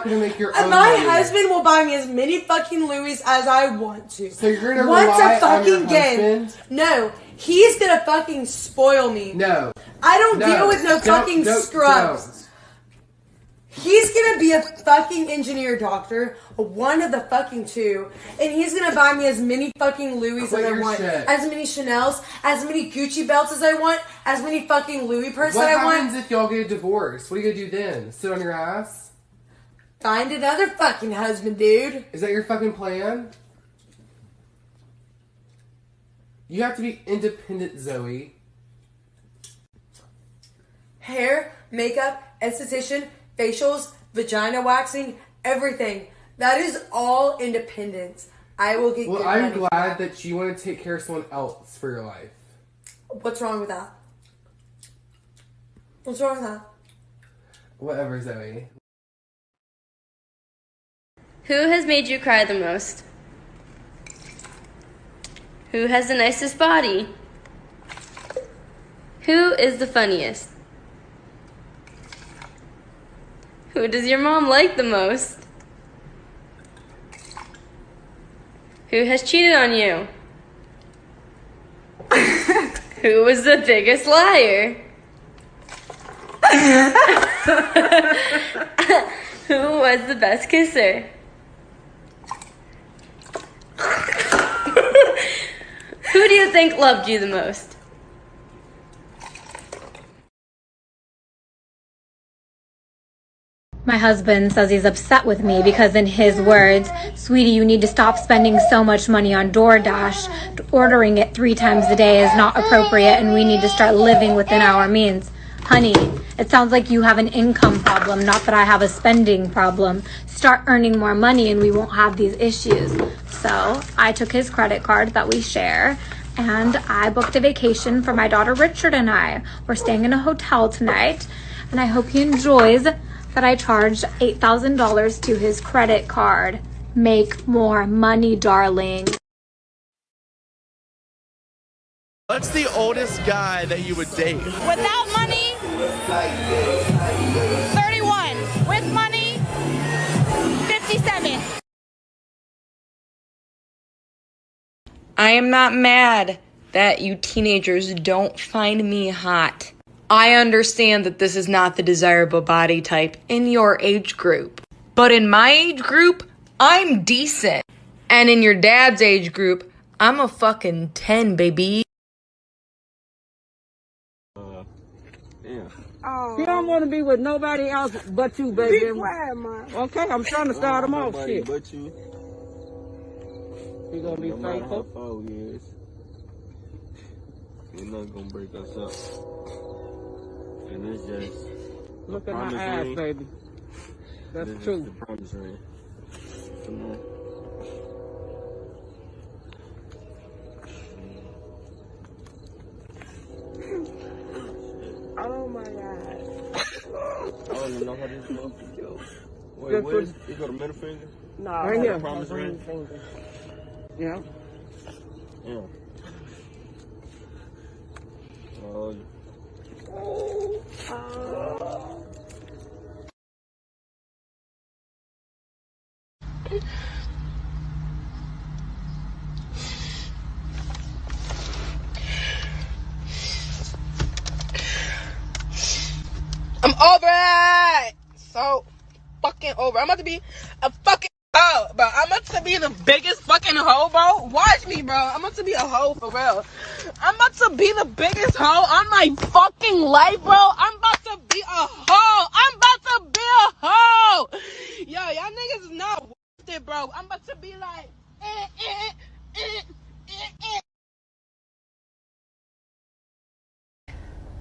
gonna make your own My money. husband will buy me as many fucking Louis as I want to. So you're gonna Once rely a fucking on your husband? No, he's gonna fucking spoil me. No. I don't deal with no fucking scrubs. Don't. He's gonna be a fucking engineer doctor, one of the fucking two, and he's gonna buy me as many fucking Louis as I want, as many Chanel's, as many Gucci belts as I want, as many fucking Louis purses I want. What happens if y'all get a divorce? What are you gonna do then? Sit on your ass? Find another fucking husband, dude. Is that your fucking plan? You have to be independent, Zoe. Hair, makeup, esthetician, facials, vagina waxing, everything. That is all independence. I will get. Well, I'm glad that you want to take care of someone else for your life. What's wrong with that? What's wrong with that? Whatever, Zoe. Who has made you cry the most? Who has the nicest body? Who is the funniest? Who does your mom like the most? Who has cheated on you? Who was the biggest liar? Who was the best kisser? Who do you think loved you the most? My husband says he's upset with me because, in his words, "Sweetie, you need to stop spending so much money on DoorDash. Ordering it 3 times a day is not appropriate and we need to start living within our means." Honey, it sounds like you have an income problem, not that I have a spending problem. Start earning more money and we won't have these issues. So I took his credit card that we share and I booked a vacation for my daughter Richard and I. We're staying in a hotel tonight and I hope he enjoys that I charged $8,000 to his credit card. Make more money, darling. What's the oldest guy that you would date? Without money, 31. With money, 57. I am not mad that you teenagers don't find me hot. I understand that this is not the desirable body type in your age group. But in my age group, I'm decent. And in your dad's age group, I'm a fucking 10, baby. He don't want to be with nobody else but you, baby. Be quiet, man. Okay, I'm trying to start him off. Shit. But you. He gonna be faithful. 4 years. You're not gonna break us up. And it's just. Look at my ass, baby. That's true. The promise ring. Oh my God. I don't even know how this goes. Wait, where is it? You got a middle finger? No, right here. Promise ring? Yeah. Yeah. Oh. I'm over it! So fucking over. I'm about to be a fucking hoe, bro. I'm about to be the biggest fucking hoe, bro. Watch me, bro. I'm about to be a hoe for real. I'm about to be the biggest hoe on my fucking life, bro. I'm about to be a hoe. I'm about to be a hoe. Yo, y'all niggas is not worth it, bro. I'm about to be like,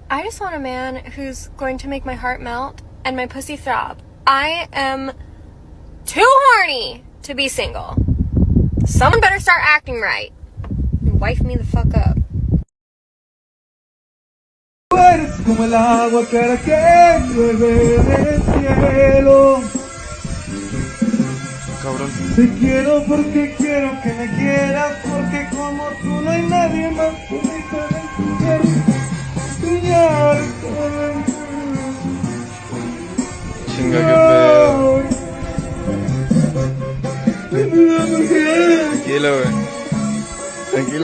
I just want a man who's going to make my heart melt and my pussy throb. I am too horny to be single. Someone better start acting right and wife me the fuck up. Como el agua clara que llueve del cielo. Cabrón. Te quiero porque quiero que me quieras, porque como tú no hay nadie más bonito en tu cuerpo. Chinga, qué pedo. Lord. Tranquilo.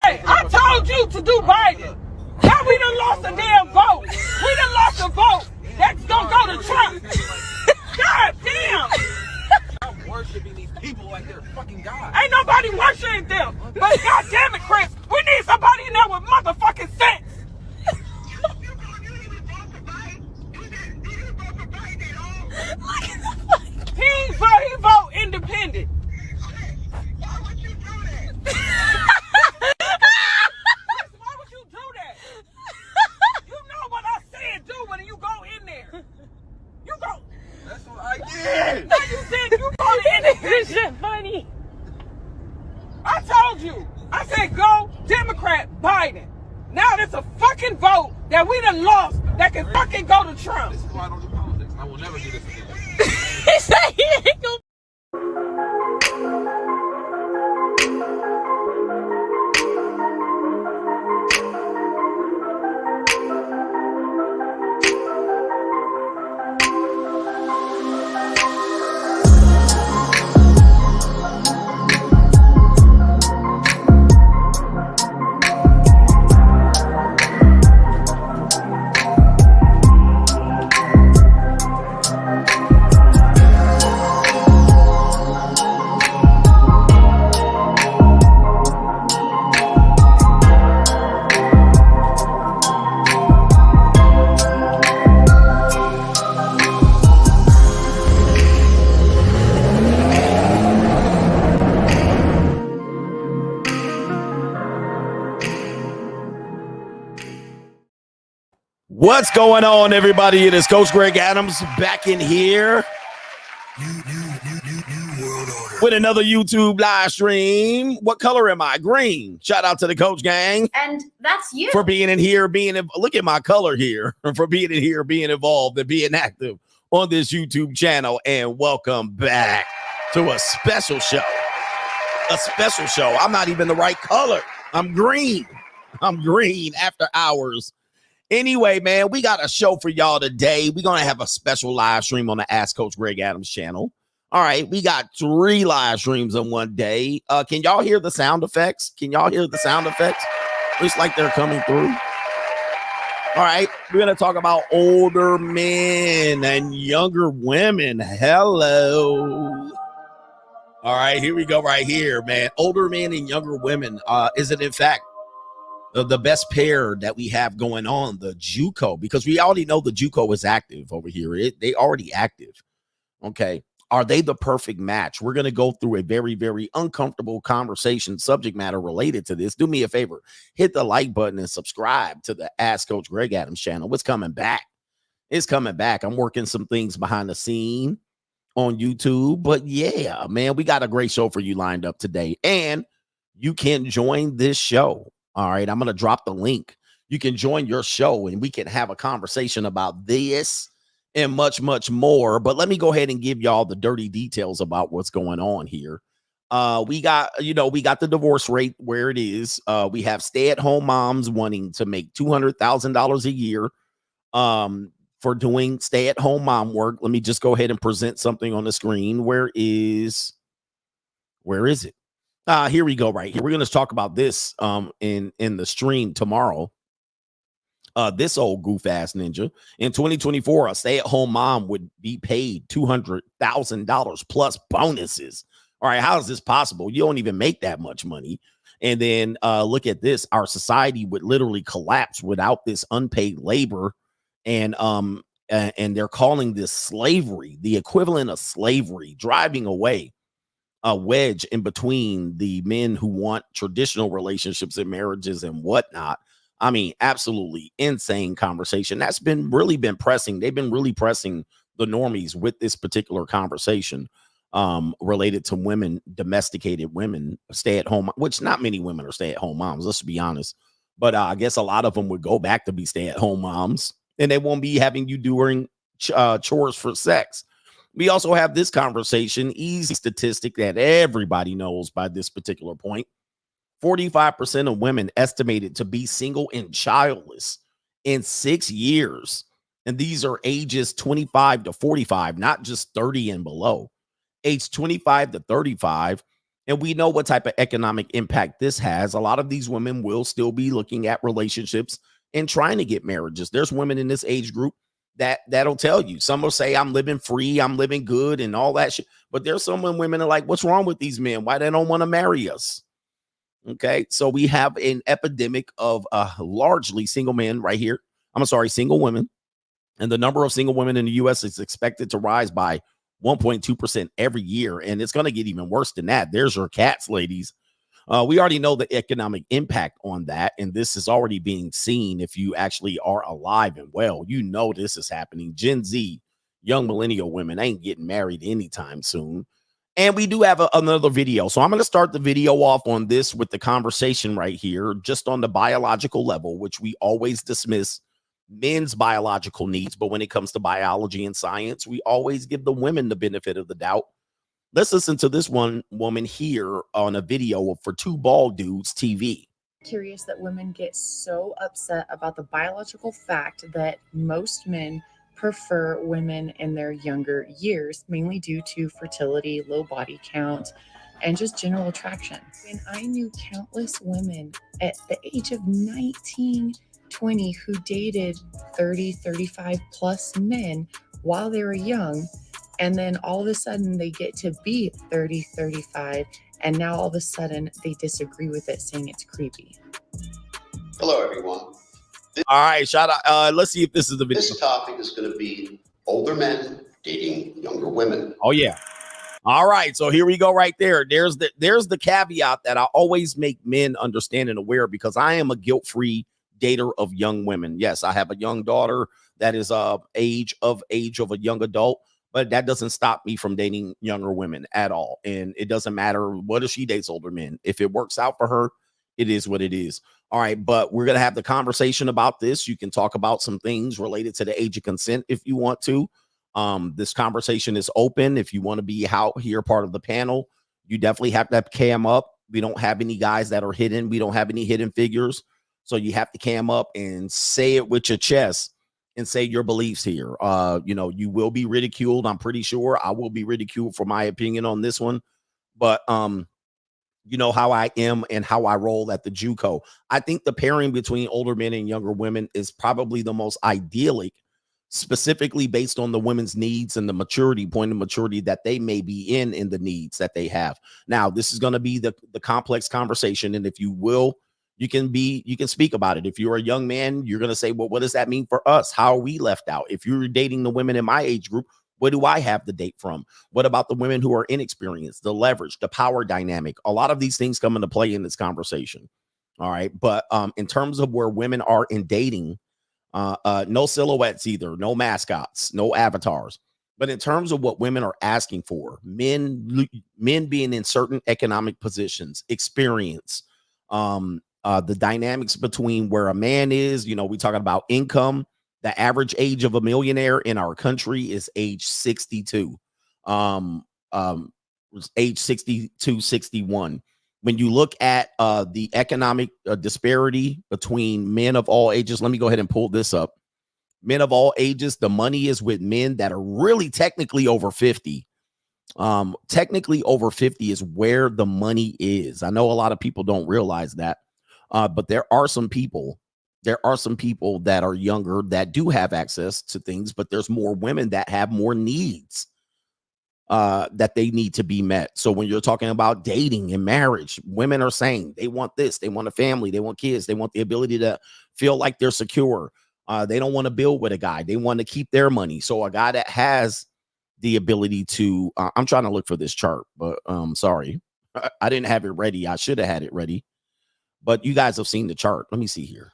Hey, I told you to do Biden. Now we done lost a damn vote. We done lost a vote. That's gonna go to Trump. God damn. I'm worshiping these people like they're fucking God. Ain't nobody worshiping them. But God damn it, Chris, we need somebody in there with motherfucking sense. He vote independent. Why would you do that? Why would you do that? You know what I said do when you go in there. You go. That's what I did. No, you said you go in there. This shit funny. I told you. I said go Democrat Biden. Now there's a fucking vote that we done lost that can fucking go to Trump. This is why I don't do politics. I will never do this again. He said he ain't gonna. What's going on, everybody? It is Coach Greg Adams back in here with another YouTube live stream. What color am I? Green. Shout out to the Coach Gang. And that's you. For being in here, look at my color here. For being in here, being involved, and being active on this YouTube channel. And welcome back to a special show. A special show. I'm not even the right color. I'm green. I'm green after hours. Anyway, man, we got a show for y'all today. We're going to have a special live stream on the Ask Coach Greg Adams channel. All right, we got 3 live streams in one day. Can y'all hear the sound effects? Can y'all hear the sound effects? Looks like they're coming through. All right, we're going to talk about older men and younger women. Hello. All right, here we go right here, man. Older men and younger women. Is it, in fact, the best pair that we have going on, the JUCO, because we already know the JUCO is active over here. They already active. Okay. Are they the perfect match? We're going to go through a very, very uncomfortable conversation, subject matter related to this. Do me a favor. Hit the like button and subscribe to the Ask Coach Greg Adams channel. It's coming back. It's coming back. I'm working some things behind the scene on YouTube. But yeah, man, we got a great show for you lined up today. And you can join this show. All right, I'm going to drop the link. You can join your show and we can have a conversation about this and much, much more. But let me go ahead and give y'all the dirty details about what's going on here. We got the divorce rate where it is. We have stay-at-home moms wanting to make $200,000 a year for doing stay-at-home mom work. Let me just go ahead and present something on the screen. Where is it? Here we go right here. We're going to talk about this in the stream tomorrow. This old goof ass ninja. In 2024, a stay-at-home mom would be paid $200,000 plus bonuses. All right, how is this possible? You don't even make that much money. And then look at this. Our society would literally collapse without this unpaid labor. And they're calling this slavery, the equivalent of slavery, driving away a wedge in between the men who want traditional relationships and marriages and whatnot. I mean, absolutely insane conversation. That's really been pressing. They've been really pressing the normies with this particular conversation related to women, domesticated women, stay-at-home, which not many women are stay-at-home moms, let's be honest. But I guess a lot of them would go back to be stay-at-home moms, and they won't be having you doing chores for sex. We also have this conversation, easy statistic that everybody knows by this particular point. 45% of women estimated to be single and childless in 6 years. And these are ages 25 to 45, not just 30 and below. Age 25 to 35, And we know what type of economic impact this has. A lot of these women will still be looking at relationships and trying to get marriages. There's women in this age group that'll tell you. Some will say, I'm living free, I'm living good, and all that shit. But there's some women are like, what's wrong with these men? Why they don't want to marry us? Okay, so we have an epidemic of largely single men right here. I'm sorry, single women. And the number of single women in the U.S. is expected to rise by 1.2% every year. And it's going to get even worse than that. There's your cats, ladies. We already know the economic impact on that. And this is already being seen. If you actually are alive and well, you know this is happening. Gen Z, young millennial women ain't getting married anytime soon. And we do have another video. So I'm going to start the video off on this with the conversation right here, just on the biological level, which we always dismiss men's biological needs. But when it comes to biology and science, we always give the women the benefit of the doubt. Let's listen to this one woman here on a video for Two Bald Dudes TV. Curious that women get so upset about the biological fact that most men prefer women in their younger years, mainly due to fertility, low body count, and just general attraction. And I knew countless women at the age of 19, 20 who dated 30, 35 plus men while they were young. And then all of a sudden they get to be 30, 35. And now all of a sudden they disagree with it, saying it's creepy. Hello, everyone. All right, shout out. Let's see if this is the video. This topic is going to be older men dating younger women. Oh, yeah. All right, so here we go right there. There's the caveat that I always make men understand and aware, because I am a guilt-free dater of young women. Yes, I have a young daughter that is age of a young adult, but that doesn't stop me from dating younger women at all. And it doesn't matter what if she dates older men. If it works out for her, it is what it is. All right, but we're going to have the conversation about this. You can talk about some things related to the age of consent if you want to. This conversation is open. If you want to be out here part of the panel, you definitely have to have cam up. We don't have any guys that are hidden. We don't have any hidden figures. So you have to cam up and say it with your chest and say your beliefs here. You will be ridiculed. I'm pretty sure I will be ridiculed for my opinion on this one. But you know how I am and how I roll at the JUCO. I think the pairing between older men and younger women is probably the most idyllic, specifically based on the women's needs and the maturity, point of maturity that they may be in the needs that they have. Now, this is going to be the complex conversation. And if you will, you can speak about it. If you're a young man, you're going to say, well, what does that mean for us? How are we left out? If you're dating the women in my age group, where do I have the date from? What about the women who are inexperienced, the leverage, the power dynamic? A lot of these things come into play in this conversation. All right. But in terms of where women are in dating, no silhouettes either, no mascots, no avatars. But in terms of what women are asking for, men being in certain economic positions, experience, the dynamics between where a man is, we talking about income. The average age of a millionaire in our country is age 62, age 62, 61. When you look at the economic disparity between men of all ages, let me go ahead and pull this up. Men of all ages, the money is with men that are really technically over 50. Technically over 50 is where the money is. I know a lot of people don't realize that, but there are some people that are younger that do have access to things, but there's more women that have more needs that they need to be met. So when you're talking about dating and marriage, women are saying they want this, they want a family, they want kids, they want the ability to feel like they're secure. They don't want to build with a guy. They want to keep their money. So a guy that has the ability to, I'm trying to look for this chart, but sorry, I didn't have it ready. I should have had it ready, but you guys have seen the chart. Let me see here.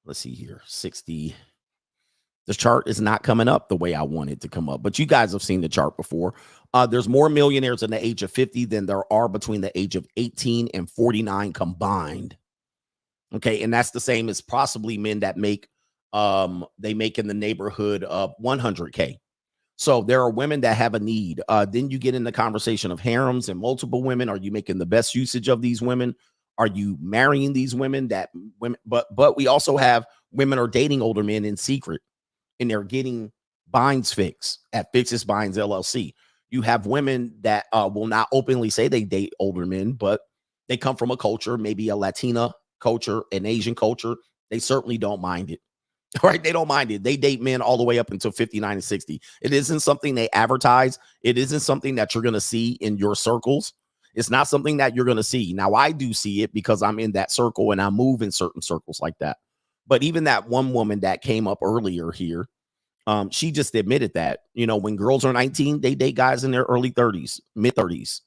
Let's see here. 60. The chart is not coming up the way I want it to come up, but you guys have seen the chart before. There's more millionaires in the age of 50 than there are between the age of 18 and 49 combined. Okay. And that's the same as possibly men that make, they make in the neighborhood of 100K. So there are women that have a need. Then you get in the conversation of harems and multiple women. Are you making the best usage of these women? Are you marrying these women but we also have women are dating older men in secret, and they're getting binds fixed at Fixes Binds LLC. You have women that will not openly say they date older men, but they come from a culture, maybe a Latina culture, an Asian culture. They certainly don't mind it. Right? They don't mind it. They date men all the way up until 59 and 60. It isn't something they advertise. It isn't something that you're going to see in your circles. It's not something that you're going to see. Now, I do see it because I'm in that circle and I move in certain circles like that. But even that one woman that came up earlier here, she just admitted that, when girls are 19, they date guys in their early 30s, mid 30s.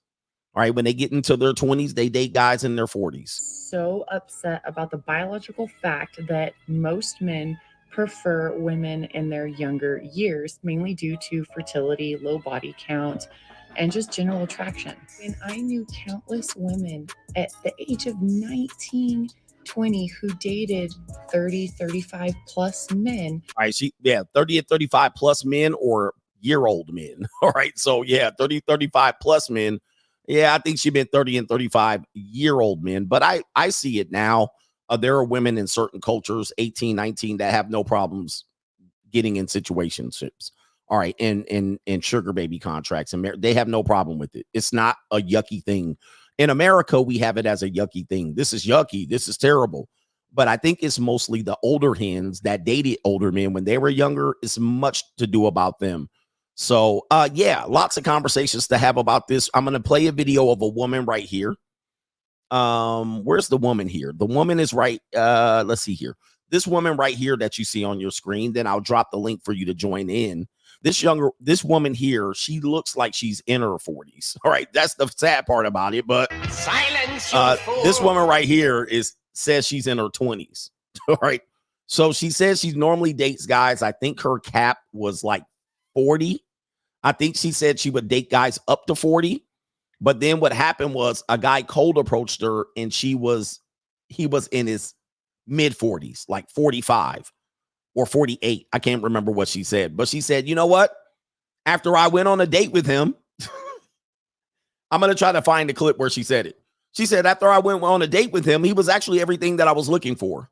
All right. When they get into their 20s, they date guys in their 40s. So upset about the biological fact that most men prefer women in their younger years, mainly due to fertility, low body count, and just general attraction. And I knew countless women at the age of 19, 20 who dated 30, 35 plus men. All right. 30 and 35 plus men or year-old men. All right. So, 30, 35 plus men. Yeah, I think she meant 30 and 35-year-old men. But I see it now. There are women in certain cultures, 18, 19, that have no problems getting in situationships. All right. And sugar baby contracts. And they have no problem with it. It's not a yucky thing. In America, we have it as a yucky thing. This is yucky. This is terrible. But I think it's mostly the older hens that dated older men when they were younger. It's much to do about them. So, lots of conversations to have about this. I'm going to play a video of a woman right here. Where's the woman here? The woman is right. Let's see here. This woman right here that you see on your screen. Then I'll drop the link for you to join in. This woman here, she looks like she's in her 40s. All right. That's the sad part about it. But silence, this woman right here says she's in her 20s. All right. So she says she normally dates guys. I think her cap was like 40. I think she said she would date guys up to 40. But then what happened was a guy cold approached her and he was in his mid 40s, like 45 or 48. I can't remember what she said, but she said, you know what? After I went on a date with him, I'm going to try to find the clip where she said it. She said, after I went on a date with him, he was actually everything that I was looking for.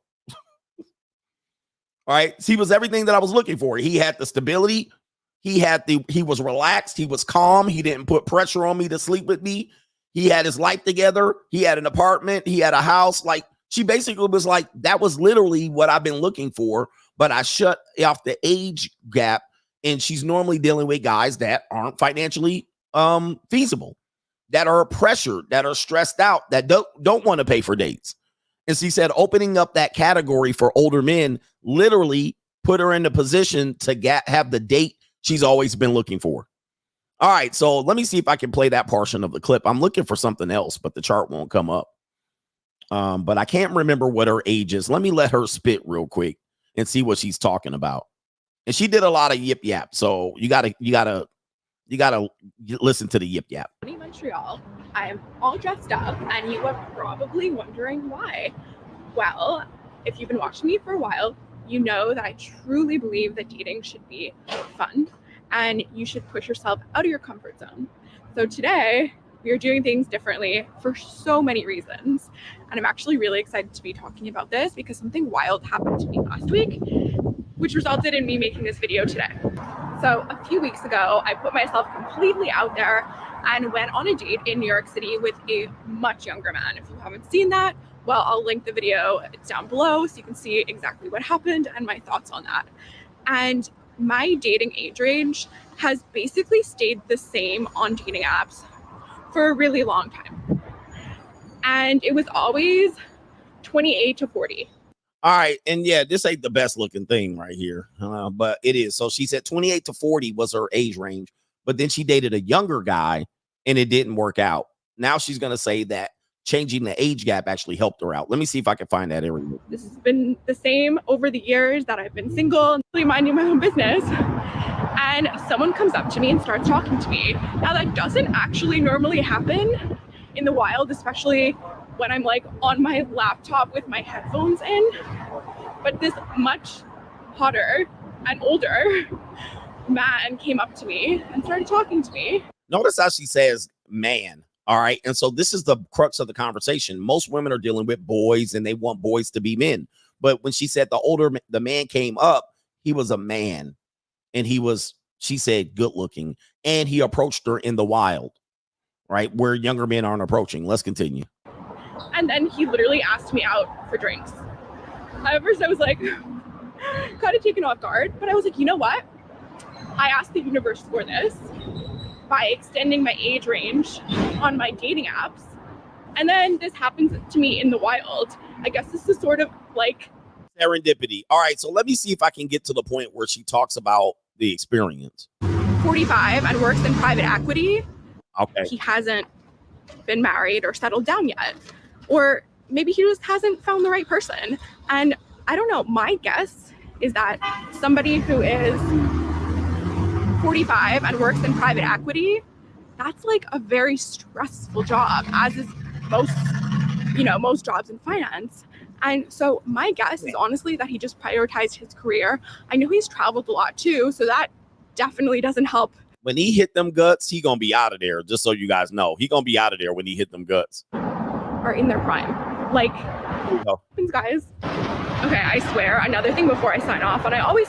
All right. He was everything that I was looking for. He had the stability. He was relaxed. He was calm. He didn't put pressure on me to sleep with me. He had his life together. He had an apartment. He had a house. Like, she basically was like, that was literally what I've been looking for. But I shut off the age gap. And she's normally dealing with guys that aren't financially feasible, that are pressured, that are stressed out, that don't want to pay for dates. And she said opening up that category for older men literally put her in the position to have the date she's always been looking for. All right, so let me see if I can play that portion of the clip. I'm looking for something else, but the chart won't come up. But I can't remember what her age is. Let me let her spit real quick and see what she's talking about. And she did a lot of yip yap, so you gotta listen to the yip yap. Montreal. I'm all dressed up, and you are probably wondering why. Well, if you've been watching me for a while, you know that I truly believe that dating should be fun and you should push yourself out of your comfort zone. So today we are doing things differently for so many reasons. And I'm actually really excited to be talking about this because something wild happened to me last week, which resulted in me making this video today. So a few weeks ago, I put myself completely out there and went on a date in New York City with a much younger man. If you haven't seen that, well, I'll link the video down below so you can see exactly what happened and my thoughts on that. And my dating age range has basically stayed the same on dating apps for a really long time. And it was always 28 to 40. All right. And yeah, this ain't the best looking thing right here, but it is. So she said 28 to 40 was her age range, but then she dated a younger guy and it didn't work out. Now she's going to say that changing the age gap actually helped her out. Let me see if I can find that area. This has been the same over the years that I've been single and really minding my own business. And someone comes up to me and starts talking to me. Now that doesn't actually normally happen in the wild, especially when I'm like on my laptop with my headphones in. But this much hotter and older man came up to me and started talking to me. Notice how she says man. All right. And so this is the crux of the conversation. Most women are dealing with boys and they want boys to be men. But when she said the man came up, he was a man and he was She said good looking. And he approached her in the wild, right? Where younger men aren't approaching. Let's continue. And then he literally asked me out for drinks. At first I was like, kind of taken off guard, but I was like, you know what? I asked the universe for this by extending my age range on my dating apps. And then this happens to me in the wild. I guess this is sort of like serendipity. All right, so let me see if I can get to the point where she talks about the experience. 45 and works in private equity. Okay. He hasn't been married or settled down yet. Or maybe he just hasn't found the right person. And I don't know, my guess is that somebody who is 45 and works in private equity, that's like a very stressful job, as is most jobs in finance. And so my guess is honestly that he just prioritized his career. I know he's traveled a lot too, so that definitely doesn't help. When he hit them guts, he gonna be out of there, just so you guys know. He gonna be out of there when he hit them guts. Are in their prime. Like, guys. Okay, I swear, another thing before I sign off, and I always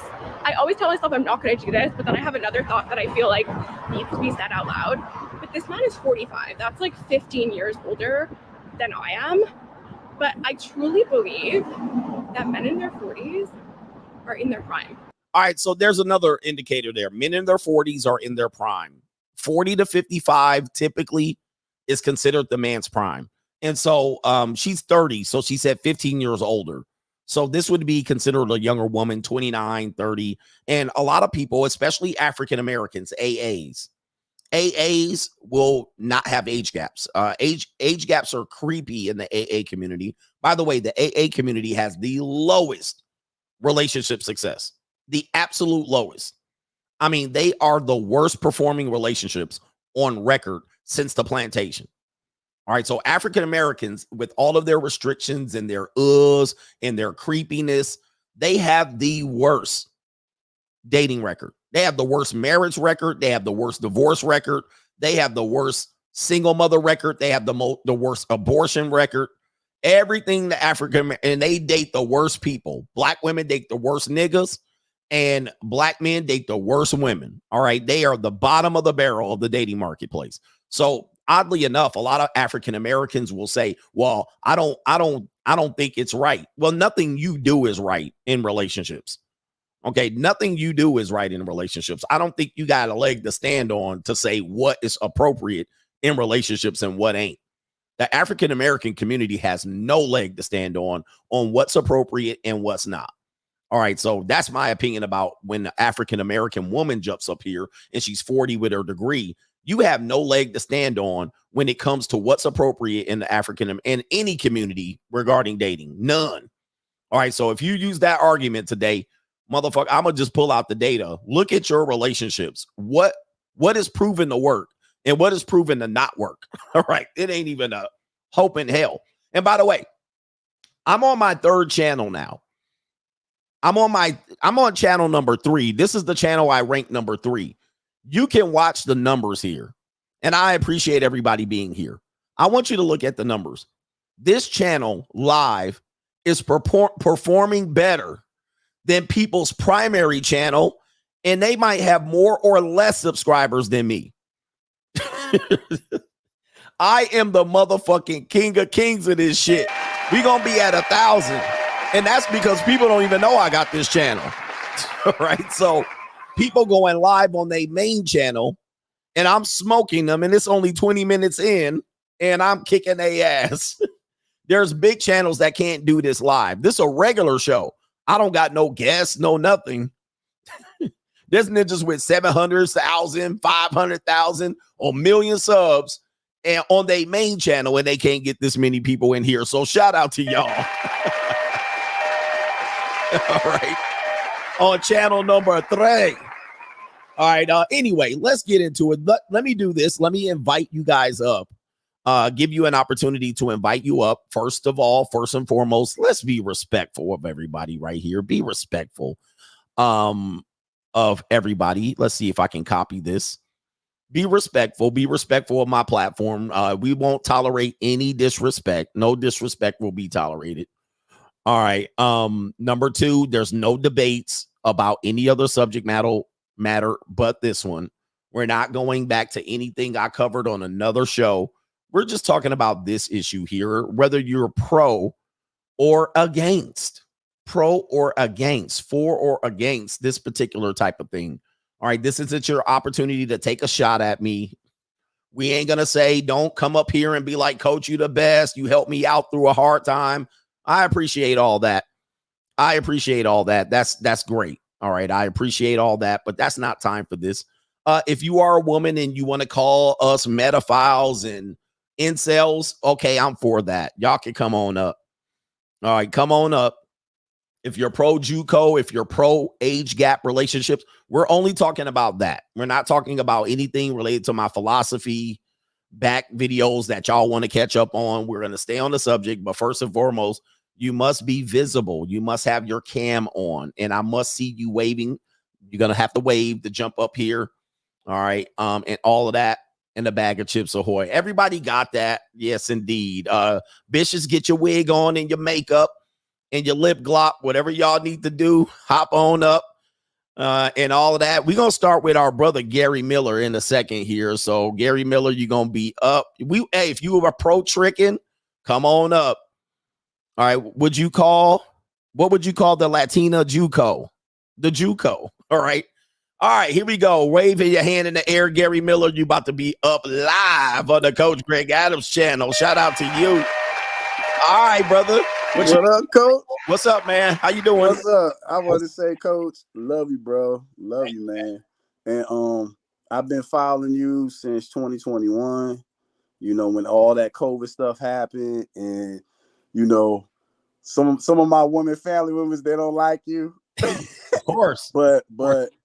tell myself I'm not going to do this, but then I have another thought that I feel like needs to be said out loud. But this man is 45. That's like 15 years older than I am. But I truly believe that men in their 40s are in their prime. All right, so there's another indicator there. Men in their 40s are in their prime. 40 to 55 typically is considered the man's prime. And so she's 30, so she said 15 years older. So this would be considered a younger woman, 29, 30. And a lot of people, especially African Americans, AAs will not have age gaps. Age gaps are creepy in the AA community. By the way, the AA community has the lowest relationship success, the absolute lowest. I mean, they are the worst performing relationships on record since the plantation. All right, so African Americans, with all of their restrictions and their and their creepiness, they have the worst dating record. They have the worst marriage record. They have the worst divorce record. They have the worst single mother record. They have the worst abortion record. Everything the African, and they date the worst people. Black women date the worst niggas, and black men date the worst women. All right, they are the bottom of the barrel of the dating marketplace. So oddly enough, a lot of African Americans will say, well, I don't think it's right. Well, nothing you do is right in relationships. Okay, nothing you do is right in relationships. I don't think you got a leg to stand on to say what is appropriate in relationships and what ain't. The African American community has no leg to stand on what's appropriate and what's not. All right, so that's my opinion about when the African American woman jumps up here and she's 40 with her degree. You have no leg to stand on when it comes to what's appropriate in the African in any community regarding dating. None. All right. So if you use that argument today, motherfucker, I'm gonna just pull out the data. Look at your relationships. What is proven to work and what is proven to not work. All right. It ain't even a hope in hell. And by the way, I'm on my third channel now. I'm on channel number 3. This is the channel I rank number 3. You can watch the numbers here, and I appreciate everybody being here. I want you to look at the numbers. This channel live is performing better than people's primary channel, and they might have more or less subscribers than me. I am the motherfucking king of kings of this shit. We're going to be at 1,000, and that's because people don't even know I got this channel. All right, so people going live on their main channel, and I'm smoking them, and it's only 20 minutes in, and I'm kicking their ass. There's big channels that can't do this live. This is a regular show. I don't got no guests, no nothing. There's ninjas with 700,000, 500,000, or million subs and on their main channel, and they can't get this many people in here. So shout out to y'all. All right. On channel number 3. All right. Anyway, let's get into it. Let me do this. Let me invite you guys up. Give you an opportunity to invite you up. First and foremost, let's be respectful of everybody right here. Be respectful of everybody. Let's see if I can copy this. Be respectful. Be respectful of my platform. We won't tolerate any disrespect. No disrespect will be tolerated. All right. Number 2, there's no debates about any other subject matter matter but this one. We're not going back to anything I covered on another show. We're just talking about this issue here, whether you're pro or against, for or against this particular type of thing. All right, this isn't your opportunity to take a shot at me. We ain't going to say, don't come up here and be like, Coach, you the best. You helped me out through a hard time. I appreciate all that. That's great. All right, I appreciate all that, but that's not time for this. If you are a woman and you want to call us metaphiles and incels, okay, I'm for that. Y'all can come on up. All right, come on up. If you're pro JUCO, if you're pro age gap relationships, we're only talking about that. We're not talking about anything related to my philosophy back videos that y'all want to catch up on. We're going to stay on the subject, but first and foremost, you must be visible. You must have your cam on, and I must see you waving. You're going to have to wave to jump up here. All right. And all of that in a bag of Chips Ahoy. Everybody got that. Yes, indeed. Bitches, get your wig on and your makeup and your lip glop, whatever y'all need to do. Hop on up and all of that. We're going to start with our brother Gary Miller in a second here. So Gary Miller, you're going to be up. Hey, if you were pro tricking, come on up. All right. What would you call the Latina JUCO? The JUCO. All right. All right, here we go. Waving your hand in the air, Gary Miller. You about to be up live on the Coach Greg Adams channel. Shout out to you. All right, brother. What up, Coach? What's up, man? How you doing? What's up? I want to say, Coach, love you, bro. Love you, man. And I've been following you since 2021. You know, when all that COVID stuff happened, and you know, some of my women, family members, they don't like you. Of course. But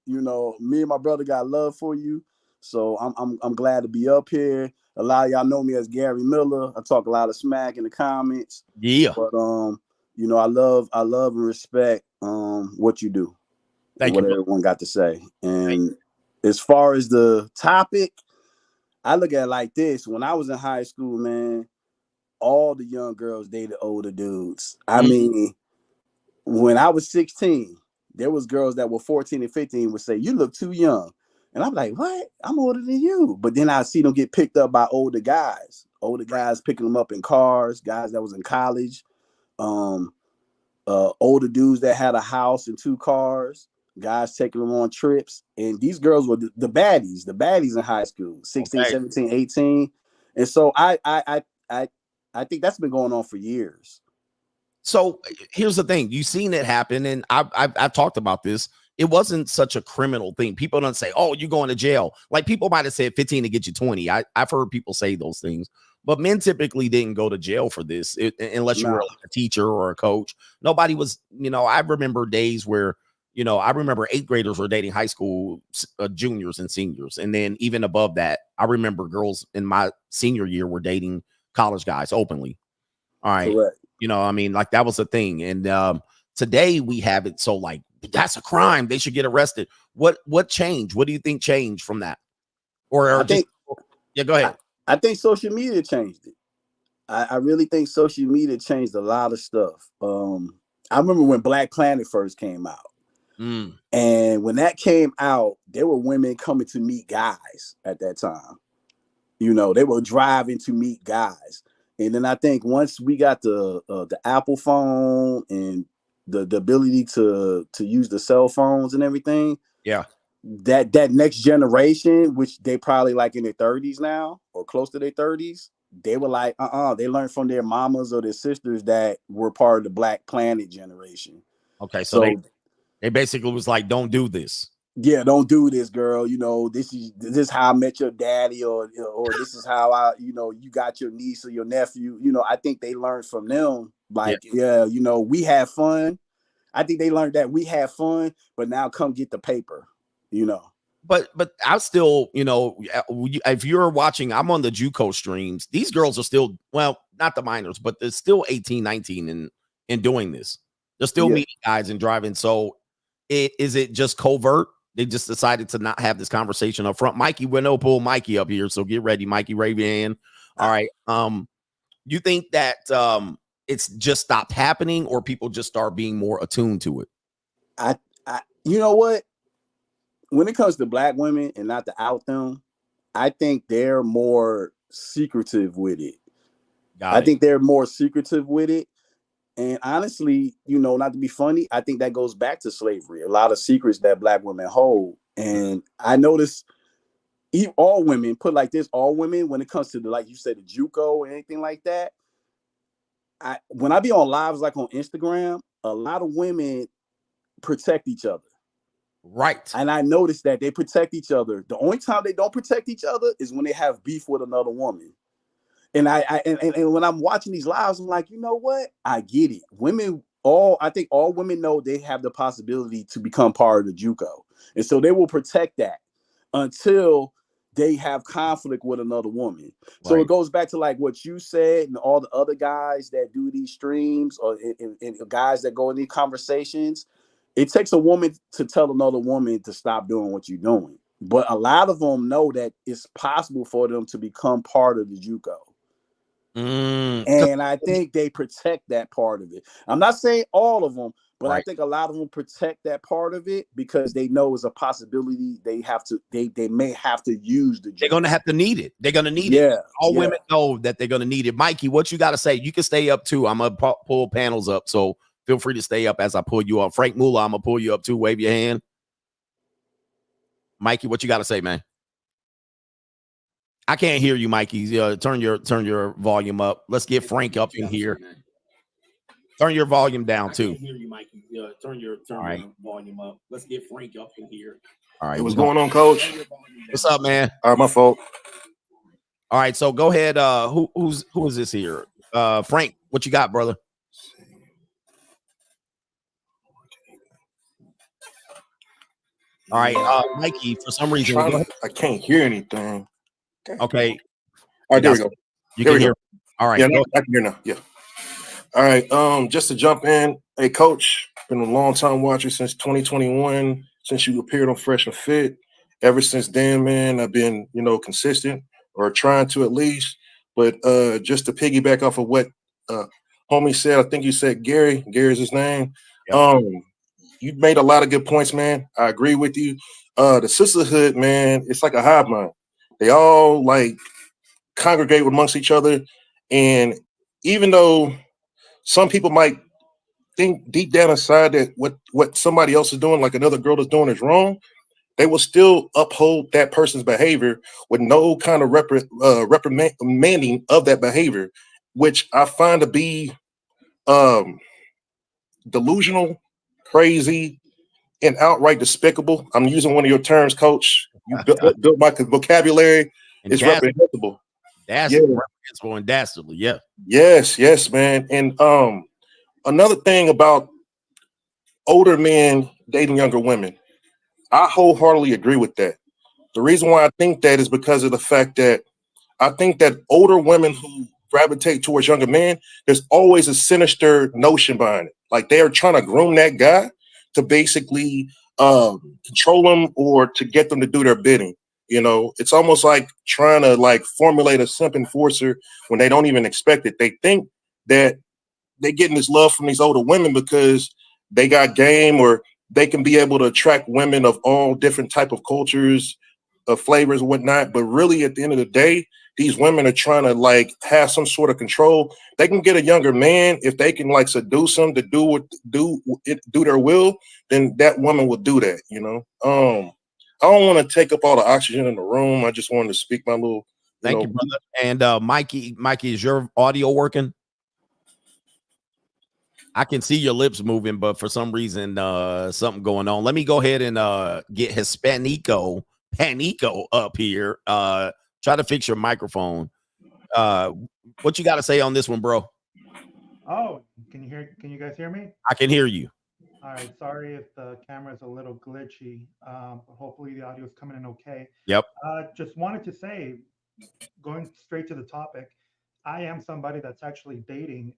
you know, me and my brother got love for you. So I'm glad to be up here. A lot of y'all know me as Gary Miller. I talk a lot of smack in the comments. Yeah. But you know, I love and respect what you do. Thank what you. Everyone got to say. And as far as the topic, I look at it like this. When I was in high school, man, all the young girls dated older dudes. I mean, when I was 16, there was girls that were 14 and 15 would say, "You look too young." And I'm like, "What? I'm older than you." But then I see them get picked up by older guys picking them up in cars, guys that was in college, older dudes that had a house and 2 cars, guys taking them on trips. And these girls were the baddies in high school, 16, 17, 18. And so I think that's been going on for years. So here's the thing. You've seen it happen, and I've talked about this. It wasn't such a criminal thing. People don't say, "Oh, you're going to jail." Like people might have said 15 to get you 20. I've heard people say those things, but men typically didn't go to jail for this unless you were like a teacher or a coach. Nobody was, you know, I remember days where, you know, I remember 8th graders were dating high school juniors and seniors. And then even above that, I remember girls in my senior year were dating college guys openly. All right. Correct. You know, I mean, like that was a thing. And today we have it. So like, that's a crime. They should get arrested. What changed? What do you think changed from that? Or I think, yeah, go ahead. I think social media changed it. I really think social media changed a lot of stuff. I remember when Black Planet first came out. And when that came out, there were women coming to meet guys at that time. You know, they were driving to meet guys. And then I think once we got the Apple phone and the ability to use the cell phones and everything, yeah, that next generation, which they probably like in their 30s now or close to their 30s, they were like, they learned from their mamas or their sisters that were part of the Black Planet generation. Okay, so they basically was like, "Don't do this." Yeah, don't do this, girl. You know, this is how I met your daddy, or this is how you got your niece or your nephew. You know, I think they learned from them. Like, yeah, you know, we have fun. I think they learned that we have fun, but now come get the paper. You know. But I still, you know, if you're watching, I'm on the JUCO streams. These girls are still, well, not the minors, but they're still 18, 19 and doing this. They're still meeting guys and driving. So is it just covert? They just decided to not have this conversation up front. Mikey, we're no pull Mikey up here, so get ready, Mikey Ravian. All right. You think that it's just stopped happening, or people just start being more attuned to it? I you know what? when it comes to black women and not to out them, I think they're more secretive with it. I think they're more secretive with it. And honestly, not to be funny, I think that goes back to slavery. A lot of secrets that black women hold. And I notice all women, put like this, all women, when it comes to like you said, the JUCO or anything like that, when I be on lives like on Instagram, a lot of women protect each other. Right. And I noticed that they protect each other. The only time they don't protect each other is when they have beef with another woman. And and when I'm watching these lives, I'm like, you know what? I get it. I think all women know they have the possibility to become part of the JUCO. And so they will protect that until they have conflict with another woman. So it goes back to like what you said and all the other guys that do these streams or and guys that go in these conversations. It takes a woman to tell another woman to stop doing what you're doing. But a lot of them know that it's possible for them to become part of the JUCO. And I think they protect that part of it. I'm not saying all of them, but I think a lot of them protect that part of it because they know it's a possibility they may have to use the JUCO. They're gonna have to need it. They're gonna need it. All women know that they're gonna need it. Mikey, what you gotta say? You can stay up too. I'm gonna pull panels up, so feel free to stay up as I pull you up. Frank Mula, I'm gonna pull you up too. Wave your hand. Mikey, what you gotta say, man? I can't hear you, Mikey. Turn your volume up. Let's get Frank up in here. Turn your volume down too. I can't hear you, Mikey. Turn your volume up. Let's get Frank up in here. All right. Hey, what's going on, Coach? What's up, man? All right, my fault. All right, so go ahead. Who is this here? Frank, what you got, brother? All right, Mikey. For some reason, I can't hear anything. Okay. All right, there we go. You can hear. All right. Yeah, I can hear now. Yeah. All right. Just to jump in, hey, Coach, been a long time watcher since 2021, since you appeared on Fresh and Fit. Ever since then, man, I've been, consistent or trying to at least. But just to piggyback off of what homie said, I think you said Gary. Gary's his name. Yep. You made a lot of good points, man. I agree with you. The sisterhood, man, it's like a hive mind. They all like congregate amongst each other. And even though some people might think deep down inside that what somebody else is doing, like another girl is doing, is wrong, they will still uphold that person's behavior with no kind of reprimanding of that behavior, which I find to be delusional, crazy, and outright despicable. I'm using one of your terms, Coach. You built my vocabulary. It's reprehensible. That's reprehensible and dastardly. Yeah. Yes, man. And another thing about older men dating younger women, I wholeheartedly agree with that. The reason why I think that is because of the fact that I think that older women who gravitate towards younger men, there's always a sinister notion behind it. Like they are trying to groom that guy to basically control them or to get them to do their bidding. It's almost like trying to like formulate a simp enforcer when they don't even expect it. They think that they're getting this love from these older women because they got game or they can be able to attract women of all different type of cultures, of flavors and whatnot. But really at the end of the day, these women are trying to like have some sort of control. They can get a younger man if they can like seduce them to do their will, then that woman will do that, I don't want to take up all the oxygen in the room. I just wanted to speak my little. Thank you, brother. And Mikey, is your audio working? I can see your lips moving, but for some reason, something going on. Let me go ahead and get Panico up here. Try to fix your microphone. What you got to say on this one, bro? Oh, can you guys hear me? I can hear you. All right. Sorry if the camera is a little glitchy. But hopefully the audio is coming in okay. Yep. Just wanted to say, going straight to the topic, I am somebody that's actually dating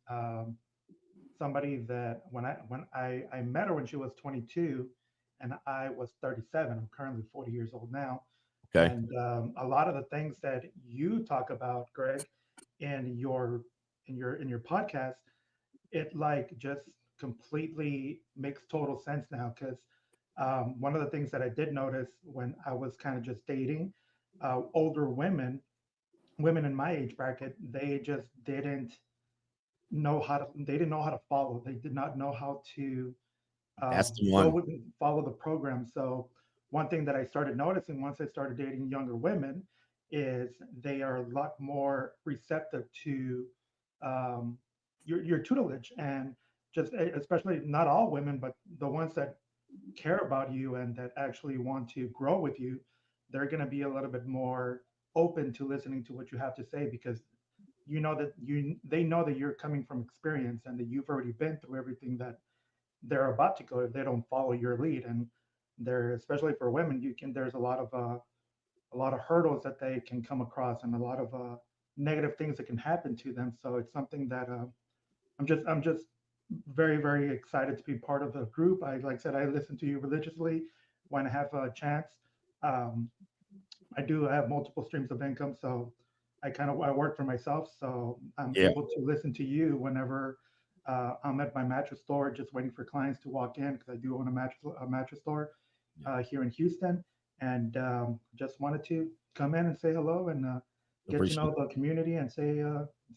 somebody that when I met her when she was 22 and I was 37. I'm currently 40 years old now. Okay. And a lot of the things that you talk about, Greg, in your podcast, it like just completely makes total sense now because One of the things that I did notice when I was kind of just dating older women, women in my age bracket, they just didn't know how to. They didn't know how to follow. They did not know how to That's the go one. with follow the program. So one thing that I started noticing once I started dating younger women is they are a lot more receptive to your tutelage, and just especially not all women, but the ones that care about you and that actually want to grow with you, they're going to be a little bit more open to listening to what you have to say, because you know that they know that you're coming from experience and that you've already been through everything that they're about to go if they don't follow your lead. And there, especially for women, you can there's a lot of hurdles that they can come across, and a lot of negative things that can happen to them. So it's something that I'm just very very excited to be part of the group. I like I said, I listen to you religiously when I have a chance. Um, I do have multiple streams of income, so I work for myself, so I'm Yeah. able to listen to you whenever I'm at my mattress store, just waiting for clients to walk in, because I do own a mattress store here in Houston, and just wanted to come in and say hello and get to Appreciate know the community and say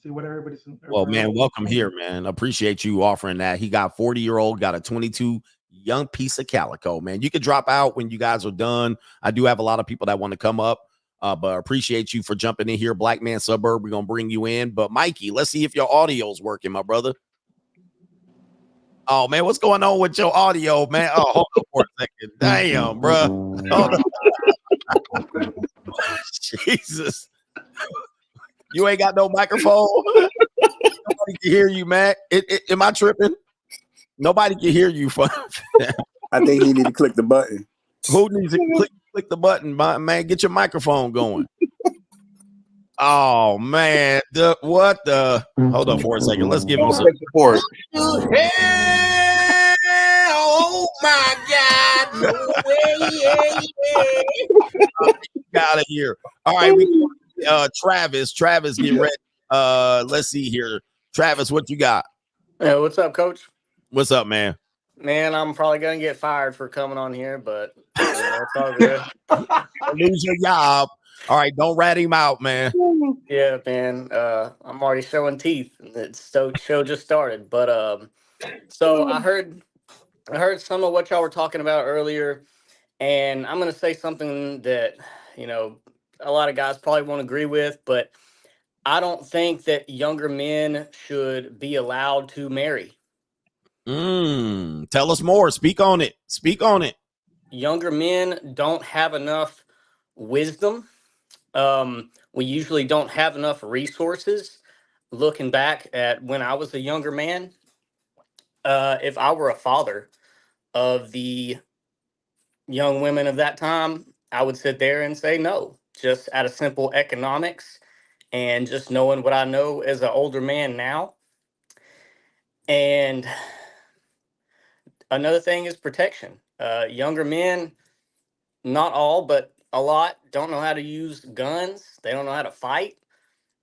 see what Well, everywhere else man, is welcome here, thinking. man. Appreciate you offering that. He got 40-year-old, got a 22 young piece of calico, man. You could drop out when you guys are done. I do have a lot of people that want to come up, but appreciate you for jumping in here. Black Man Suburb, we're going to bring you in. But Mikey, let's see if your audio's working, my brother. Oh, man, what's going on with your audio, man? Oh, hold on for a second. Damn, bro. Hold on. Jesus. You ain't got no microphone? Nobody can hear you, man. Am I tripping? Nobody can hear you. I think he need to click the button. Who needs to click the button, man? Get your microphone going. Oh, man. What the? Hold on for a second. Let's give him some support. Oh, my God. No way. Out of here. All right. Travis, get ready. Let's see here. Travis, what you got? Hey, what's up, Coach? What's up, man? Man, I'm probably gonna get fired for coming on here, but it's all good. Lose your job. All right, don't rat him out, man. Yeah, man. I'm already showing teeth. The show just started, but so I heard some of what y'all were talking about earlier, and I'm gonna say something that a lot of guys probably won't agree with, but I don't think that younger men should be allowed to marry. Tell us more. Speak on it. Younger men don't have enough wisdom. We usually don't have enough resources. Looking back at when I was a younger man, if I were a father of the young women of that time, I would sit there and say no, just out of simple economics and just knowing what I know as an older man now. And another thing is protection. Younger men, not all, but a lot, don't know how to use guns. They don't know how to fight.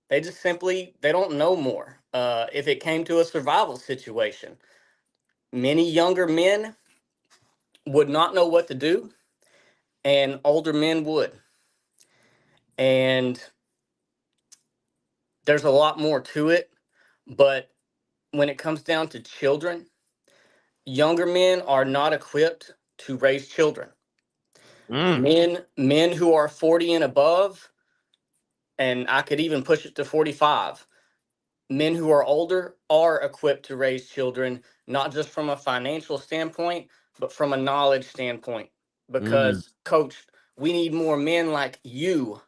They just simply, they don't know more. If it came to a survival situation, many younger men would not know what to do, and older men would. And there's a lot more to it, but when it comes down to children, younger men are not equipped to raise children. Men who are 40 and above, and I could even push it to 45, men who are older are equipped to raise children, not just from a financial standpoint, but from a knowledge standpoint. Because, Coach, we need more men like you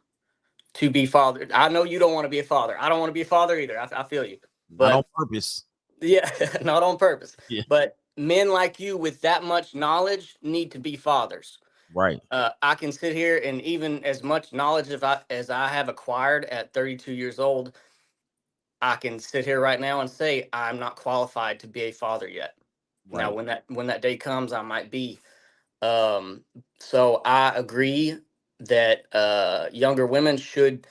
to be fathered. I know you don't want to be a father. I don't want to be a father either. I feel you. But not on purpose. Yeah, not on purpose. Yeah. But men like you with that much knowledge need to be fathers. Right. I can sit here and even as much knowledge as I have acquired at 32 years old, I can sit here right now and say I'm not qualified to be a father yet. Right. Now, when that day comes, I might be. So I agree that younger women should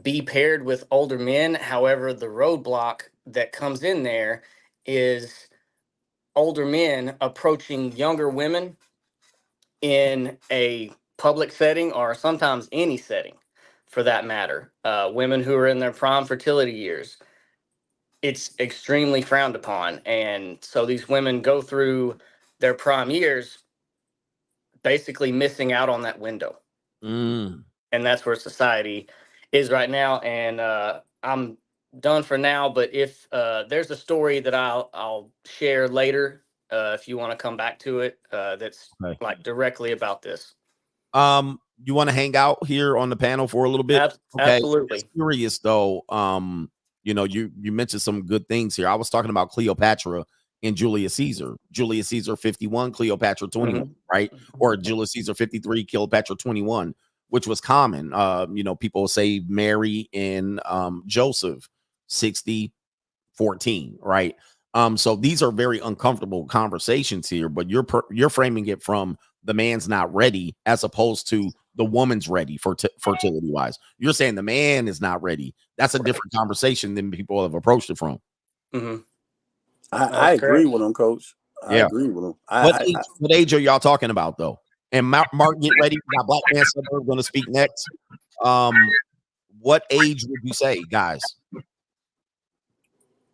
be paired with older men. However, the roadblock that comes in there is older men approaching younger women in a public setting or sometimes any setting for that matter. Women who are in their prime fertility years, it's extremely frowned upon. And so these women go through their prime years basically missing out on that window. And that's where society is right now. And I'm done for now, but if there's a story that I'll share later, if you want to come back to it, that's like directly about this. You want to hang out here on the panel for a little bit? Okay. Absolutely. Curious though. You know, you mentioned some good things here. I was talking about Cleopatra and Julius Caesar. Julius Caesar 51, Cleopatra 21, right? Or Julius Caesar 53, Cleopatra 21, which was common. You know, people say Mary and Joseph 60, 14, right? So these are very uncomfortable conversations here, but you're framing it from the man's not ready as opposed to the woman's ready for fertility wise. You're saying the man is not ready. That's a different conversation than people have approached it from. I agree with him, Coach. I agree with him. What age are y'all talking about though? And Mark, get ready. We got Black Man Suburb going to speak next. What age would you say, guys?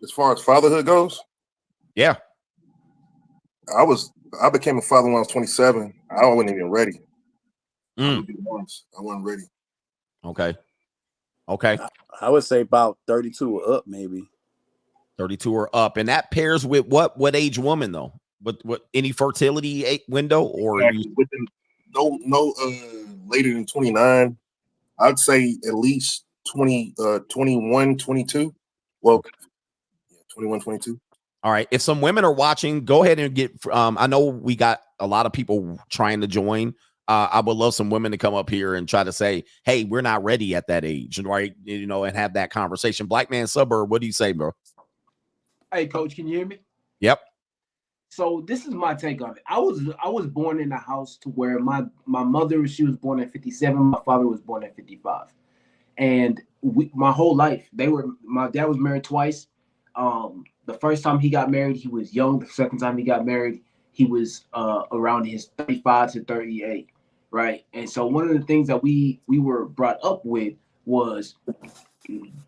As far as fatherhood goes, yeah, I became a father when I was 27. I wasn't even ready. I wasn't ready. Okay. I would say about 32 or up, maybe. 32 or up, and that pairs with what age woman though? What any fertility window or within no later than 29? I'd say at least 21, 22. Well, 21, 22. All right. If some women are watching, go ahead and get. I know we got a lot of people trying to join. I would love some women to come up here and try to say, "Hey, we're not ready at that age," right? You know, and have that conversation. Black Man Suburb, what do you say, bro? Hey, Coach, can you hear me? Yep. So this is my take on it. I was born in a house to where my mother, she was born at 57. My father was born at 55, and my whole life my dad was married twice. The first time he got married, he was young. The second time he got married, he was around his 35 to 38, right? And so one of the things that we were brought up with was,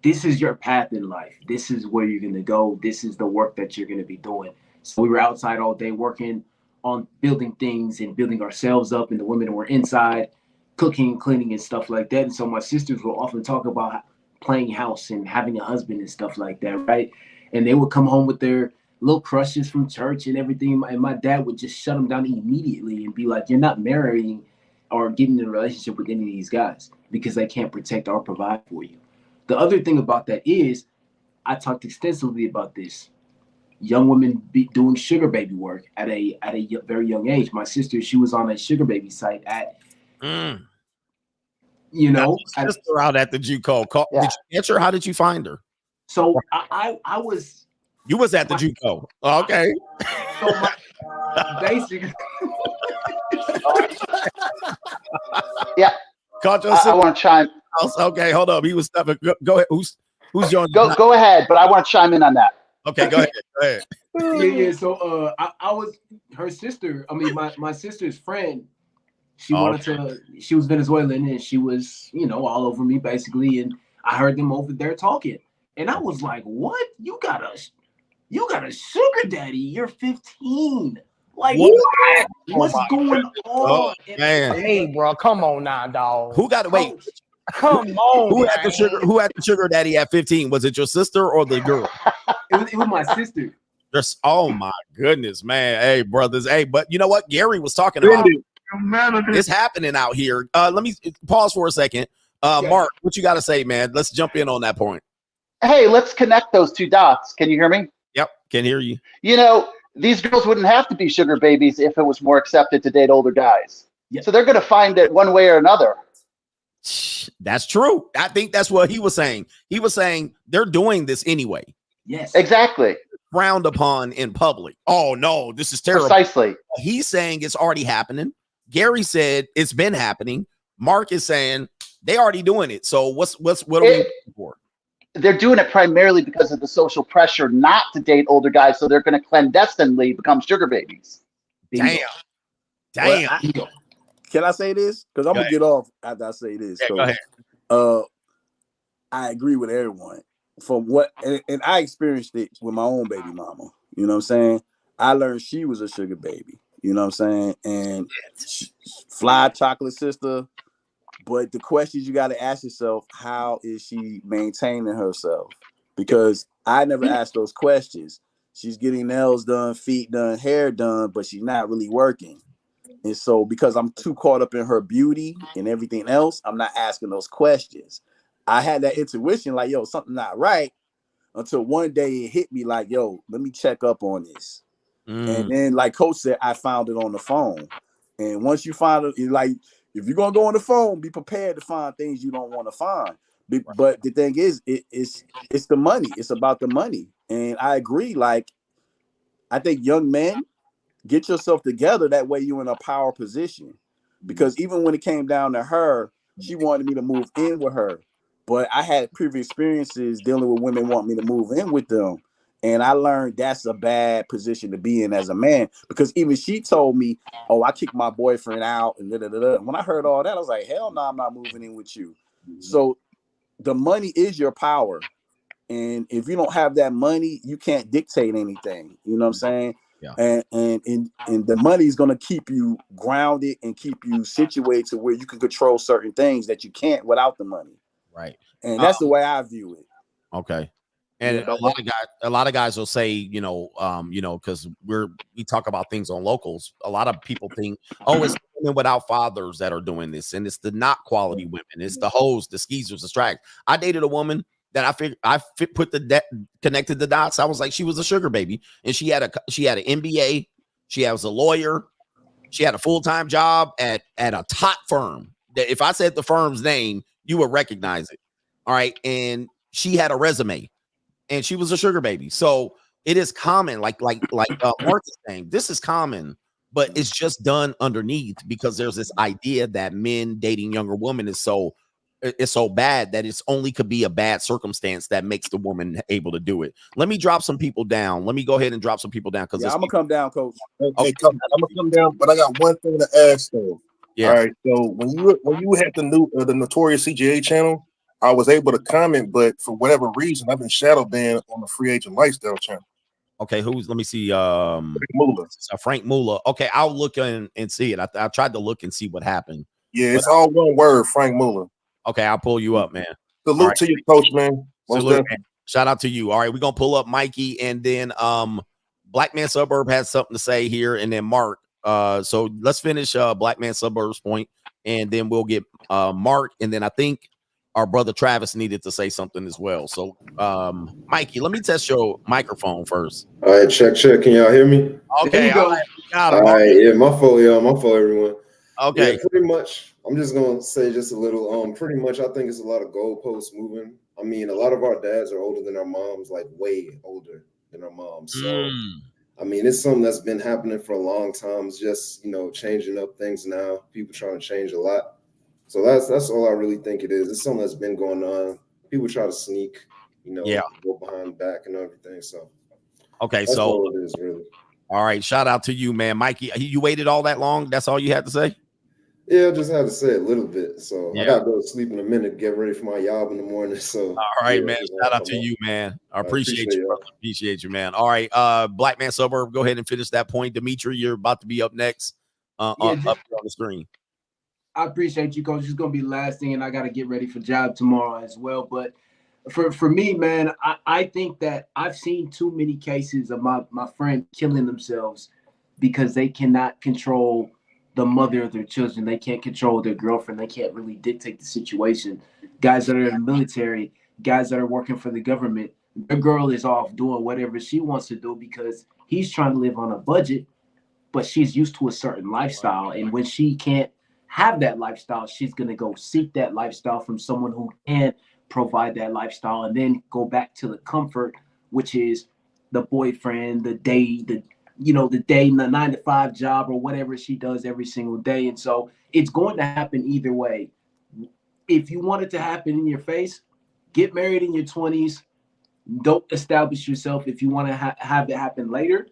this is your path in life. This is where you're going to go. This is the work that you're going to be doing. So we were outside all day working on building things and building ourselves up, and the women were inside cooking, cleaning, and stuff like that. And so my sisters will often talk about playing house and having a husband and stuff like that, right? And they would come home with their little crushes from church and everything, and my dad would just shut them down immediately and be like, "You're not marrying or getting in a relationship with any of these guys because they can't protect or provide for you." The other thing about that is, I talked extensively about this. Young women doing sugar baby work at a very young age. My sister, she was on a sugar baby site at, you know, sister out at the JUCO. Did you answer? How did you find her? So I was. You was at the JUCO. Okay. So basically. Yeah. I want to chime. Okay, hold up. He was stepping. Go ahead. Who's joining? Go ahead, but I want to chime in on that. Okay, go ahead. Yeah. So I was her sister. I mean, my sister's friend. She she was Venezuelan, and she was, you know, all over me basically. And I heard them over there talking, and I was like, "What? You got a sugar daddy? You're 15. Like what? What's going on?" Man. Hey, bro, come on now, dog. Who got to wait? Come on. Who had the sugar daddy at 15? Was it your sister or the girl? It was my sister. Oh my goodness, man. Hey, brothers. Hey, but you know what? Gary was talking about it's happening out here. Let me pause for a second. Mark, what you got to say, man? Let's jump in on that point. Hey, let's connect those two dots. Can you hear me? Yep, can hear you. You know, these girls wouldn't have to be sugar babies if it was more accepted to date older guys. So they're going to find it one way or another. That's true. I think that's what he was saying. He was saying they're doing this anyway. Yes, exactly. Frowned upon in public. Oh no, this is terrible. Precisely. He's saying it's already happening. Gary said it's been happening. Mark is saying they already doing it. So what are we looking for? They're doing it primarily because of the social pressure not to date older guys, so they're going to clandestinely become sugar babies. Damn. Well, Can I say this? Because I'm gonna get off after I say this. Yeah, So, go ahead. I agree with everyone. From what and I experienced it with my own baby mama. You know what I'm saying? I learned she was a sugar baby. You know what I'm saying? And fly chocolate sister. But the questions you got to ask yourself: how is she maintaining herself? Because I never asked those questions. She's getting nails done, feet done, hair done, but she's not really working. And so, because I'm too caught up in her beauty and everything else, I'm not asking those questions. I had that intuition, like, yo, something not right, until one day it hit me, like, yo, let me check up on this. And then, like Coach said, I found it on the phone. And once you find it, like, if you're gonna go on the phone, be prepared to find things you don't want to find. But the thing is, it's the money. It's about the money. And I agree. Like, I think young men, get yourself together. That way you're in a power position. Because even when it came down to her, she wanted me to move in with her. But I had previous experiences dealing with women wanting me to move in with them. And I learned that's a bad position to be in as a man. Because even she told me, oh, I kicked my boyfriend out. And when I heard all that, I was like, hell no, I'm not moving in with you. So the money is your power. And if you don't have that money, you can't dictate anything. You know what I'm saying? Yeah. And the money is going to keep you grounded and keep you situated to where you can control certain things that you can't without the money. Right. And that's the way I view it. Okay. And a lot of guys will say, because we talk about things on locals. A lot of people think, oh, it's women without fathers that are doing this, and it's the not quality women. It's the hoes, the skeezers, the strags. I dated a woman that connected the dots. I was like, she was a sugar baby, and she had an MBA. She was a lawyer. She had a full-time job at a top firm. That if I said the firm's name, you would recognize it. All right, and she had a resume. And she was a sugar baby. So it is common, like Mark is saying, this is common, but it's just done underneath because there's this idea that men dating younger women is so bad that it's only could be a bad circumstance that makes the woman able to do it. Let me drop some people down. Let me go ahead and drop some people down because I'm gonna come down, Coach. Okay, I'm gonna come down, but I got one thing to ask though. Yeah. All right. So when you had the Notorious CGA channel, I was able to comment, but for whatever reason, I've been shadow banned on the Free Agent Lifestyle channel. Okay, let me see. Frank Muller. Okay, I'll look and see it. I tried to look and see what happened. Yeah, it's all one word, Frank Muller. Okay, I'll pull you up, man. Salute to you, Coach, man. Salute, man. Shout out to you. All right, we're gonna pull up Mikey, and then Black Man Suburb has something to say here, and then Mark. So let's finish Black Man Suburb's point, and then we'll get Mark, and then I think our brother Travis needed to say something as well. So, Mikey, let me test your microphone first. All right, check. Can y'all hear me? Okay, All right, yeah, my fault, everyone. Okay, yeah, pretty much. I'm just gonna say just a little. Pretty much, I think it's a lot of goalposts moving. I mean, a lot of our dads are older than our moms, like way older than our moms. So, I mean, it's something that's been happening for a long time. It's just changing up things now. People trying to change a lot. So that's all I really think it is. It's something that's been going on. People try to sneak, go behind the back and everything. So okay, that's so all it is really. All right, shout out to you, man, Mikey. You waited all that long? That's all you had to say? Yeah, I just had to say a little bit. So I gotta go to sleep in a minute, get ready for my job in the morning. So all right, man. Shout out to you, man. I appreciate you, brother. Appreciate you, man. All right, Black Man Suburb, go ahead and finish that point. Dimitri, you're about to be up next. Up here on the screen. I appreciate you, Coach. It's gonna be the last thing, and I gotta get ready for job tomorrow as well. But for me, man, I think that I've seen too many cases of my friend killing themselves because they cannot control the mother of their children. They can't control their girlfriend. They can't really dictate the situation. Guys that are in the military, guys that are working for the government, their girl is off doing whatever she wants to do because he's trying to live on a budget, but she's used to a certain lifestyle. And when she can't have that lifestyle, she's going to go seek that lifestyle from someone who can provide that lifestyle and then go back to the comfort, which is the boyfriend, the day, the 9-to-5 job or whatever she does every single day. And so it's going to happen either way. If you want it to happen in your face, get married in your 20s. Don't establish yourself. If you want to have it happen later,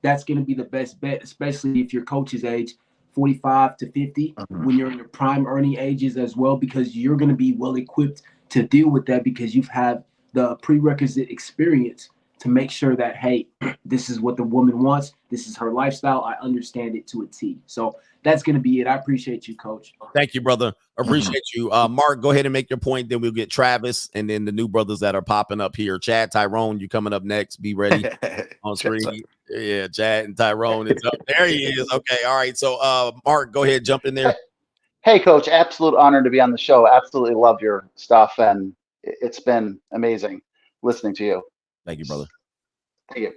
that's going to be the best bet, especially if your coach's age. 45 to 50 when you're in your prime earning ages as well, because you're going to be well equipped to deal with that because you've had the prerequisite experience to make sure that, hey, this is what the woman wants. This is her lifestyle. I understand it to a T. So that's going to be it. I appreciate you, Coach. Thank you, brother. Appreciate you. Mark, go ahead and make your point. Then we'll get Travis and then the new brothers that are popping up here. Chad, Tyrone, you coming up next. Be ready on screen. Yeah, Chad and Tyrone is up. There he is. Okay. All right. So, Mark, go ahead. Jump in there. Hey, Coach. Absolute honor to be on the show. Absolutely love your stuff. And it's been amazing listening to you. Thank you, brother. Thank you.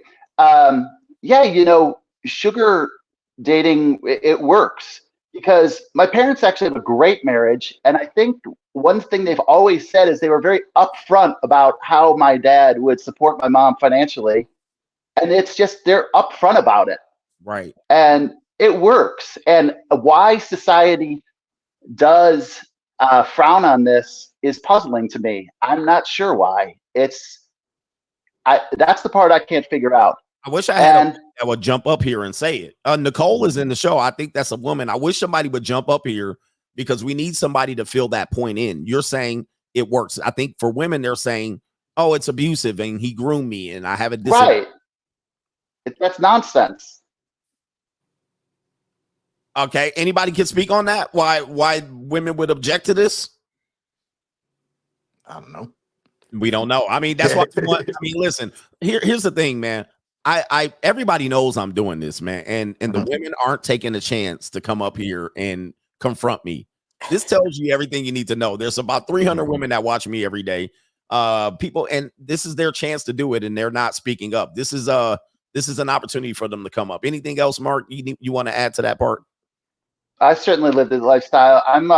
Yeah, sugar dating, it works because my parents actually have a great marriage. And I think one thing they've always said is they were very upfront about how my dad would support my mom financially. And it's just, they're upfront about it. Right. And it works. And why society does frown on this is puzzling to me. I'm not sure why. That's the part I can't figure out. I wish I had that would jump up here and say it. Nicole is in the show. I think that's a woman. I wish somebody would jump up here because we need somebody to fill that point in. You're saying it works. I think for women, they're saying, oh, it's abusive and he groomed me and I have a right. That's nonsense. Okay. Anybody can speak on that? Why women would object to this? I don't know. We don't know. I mean, that's what listen, here's the thing, man. I everybody knows I'm doing this, man. And the women aren't taking a chance to come up here and confront me. This tells you everything you need to know. There's about 300 women that watch me every day. People, and this is their chance to do it, and they're not speaking up. This is an opportunity for them to come up. Anything else, Mark, you want to add to that part? I certainly lived the lifestyle. I'm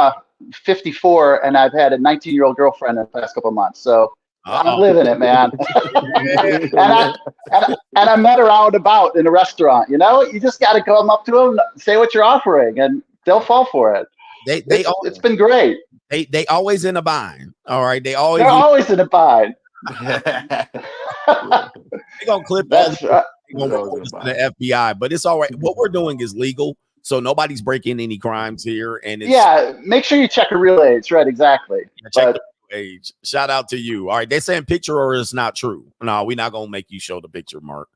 54 and I've had a 19-year-old girlfriend in the past couple of months. So I'm living it, man. and I met her out about in a restaurant. You just got to come up to them, say what you're offering, and they'll fall for it. It's been great. They always in a bind. All right, they're always in a bind. They're gonna clip that. They're gonna report us to the FBI, but it's all right. What we're doing is legal, so nobody's breaking any crimes here. And make sure you check a real age. Right, exactly. Check the age. Shout out to you. All right, they're saying picture or it's not true. No, we're not gonna make you show the picture, Mark.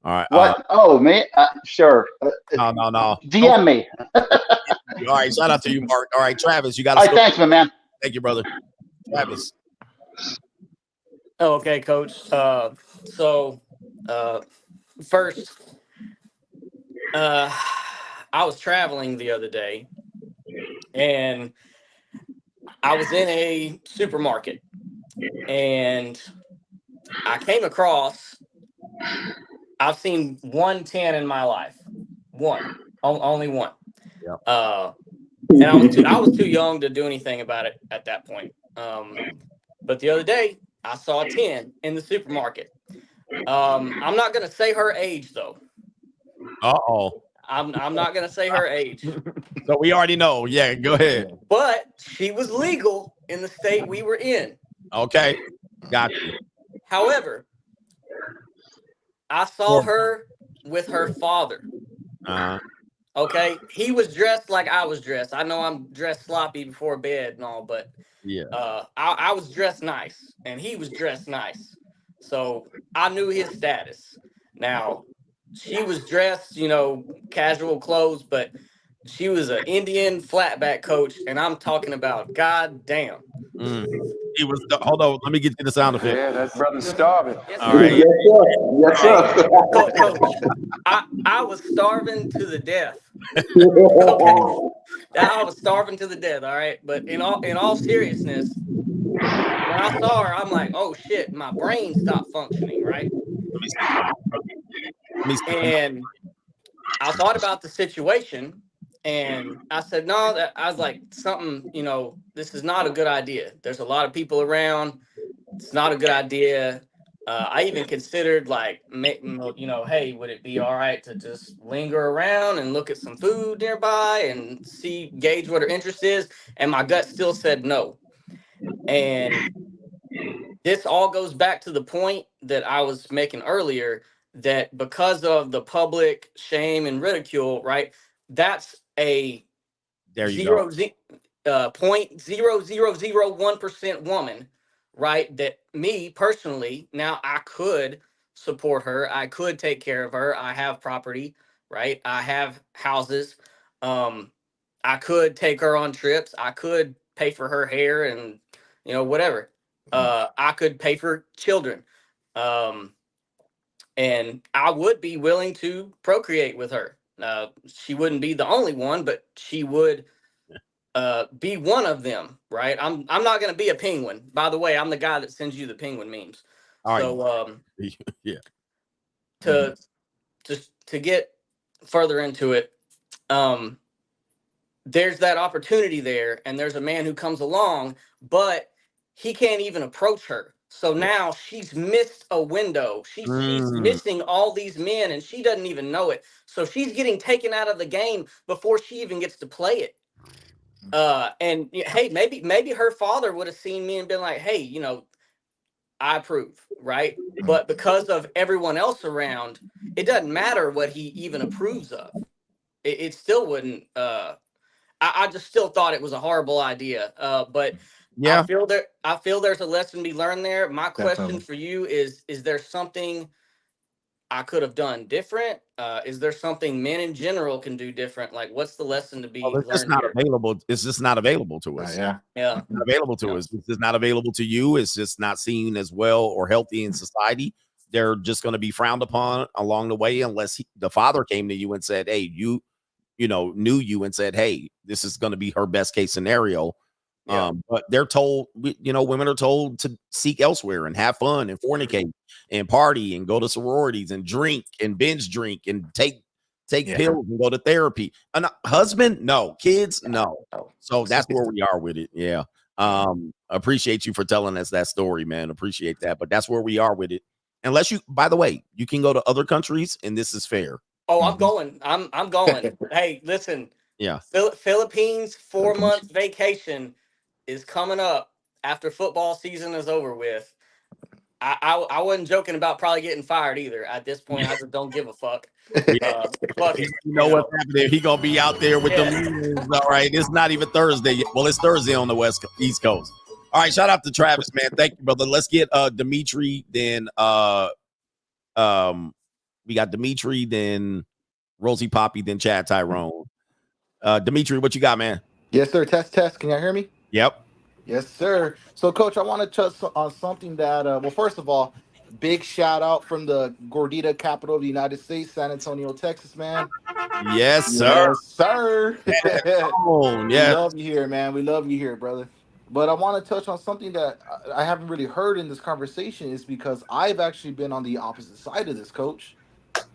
All right. What? Oh, me? Sure. No. DM me. All right. Shout out to you, Mark. All right, Travis, you got. All right, thanks, my man. Thank you, brother. Travis. Oh, okay, Coach. First, I was traveling the other day, and I was in a supermarket, and I came across. I've seen 110 in my life. Only one. Yep. And I was too young to do anything about it at that point. But the other day, I saw a 10 in the supermarket. I'm not gonna say her age though. I'm not gonna say her age. So we already know. Yeah, go ahead. But she was legal in the state we were in. Okay, got you. However, I saw her with her father. Okay, he was dressed like I was dressed. I know I'm dressed sloppy before bed and all, but yeah, I was dressed nice, and he was dressed nice, so I knew his status. Now, she was dressed, casual clothes, but she was an Indian flatback coach, and I'm talking about goddamn. He was. Hold on, let me get you the sound effect. Yeah, that brother's starving. All right. Yes, sir. Coach, I was starving to the death. Okay, I was starving to the death. All right, but in all seriousness, when I saw her, I'm like, oh shit, my brain stopped functioning. Right. And I thought about the situation. And I said, no, I was like, something, this is not a good idea. There's a lot of people around. It's not a good idea. I even considered hey, would it be all right to just linger around and look at some food nearby and gauge what her interest is? And my gut still said no. And this all goes back to the point that I was making earlier, that because of the public shame and ridicule, right? that's a there you go. 0.0001% woman, right? That me personally, now I could support her. I could take care of her. I have property, right? I have houses. I could take her on trips. I could pay for her hair and, whatever. I could pay for children. And I would be willing to procreate with her. She wouldn't be the only one, but she would be one of them, right? I'm not gonna be a penguin. By the way, I'm the guy that sends you the penguin memes. All right. So yeah. To get further into it, there's that opportunity there, and there's a man who comes along, but he can't even approach her. So now she's missed a window. She's missing all these men, and she doesn't even know it. So she's getting taken out of the game before she even gets to play it. And hey, maybe her father would have seen me and been like, hey, I approve, right? But because of everyone else around, it doesn't matter what he even approves of. It still wouldn't. I just still thought it was a horrible idea. But yeah, I feel there's a lesson to be learned there. My question Definitely. for you is there something I could have done different? Is there something men in general can do different? Like, what's the lesson to be It's just learned not here? available. It's just not available to us. Yeah. It's not available to us. It's just not available to you. It's just not seen as well or healthy in society. They're just going to be frowned upon along the way unless the father came to you and said, hey, knew you and said, hey, this is going to be her best case scenario. But they're told, women are told to seek elsewhere and have fun and fornicate and party and go to sororities and drink and binge drink and take pills and go to therapy. And husband, no. Kids, no. So that's where we are with it. Yeah. Appreciate you for telling us that story, man. Appreciate that. But that's where we are with it. Unless by the way, you can go to other countries and this is fair. Oh, I'm going. I'm going. Hey, listen. Yeah. Philippines 4-month vacation is coming up after football season is over with. I wasn't joking about probably getting fired either. At this point, I just don't give a fuck. Fuck it. You know what's happening? He gonna be out there with them. All right, it's not even Thursday yet. Well, it's Thursday on the East Coast. All right, shout out to Travis, man. Thank you, brother. Let's get Dimitri. Then we got Dimitri, then Rosie Poppy, then Chad Tyrone. Dimitri, what you got, man? Yes, sir. Test. Can y'all hear me? Yep. Yes, sir. So, Coach, I want to touch on something that, well, first of all, big shout out from the Gordita capital of the United States, San Antonio, Texas, man. Yes, sir. Yes, sir. Yeah. We love you here, man. We love you here, brother. But I want to touch on something that I haven't really heard in this conversation is because I've actually been on the opposite side of this, Coach.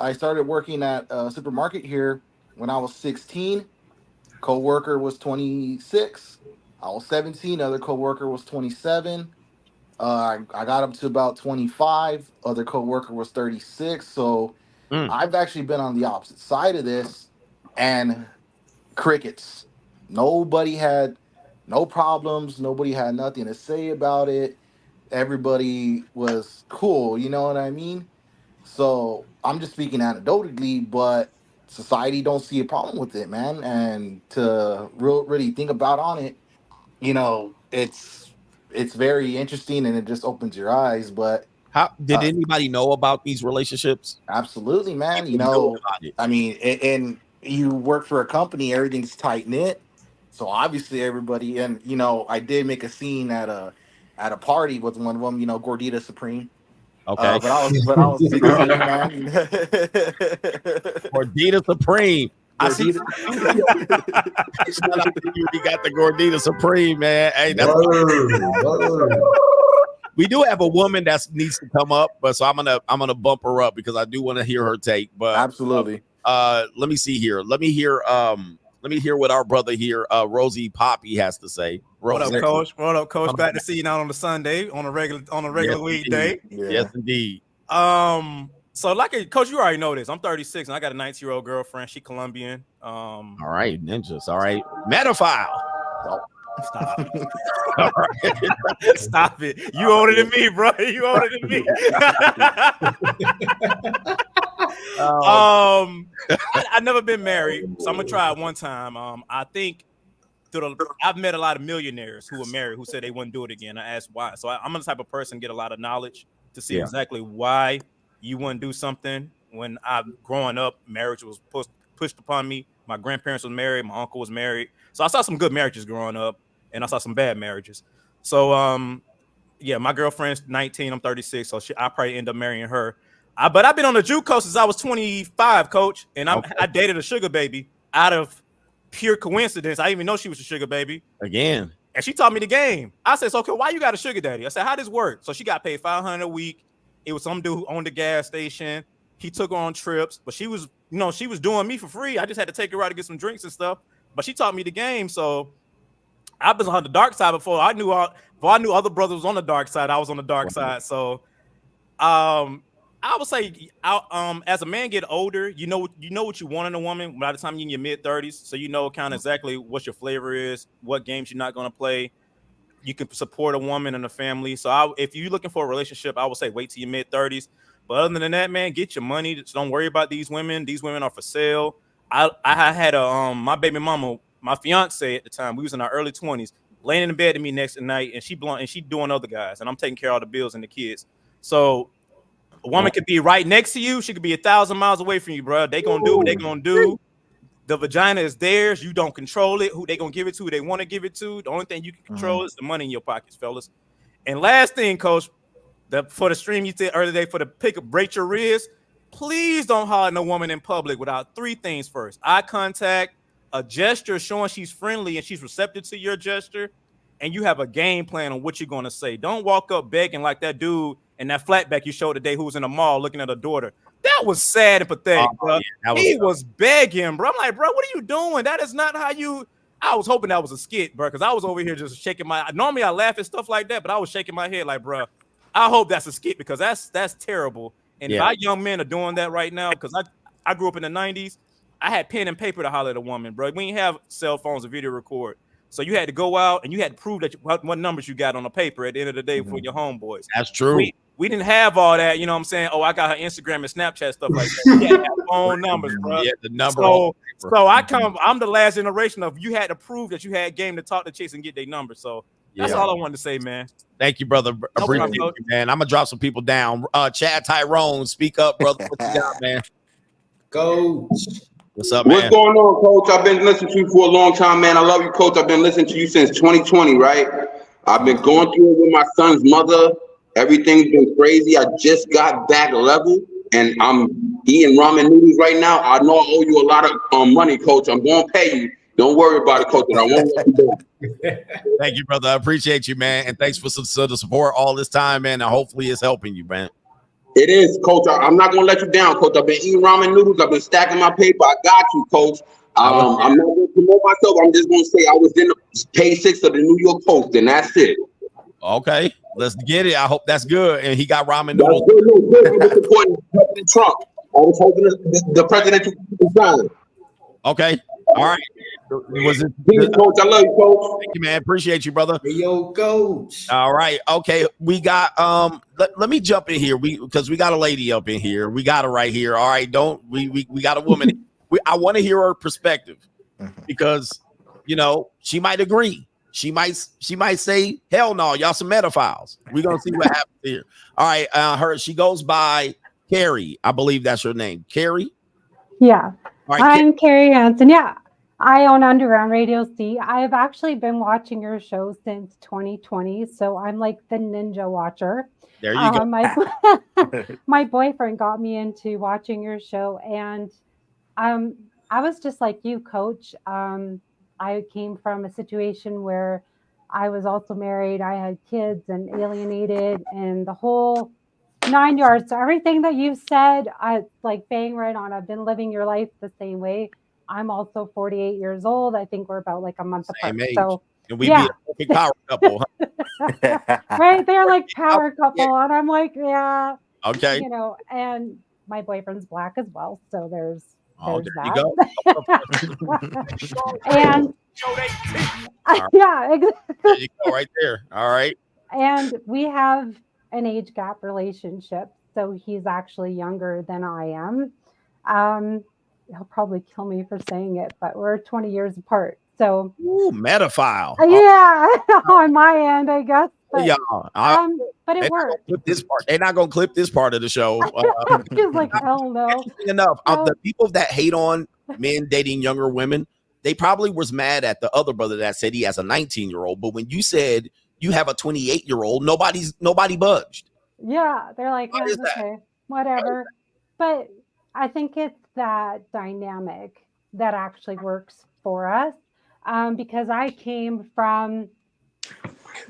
I started working at a supermarket here when I was 16. Co-worker was 26. I was 17. Other co-worker was 27. I got up to about 25. Other co-worker was 36. So I've actually been on the opposite side of this, and crickets. Nobody had no problems. Nobody had nothing to say about it. Everybody was cool. You know what I mean? So I'm just speaking anecdotally, but society don't see a problem with it, man. And to really think about on it, it's very interesting and it just opens your eyes. But how did anybody know about these relationships? Absolutely, man. I mean, and you work for a company, everything's tight knit. So obviously everybody, and I did make a scene at a party with one of them, Gordita Supreme. Okay. But I was 16, man. Gordita Supreme. I see. Shout out to you. We got the Gordita Supreme, man. Hey, that's we do have a woman that needs to come up, but so I'm gonna bump her up because I do want to hear her take. But absolutely. Let me see here. Let me hear what our brother here, Rosie Poppy, has to say. What up, Coach? What up, Coach? Glad to see you now on the Sunday, on a regular weekday. Yes, indeed. So like Coach, you already know this. I'm 36 and I got a 19-year-old girlfriend. She Colombian. All right, ninjas. All right, metaphile. Stop. All right. Stop it. You older than me, bro. You older than me. I've never been married, so I'm gonna try it one time. I think I've met a lot of millionaires who were married who said they wouldn't do it again. I asked why. So I'm the type of person get a lot of knowledge to see exactly why you wouldn't do something. When I'm growing up, marriage was pushed upon me. My grandparents was married, my uncle was married, so I saw some good marriages growing up, and I saw some bad marriages. So yeah, my girlfriend's 19, I'm 36, so I probably end up marrying her. But I've been on the JUCO since I was 25, coach, and I dated a sugar baby out of pure coincidence. I didn't even know she was a sugar baby. Again. And she taught me the game. I said, so, okay, why you got a sugar daddy? I said, how this work? So she got paid $500 a week. It was some dude who owned the gas station. He took her on trips, but she was, she was doing me for free. I just had to take her out to get some drinks and stuff. But she taught me the game. So I've been on the dark side before. I knew other brothers on the dark side. I was on the dark side. So I would say, as a man get older, you know what you want in a woman by the time you're in your mid-30s. So you know kind of exactly what your flavor is, what games you're not going to play. You can support a woman and a family. So if you're looking for a relationship, I would say wait till your mid-30s. But other than that, man, get your money. Just don't worry about these women. These women are for sale. I had my baby mama, my fiance at the time. We was in our early 20s, laying in the bed to me next night, and she doing other guys, and I'm taking care of all the bills and the kids. So a woman could be right next to you. She could be 1,000 miles away from you, bro. They gonna do what they gonna do. The vagina is theirs. You don't control it. Who they gonna give it to? Who they want to give it to. The only thing you can control is the money in your pockets, fellas. And last thing, coach, for the stream you said earlier today, for the pick up, break your wrist. Please don't holler at a woman in public without three things first: eye contact, a gesture showing she's friendly and she's receptive to your gesture, and you have a game plan on what you're gonna say. Don't walk up begging like that dude and that flatback you showed today who was in the mall looking at a daughter. That was sad and pathetic, bro. Yeah, He was begging, bro. I'm like, bro, what are you doing? That is not how you. I was hoping that was a skit, bro, because I was over here just shaking my. Normally I laugh at stuff like that, but I was shaking my head like, bro, I hope that's a skit because that's terrible. And if our young men are doing that right now, because I grew up in the 90s, I had pen and paper to holler at a woman, bro. We didn't have cell phones or video record. So you had to go out and you had to prove that what numbers you got on the paper at the end of the day for your homeboys. That's true. We didn't have all that, you know what I'm saying? Oh, I got her Instagram and Snapchat stuff like that. We had to have phone numbers, bro. Yeah, the number. So I'm the last generation of you had to prove that you had game to talk to chicks and get their numbers. So that's all I wanted to say, man. Thank you, brother. Appreciate you, man. I'm gonna drop some people down. Chad Tyrone, speak up, brother. What you got, man? Coach. What's up, man? What's going on, Coach? I've been listening to you for a long time, man. I love you, Coach. I've been listening to you since 2020, right? I've been going through it with my son's mother. Everything's been crazy. I just got back level, and I'm eating ramen noodles right now. I know I owe you a lot of money, Coach. I'm going to pay you. Don't worry about it, Coach. And I won't let you down. Thank you, brother. I appreciate you, man. And thanks for the support all this time, man. And hopefully it's helping you, man. It is, Coach. I'm not going to let you down, Coach. I've been eating ramen noodles. I've been stacking my paper. I got you, Coach. I'm not going to promote myself. I'm just going to say I was in the page 6 of the New York Post, and that's it. Okay, let's get it. I hope that's good. And he got ramen noodles. That's good. I was supporting President Trump. I was hoping the president to resign. Okay. All right. Was it Coach? I love you, Coach. Thank you, man. Appreciate you, brother. Hey, yo, Coach. All right. Okay. We got let me jump in here. Because we got a lady up in here. We got her right here. All right. We got a woman. I want to hear her perspective because she might agree. She might say, hell no, y'all some pedophiles. We're gonna see what happens here. All right. She goes by Carrie. I believe that's her name. Carrie? Yeah. Right, I'm Carrie Hansen. Yeah. I own Underground Radio C. I've actually been watching your show since 2020. So I'm like the ninja watcher. There you go. My boyfriend got me into watching your show. And I was just like you, Coach. I came from a situation where I was also married. I had kids and alienated and the whole 9 yards. So everything that you said, I like bang right on. I've been living your life the same way. I'm also 48 years old. I think we're about like a month apart. So and we be a perfect power couple, huh? Right? They're like power couple. And I'm like, yeah. Okay. And my boyfriend's black as well. So there's there that. You go. And yeah, exactly. There you go, right there. All right. And we have an age gap relationship. So he's actually younger than I am. he'll probably kill me for saying it, but we're 20 years apart. So Ooh, metaphile. yeah, on my end, I guess. But Yeah, but it worked. clip this part. They're not gonna clip this part of the show. He's like, hell no. Enough. So, The people that hate on men dating younger women, they probably was mad at the other brother that said he has a 19-year-old. But when you said you have a 28-year-old, nobody budged. yeah, they're like, Why is that? okay, whatever. But I think it's that dynamic that actually works for us, because I came from,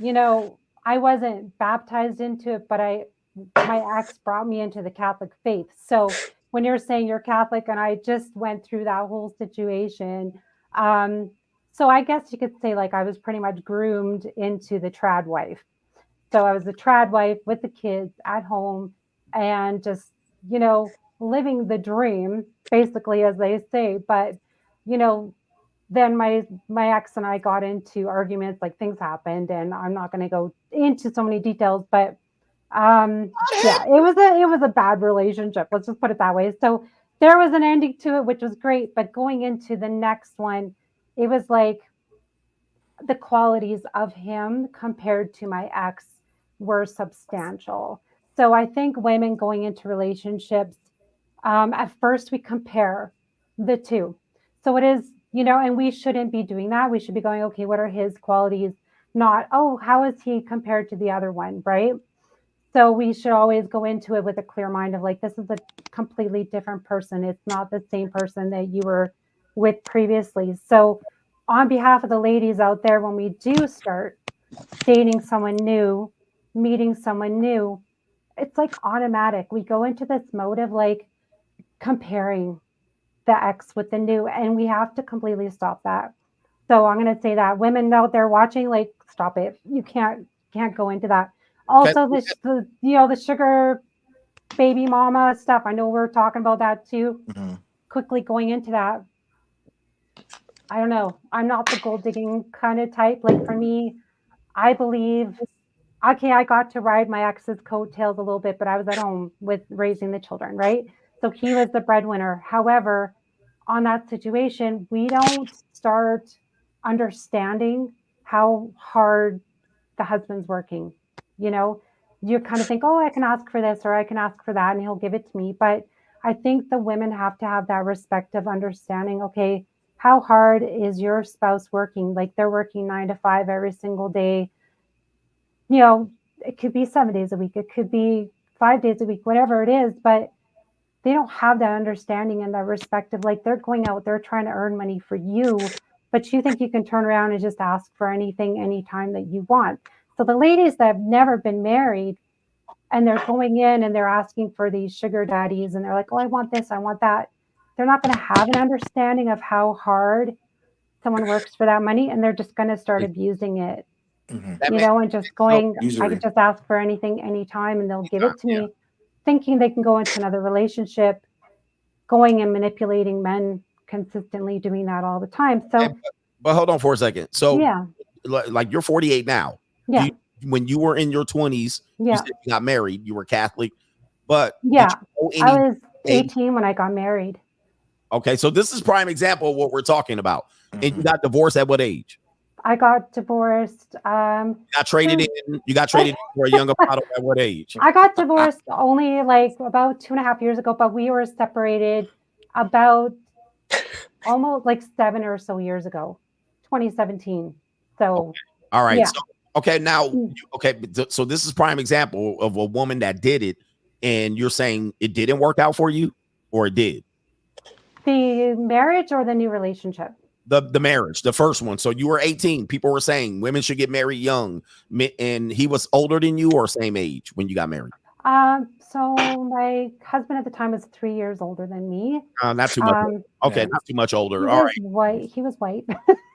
I wasn't baptized into it, but my ex brought me into the Catholic faith. So when you're saying you're Catholic, and I just went through that whole situation, so I guess you could say like I was pretty much groomed into the trad wife. So I was the trad wife with the kids at home and just, living the dream, basically, as they say. But, then my ex and I got into arguments, like things happened, and I'm not going to go into so many details, but yeah, it was a bad relationship. Let's just put it that way. So there was an ending to it, which was great. But going into the next one, it was like the qualities of him compared to my ex were substantial. So I think women going into relationships, at first we compare the two. So it is, and we shouldn't be doing that. We should be going, okay, what are his qualities? Not, oh, how is he compared to the other one, right? So we should always go into it with a clear mind of like, this is a completely different person. It's not the same person that you were with previously. So on behalf of the ladies out there, when we do start dating someone new, meeting someone new, it's like automatic. We go into this mode of like comparing the ex with the new, and we have to completely stop that. So I'm going to say that women out there watching, like, stop it. You can't go into that. Also, the sugar baby mama stuff. I know we're talking about that too. Mm-hmm. Quickly going into that. I don't know. I'm not the gold digging kind of type. Like for me, I believe, okay, I got to ride my ex's coattails a little bit, but I was at home with raising the children, right? So he was the breadwinner. However, on that situation, we don't start understanding how hard the husband's working. You kind of think, oh, I can ask for this or I can ask for that and he'll give it to me. But I think the women have to have that respect of understanding, okay, how hard is your spouse working? Like they're working 9 to 5 every single day. It could be 7 days a week. It could be 5 days a week, whatever it is. But they don't have that understanding and that respect of like, they're going out, they're trying to earn money for you, but you think you can turn around and just ask for anything, anytime that you want. So the ladies that have never been married and they're going in and they're asking for these sugar daddies and they're like, oh, I want this, I want that. They're not going to have an understanding of how hard someone works for that money. And they're just going to start abusing it, and just going, I could just ask for anything, anytime, and they'll give it to me, thinking they can go into another relationship, going and manipulating men consistently, doing that all the time. So, but hold on for a second. So, yeah, like you're 48 now. Yeah. When you were in your 20s, you said you got married, you were Catholic, but yeah, I was age? 18 when I got married. Okay, so this is prime example of what we're talking about. And you got divorced at what age? I got divorced. You got traded in for a younger model at what age? I got divorced only like about 2.5 years ago, but we were separated about almost like 7 or so years ago, 2017. So, all right. Yeah. So, okay, now, so this is prime example of a woman that did it, and you're saying it didn't work out for you, or it did? The marriage or the new relationship? The marriage, the first one. So you were 18. People were saying women should get married young, and he was older than you or same age when you got married? So my husband at the time was 3 years older than me. Not too much. Okay, not too much older. All right. White. He was white.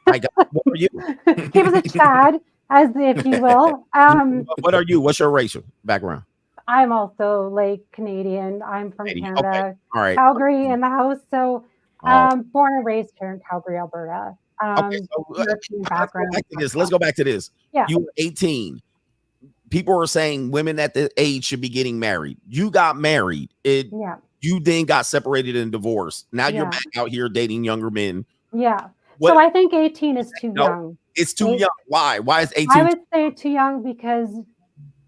What are you? He was a Chad, as if you will. What are you? What's your racial background? I'm also like Canadian. I'm from Canada. Okay. All right. Calgary in the house. So born and raised here in Calgary, Alberta. European background. Let's go back to this. Yeah. You were 18. People are saying women at the age should be getting married. You got married. You then got separated and divorced. Now you're Yeah. back out here dating younger men. Yeah. What? So I think 18 is too No, young. it's too young. Why? Why is 18? I would say too young because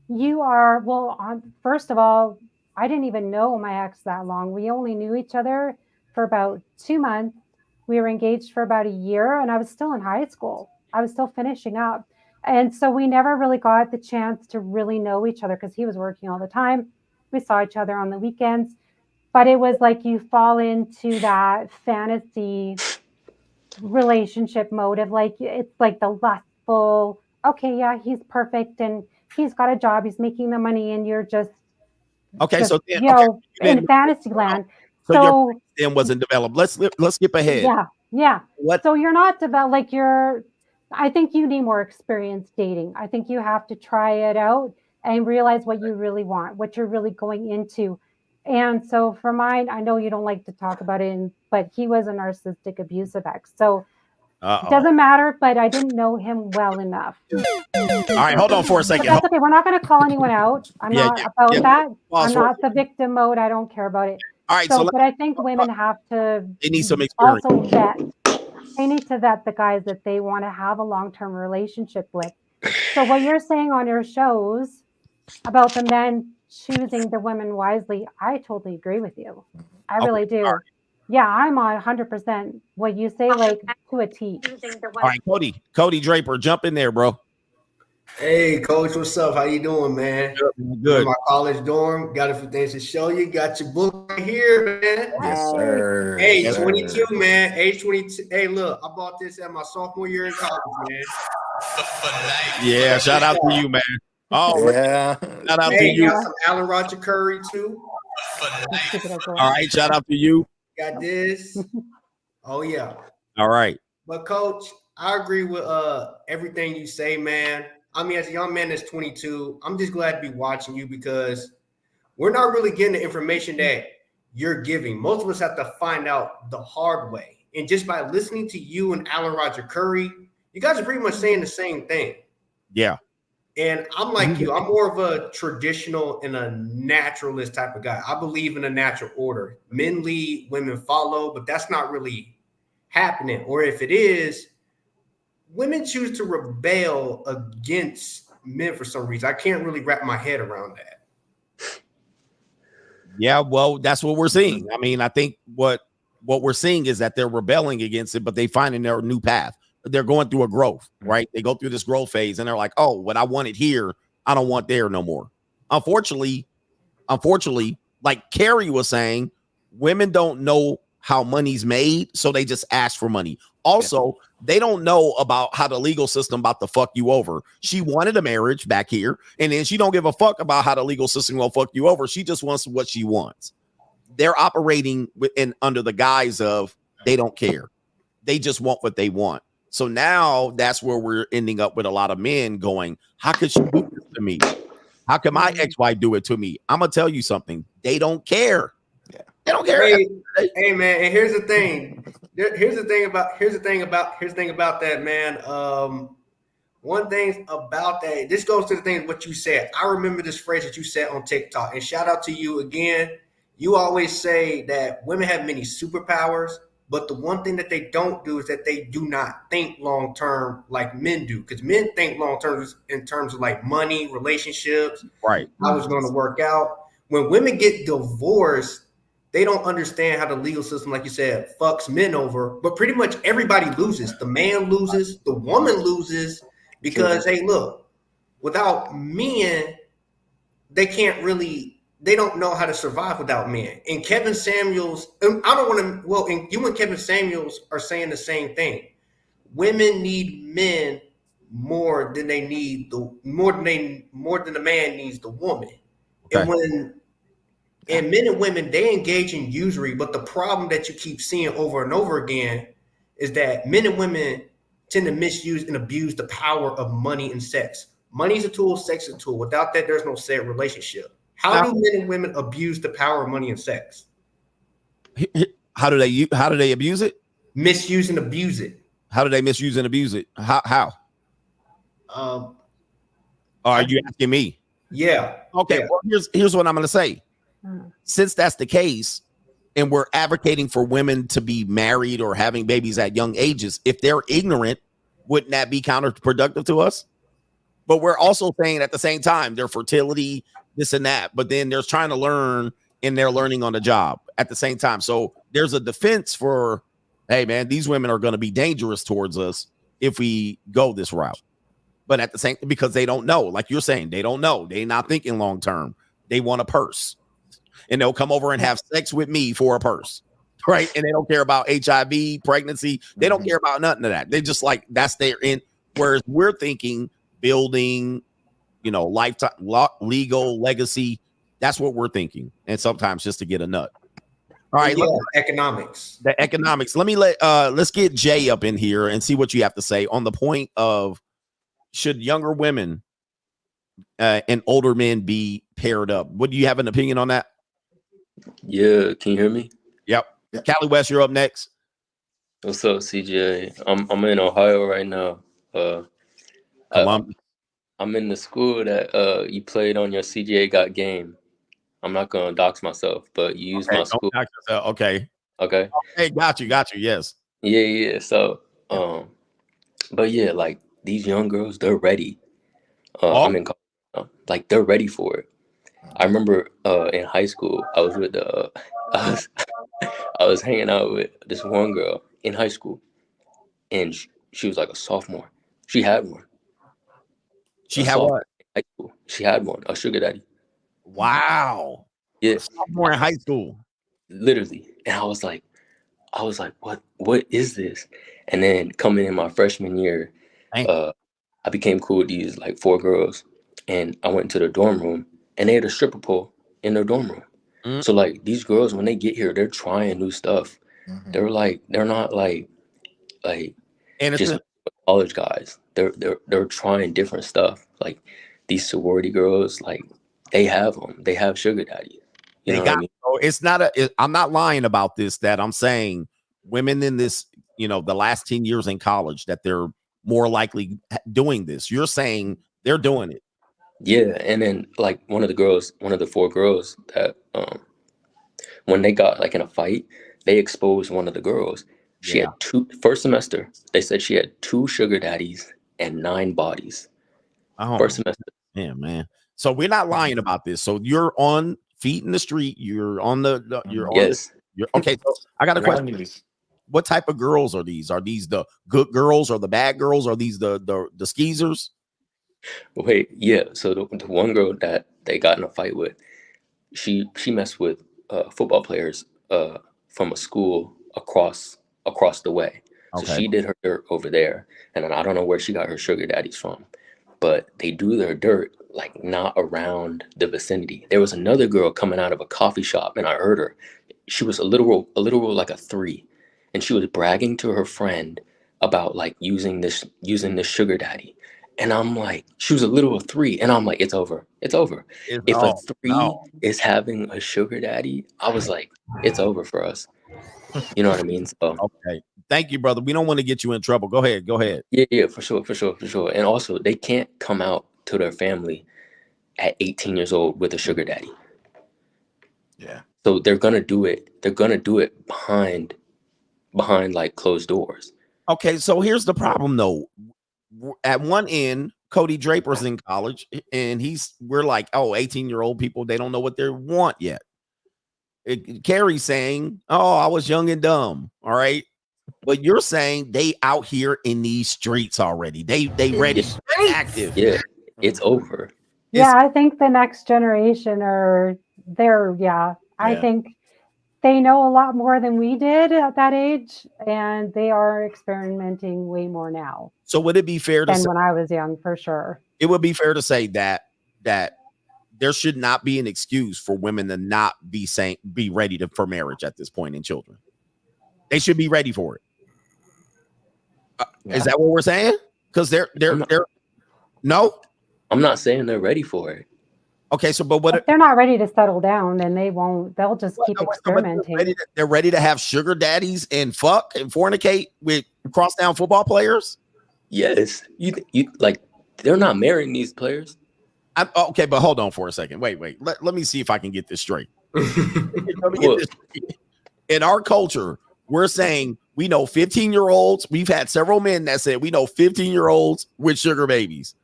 you are, well, first of all, I didn't even know my ex that long. We only knew each other for about 2 months. We were engaged for about a year, and I was still in high school. I was still finishing up. And so we never really got the chance to really know each other because he was working all the time. We saw each other on the weekends. But it was like you fall into that fantasy relationship mode of like, it's like the lustful, okay, yeah, he's perfect and he's got a job, he's making the money, and you're just Okay, so then, you know, in fantasy land. so your brain then wasn't developed. Let's skip ahead. Yeah. What? So you're not developed, like I think you need more experience dating. I think you have to try it out and realize what you really want, what you're really going into. And so for mine, I know you don't like to talk about it, but he was a narcissistic, abusive ex. So it doesn't matter, but I didn't know him well enough. All right, hold on for a second. But that's okay. We're not going to call anyone out. I'm not about that. I'm not the victim mode. I don't care about it. All right, so but I think women have to they need some experience. also vet. They need to vet the guys that they want to have a long-term relationship with. So what you're saying on your shows about the men choosing the women wisely, I totally agree with you. I really do. Right. Yeah, I'm on 100% what you say, like to a T. All right, Cody Draper, jump in there, bro. Hey, Coach, what's up? How you doing, man? Good. In my college dorm, got a few things to show you. Got your book right here, man. Yes, sir. Age Yes, 22, sir. man. Age 22. Hey, look, I bought this at my sophomore year in college, man. Yeah, shout out to you, man. Oh, yeah. Shout out to you. Got some Alan Roger Curry, too. All right, shout out to you. Got this. Oh, yeah. All right. But, Coach, I agree with everything you say, man. I mean, as a young man that's 22, I'm just glad to be watching you because we're not really getting the information that you're giving. Most of us have to find out the hard way. And just by listening to you and Alan Roger Curry, you guys are pretty much saying the same thing. Yeah. And I'm like you. I'm more of a traditional and a naturalist type of guy. I believe in a natural order. Men lead, women follow, but that's not really happening. Or if it is, women choose to rebel against men for some reason. I can't really wrap my head around that. Yeah, well, that's what we're seeing. I mean, I think what we're seeing is that they're rebelling against it, but they finding their new path. They're going through a growth, right? They go through this growth phase and they're like, oh, what I wanted here, I don't want there no more. Unfortunately, like Carrie was saying, women don't know how money's made, so they just ask for money. Also, they don't know about how the legal system about to fuck you over. She wanted a marriage back here, and then she don't give a fuck about how the legal system will fuck you over. She just wants what she wants. They're operating under the guise of they don't care. They just want what they want. So now that's where we're ending up with a lot of men going, how could she do this to me? How can my ex-wife do it to me? I'm going to tell you something. They don't care. They don't care. Hey, man, and here's the thing. Here's the thing about that, man. One thing about that, this goes to the thing what you said. I remember this phrase that you said on TikTok, and shout out to you again. You always say that women have many superpowers, but the one thing that they don't do is that they do not think long term like men do, because men think long term in terms of like money, relationships, right? How it's going to work out. When women get divorced, they don't understand how the legal system, like you said, fucks men over, but pretty much everybody loses. The man loses, the woman loses, because, hey, look, without men, they don't know how to survive without men. And Kevin Samuels, and you and Kevin Samuels are saying the same thing. Women need men more than the man needs the woman. Okay. And men and women, they engage in usury, but the problem that you keep seeing over and over again is that men and women tend to misuse and abuse the power of money and sex. Money is a tool, sex is a tool. Without that, there's no said relationship. How do men and women abuse the power of money and sex? How do they abuse it? Misuse and abuse it. How do they misuse and abuse it? How? Are you asking me? Yeah. Okay. Yeah. Well, here's what I'm going to say. since that's the case, and we're advocating for women to be married or having babies at young ages, if they're ignorant, wouldn't that be counterproductive to us? But we're also saying at the same time, their fertility, this and that, but then they're trying to learn and they're learning on the job at the same time. So there's a defense for, hey man, these women are going to be dangerous towards us if we go this route. But at the same, because they don't know, like you're saying, they don't know. They're not thinking long term. They want a purse. And they'll come over and have sex with me for a purse, right? And they don't care about HIV, pregnancy. They don't care about nothing of that. They just like, that's their end. Whereas we're thinking building, lifetime, legal legacy. That's what we're thinking. And sometimes just to get a nut. All right. Economics. The economics. Let's get Jay up in here and see what you have to say on the point of, should younger women and older men be paired up? What do you have an opinion on that? Yeah, can you hear me? Yep. Cali West, you're up next. What's up, CGA? I'm in Ohio right now. I'm in the school that you played on your CGA Got Game. I'm not gonna dox myself, but you use my school. Okay. Okay. Hey, got you. Yes. Yeah. So, but yeah, like these young girls, they're ready. I'm in college now. Like they're ready for it. I remember in high school, I was with I was hanging out with this one girl in high school, and she was like a sophomore. She had one. She had what? High school. She had one, a sugar daddy. Wow. Yeah. Sophomore in high school. Literally. And I was like, what is this? And then coming in my freshman year, I became cool with these like 4 girls, and I went into the dorm room, and they had a stripper pole in their dorm room. So like these girls, when they get here, they're trying new stuff. They're not like just college guys. They're trying different stuff. Like these sorority girls, like they have them. They have sugar daddies. You know what I mean? It's not I'm not lying about this, that I'm saying women in this, the last 10 years in college, that they're more likely doing this. You're saying they're doing it. Yeah. And then like one of the 4 girls that when they got like in a fight, they exposed one of the girls. She had 2 first semester. They said she had 2 sugar daddies and 9 bodies. First semester. Yeah, man. So we're not lying about this. So you're on feet in the street. You're on Yes. Okay. So I got a question. What type of girls are these? Are these the good girls or the bad girls? Are these the skeezers? Wait, yeah. So the one girl that they got in a fight with, she messed with football players from a school across the way. So she did her dirt over there, and then I don't know where she got her sugar daddies from, but they do their dirt like not around the vicinity. There was another girl coming out of a coffee shop, and I heard her. She was a literal like a 3, and she was bragging to her friend about like using this sugar daddy. And I'm like, she was a literal 3, and I'm like, it's over. If a 3 is having a sugar daddy, I was like, it's over for us. You know what I mean? So okay, thank you, brother. We don't want to get you in trouble. Go ahead. Yeah, for sure. And also, they can't come out to their family at 18 years old with a sugar daddy. Yeah. So they're gonna do it. They're gonna do it behind like closed doors. Okay, so here's the problem though. At one end, Cody Draper's in college, and we're like, 18-year-old people, they don't know what they want yet. Carrie's saying, I was young and dumb. All right. But you're saying they out here in these streets already. They ready, active. Yeah, it's over. Yeah, I think the next generation I think they know a lot more than we did at that age, and they are experimenting way more now. So would it be fair to say, when I was young, for sure? It would be fair to say that there should not be an excuse for women to not be ready for marriage at this point in children. They should be ready for it. Is that what we're saying? Because they're no. I'm not saying they're ready for it. Okay, so but if they're not ready to settle down, then they won't. They'll just keep experimenting. They're ready to have sugar daddies and fuck and fornicate with crosstown football players. Yes, you like they're not marrying these players. Okay, but hold on for a second. Wait. Let me see if I can get this straight. In our culture, we're saying we know 15-year-olds. We've had several men that said we know 15-year-olds with sugar babies,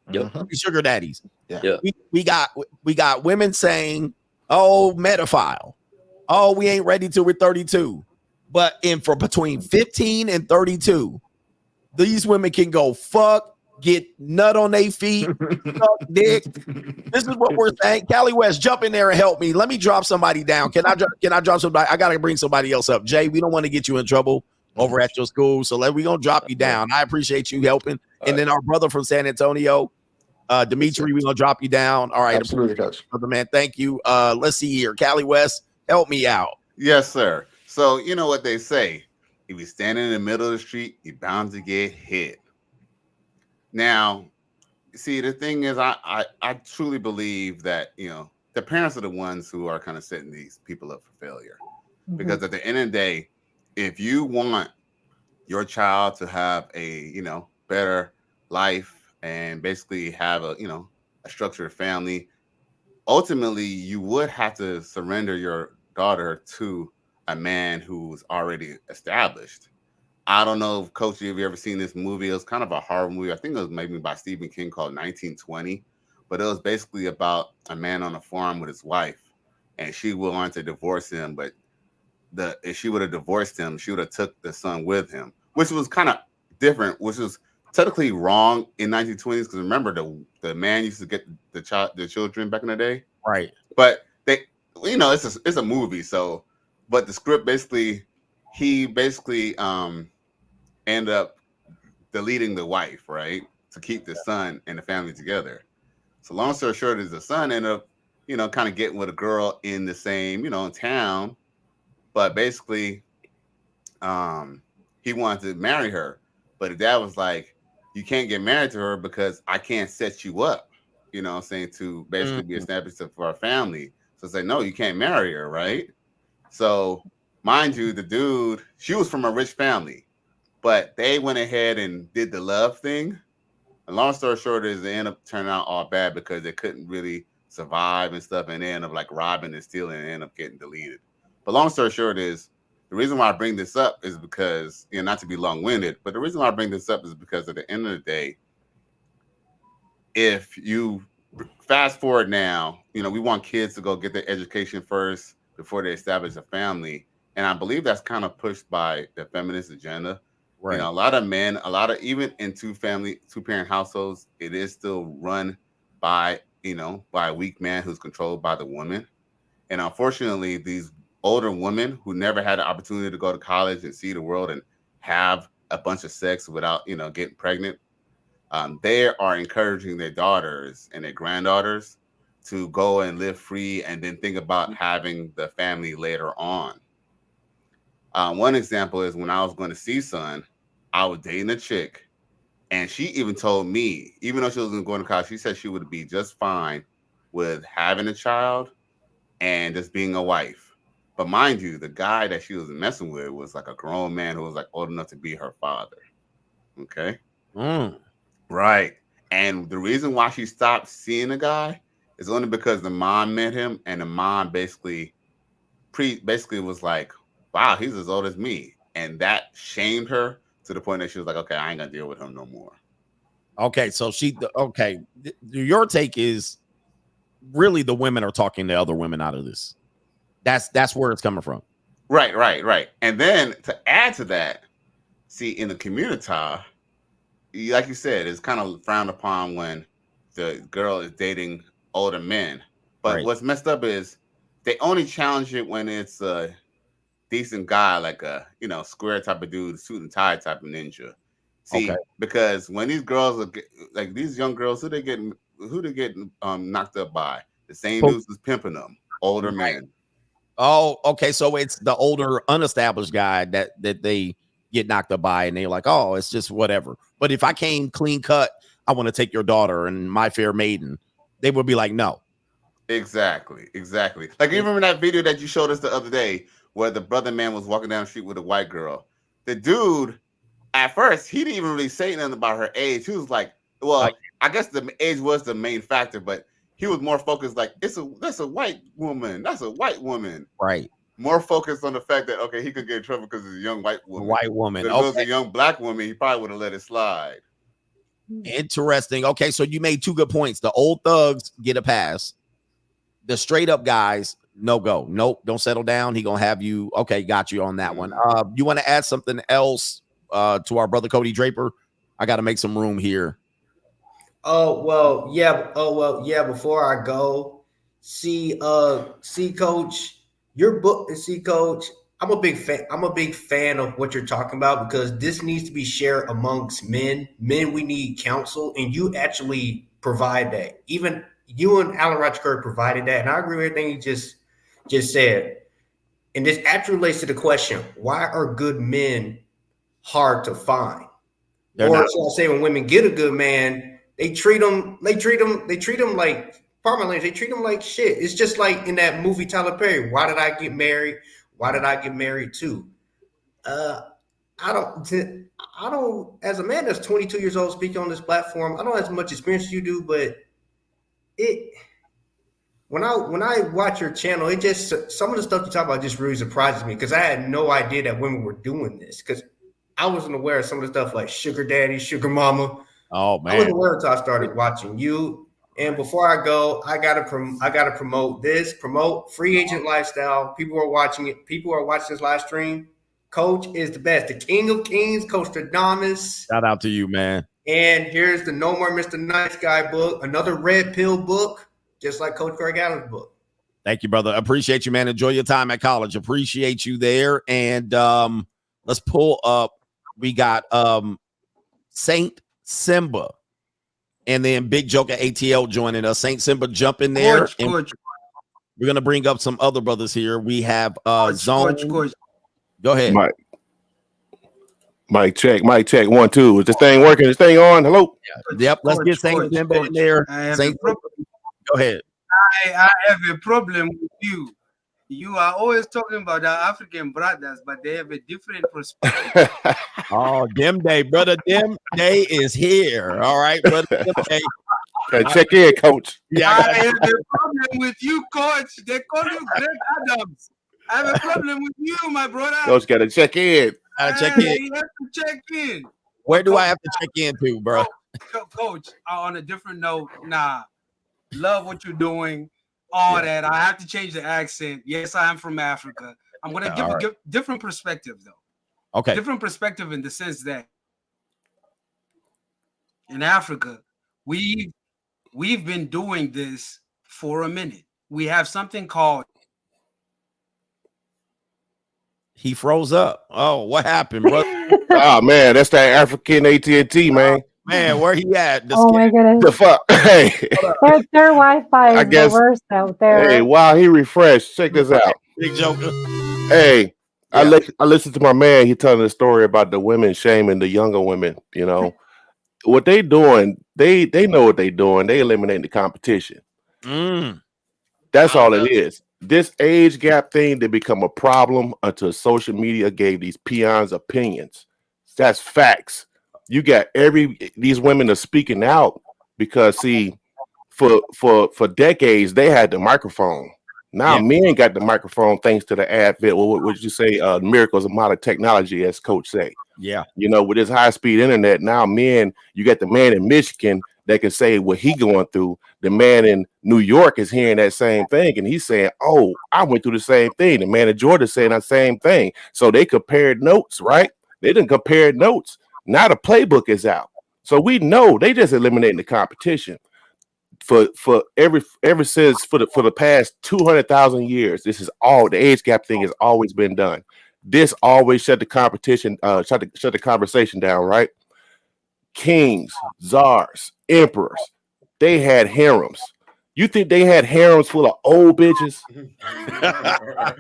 sugar daddies. Yeah. We got women saying, "Oh, metaphile. Oh, we ain't ready till we're 32." But for between 15 and 32, these women can go fuck, get nut on their feet, suck dick. This is what we're saying. Callie West, jump in there and help me. Let me drop somebody down. Can I drop somebody? I gotta bring somebody else up. Jay, we don't want to get you in trouble over at your school, so we're gonna drop you down. I appreciate you helping. And then our brother from San Antonio, Dimitri, we're gonna drop you down. All right, absolutely, Coach. Brother man, thank you. Let's see here. Callie West, help me out. Yes, sir. So you know what they say: if you stand in the middle of the street, you're bound to get hit. Now, see, the thing is, I truly believe that, you know, the parents are the ones who are kind of setting these people up for failure. Because at the end of the day, if you want your child to have a, you know, better life and basically have a, you know, a structured family, ultimately you would have to surrender your daughter to a man who's already established. I don't know if Coach, have you ever seen this movie? It was kind of a horror movie. I think it was maybe by Stephen King called 1920. But it was basically about a man on a farm with his wife. And she wanted to divorce him. But if she would have divorced him, she would have took the son with him. Which was kind of different, which was technically wrong in 1920s. Because remember, the man used to get the children back in the day. Right. But they, you know, it's a movie. So, but the script basically, he basically end up deleting the wife, right, to keep the son and the family together. So long story short is the son ended up, you know, kind of getting with a girl in the same, you know, town, but basically he wanted to marry her, but his dad was like, you can't get married to her because I can't set you up, you know what I'm saying, to basically be established for our family. So it's like, no, you can't marry her, right? So mind you, the dude, she was from a rich family. But they went ahead and did the love thing. And long story short is they ended up turning out all bad because they couldn't really survive and stuff. And they ended up like robbing and stealing and ended up getting deleted. But long story short is the reason why I bring this up is because, you know, not to be long-winded, but the reason why I bring this up is because at the end of the day, if you fast forward now, you know, we want kids to go get their education first before they establish a family. And I believe that's kind of pushed by the feminist agenda. Right. You know, a lot of men, even in two-parent households, it is still run by, you know, by a weak man who's controlled by the woman. And unfortunately, these older women who never had the opportunity to go to college and see the world and have a bunch of sex without, you know, getting pregnant, they are encouraging their daughters and their granddaughters to go and live free and then think about having the family later on. One example is when I was going to see son, I was dating a chick, and she even told me, even though she wasn't going to college, she said she would be just fine with having a child and just being a wife. But mind you, the guy that she was messing with was like a grown man who was like old enough to be her father. Okay. Right. And the reason why she stopped seeing the guy is only because the mom met him, and the mom basically was like, wow, he's as old as me. And that shamed her to the point that she was like, okay, I ain't gonna deal with him no more. Okay, so your take is really the women are talking the other women out of this. That's where it's coming from. Right. And then to add to that, see, in the community, like you said, it's kind of frowned upon when the girl is dating older men. But what's messed up is they only challenge it when it's a decent guy, like a, you know, square type of dude, suit and tie type of ninja. See, because when these girls are like these young girls, who they getting knocked up by? The same dudes who's pimping them, older men. Oh, okay. So it's the older, unestablished guy that they get knocked up by, and they're like, oh, it's just whatever. But if I came clean cut, I want to take your daughter and my fair maiden, they would be like, no. Exactly. Like, you remember that video that you showed us the other day where the brother man was walking down the street with a white girl? The dude, at first, he didn't even really say nothing about her age. He was like, well, I guess the age was the main factor, but he was more focused like that's a white woman. That's a white woman. Right. More focused on the fact that okay, he could get in trouble because it's a young white woman. White woman. But if it was a young black woman, he probably would have let it slide. Interesting. Okay, so you made two good points. The old thugs get a pass. The straight up guys, no go. Nope, don't settle down. He gonna have you. Okay, got you on that one. You want to add something else to our brother Cody Draper? I got to make some room here. Oh well, yeah. Before I go, see, Coach, your book. See, Coach, I'm a big fan. I'm a big fan of what you're talking about because this needs to be shared amongst men. Men, we need counsel, and you actually provide that. Even you and Alan Rochker provided that, and I agree with everything you just said. And this actually relates to the question: why are good men hard to find? Or should I say, when women get a good man, they treat them like, pardon my language, they treat them like shit. It's just like in that movie Tyler Perry. Why did I get married? Why did I get married too? I don't. As a man that's 22 years old speaking on this platform, I don't have as much experience as you do, but when I watch your channel, it just some of the stuff you talk about just really surprises me because I had no idea that women were doing this because I wasn't aware of some of the stuff like sugar daddy, sugar mama. Oh man, I wasn't aware until I started watching you. And before I go, I gotta promote Free Agent Lifestyle. People are watching it. People are watching this live stream. Coach is the best, the King of Kings, Coach Damas. Shout out to you, man. And here's the No More Mr. Nice Guy book, another red pill book, just like Coach Craig Allen's book. Thank you, brother. Appreciate you, man. Enjoy your time at college. Appreciate you there. And let's pull up. We got Saint Simba and then Big Joker ATL joining us. Saint Simba, jump in there. Coach. We're gonna bring up some other brothers here. We have Zone. Coach. Go ahead. Mic check. 1, 2. Is this thing working? This thing on? Hello. Yep. Let's get Saint Simba in there. Saint, go ahead. I have a problem with you. You are always talking about our African brothers, but they have a different perspective. Oh, Dem Day, brother. Dem Day is here. All right, brother. Okay. Check in, Coach. Yeah, I have a problem with you, Coach. They call you Greg Adams. I have a problem with you, my brother. Coach got to check in. Check in. You have to check in. Where do I have to check in to, bro? Coach, on a different note, love what you're doing. All that. I have to change the accent. Yes, I am from Africa. I'm going to give a different perspective, though. Okay. Different perspective in the sense that in Africa, we've been doing this for a minute. We have something called. He froze up. Oh, what happened, bro? Oh man, that's that African AT&T, man. Man, where he at? Oh my goodness. The fuck? Hey. Their Wi-Fi is the worst out there. Hey, while he refreshed, check this out. Big Joker. Hey, I listened to my man. He telling the story about the women shaming the younger women. You know what they doing? They know what they doing. They eliminating the competition. That's all it is. This age gap thing did become a problem until social media gave these peons opinions. That's facts. You got these women are speaking out because see, for decades they had the microphone. Now men got the microphone thanks to the advent. What would you say? Miracles of modern technology, as Coach say. Yeah. You know, with this high-speed internet, now men, you got the man in Michigan that can say what he going through. The man in New York is hearing that same thing, and he's saying, "Oh, I went through the same thing." The man in Georgia saying that same thing. So they compared notes, right? They didn't compare notes. Now the playbook is out, so we know they just eliminating the competition. Ever since for the past 200,000 years, this is all the age gap thing has always been done. This always shut the competition, shut the conversation down, right? Kings, czars, emperors, they had harems. You think they had harems full of old bitches?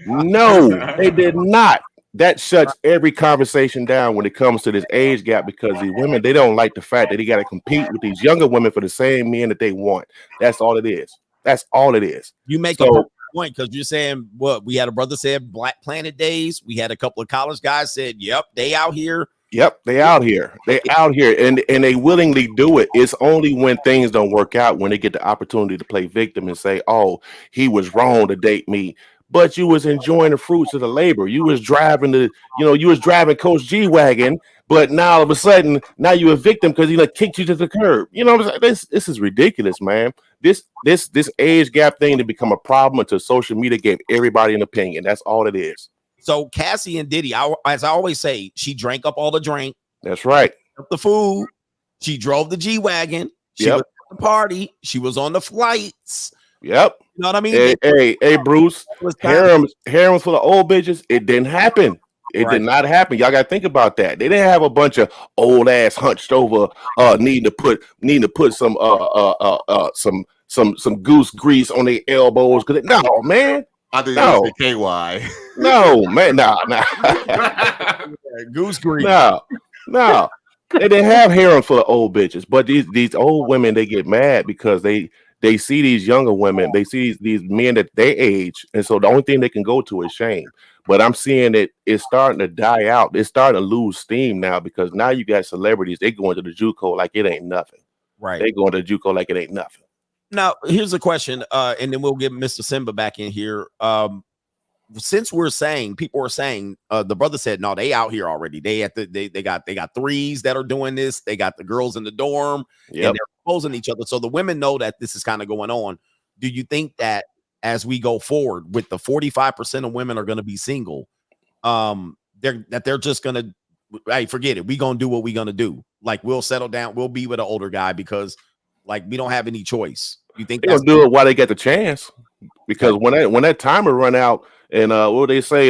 No, they did not. That shuts every conversation down when it comes to this age gap because these women, they don't like the fact that they got to compete with these younger women for the same men that they want. That's all it is. That's all it is. You make a point because you're saying what we had a brother said Black Planet days. We had a couple of college guys said, yep, they out here Yep, they out here. They out here, and they willingly do it. It's only when things don't work out when they get the opportunity to play victim and say, "Oh, he was wrong to date me." But you was enjoying the fruits of the labor. You was driving you was driving Coach G wagon. But now all of a sudden, now you're a victim because he like kicked you to the curb. You know what I'm saying? This is ridiculous, man. This age gap thing to become a problem until social media gave everybody an opinion. That's all it is. So Cassie and Diddy, as I always say, she drank up all the drink. That's right. The food. She drove the G-Wagon. She was at the party. She was on the flights. Yep. You know what I mean? Hey, Bruce. Harems for the old bitches. It didn't happen. It did not happen. Y'all got to think about that. They didn't have a bunch of old ass hunched over, needing to put some goose grease on their elbows. No, man. I think you say KY. No, man, nah. Goose grease. No. They didn't have harem for the old bitches, but these old women, they get mad because they see these younger women, they see these men that they age, and so the only thing they can go to is shame. But I'm seeing that it's starting to die out. It's starting to lose steam now because now you got celebrities. They go into the JUCO like it ain't nothing. Right. They go into the JUCO like it ain't nothing. Now, here's a question, and then we'll get Mr. Simba back in here. Since people are saying, the brother said, no, they out here already. They got threes that are doing this. They got the girls in the dorm, and they're exposing each other. So the women know that this is kind of going on. Do you think that as we go forward with the 45% of women are going to be single, they're just going to, hey, forget it. We're going to do what we're going to do. Like, we'll settle down. We'll be with an older guy because like we don't have any choice. You think they're gonna do it while they get the chance? Because when that timer run out and what they say,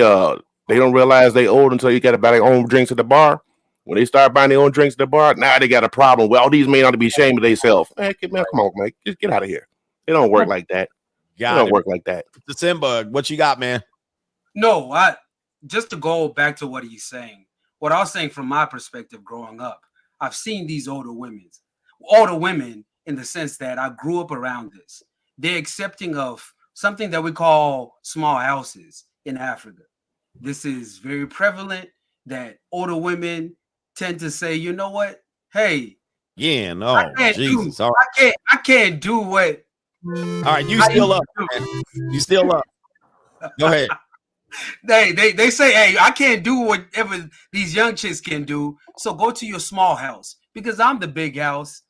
they don't realize they old until you got to buy their own drinks at the bar. When they start buying their own drinks at the bar, now they got a problem. Well, all these men ought to be ashamed of themselves. Man, come on, man, just get out of here. It don't work like that. It don't work like that. Simba, what you got, man? No, just to go back to what he's saying. What I was saying from my perspective, growing up, I've seen these older women in the sense that I grew up around this. They're accepting of something that we call small houses in Africa. This is very prevalent that older women tend to say, you know what? Hey, Jesus. All right. I can't do what. All right, you still up, man. You still up. Go ahead. They say, hey, I can't do whatever these young chicks can do. So go to your small house because I'm the big house.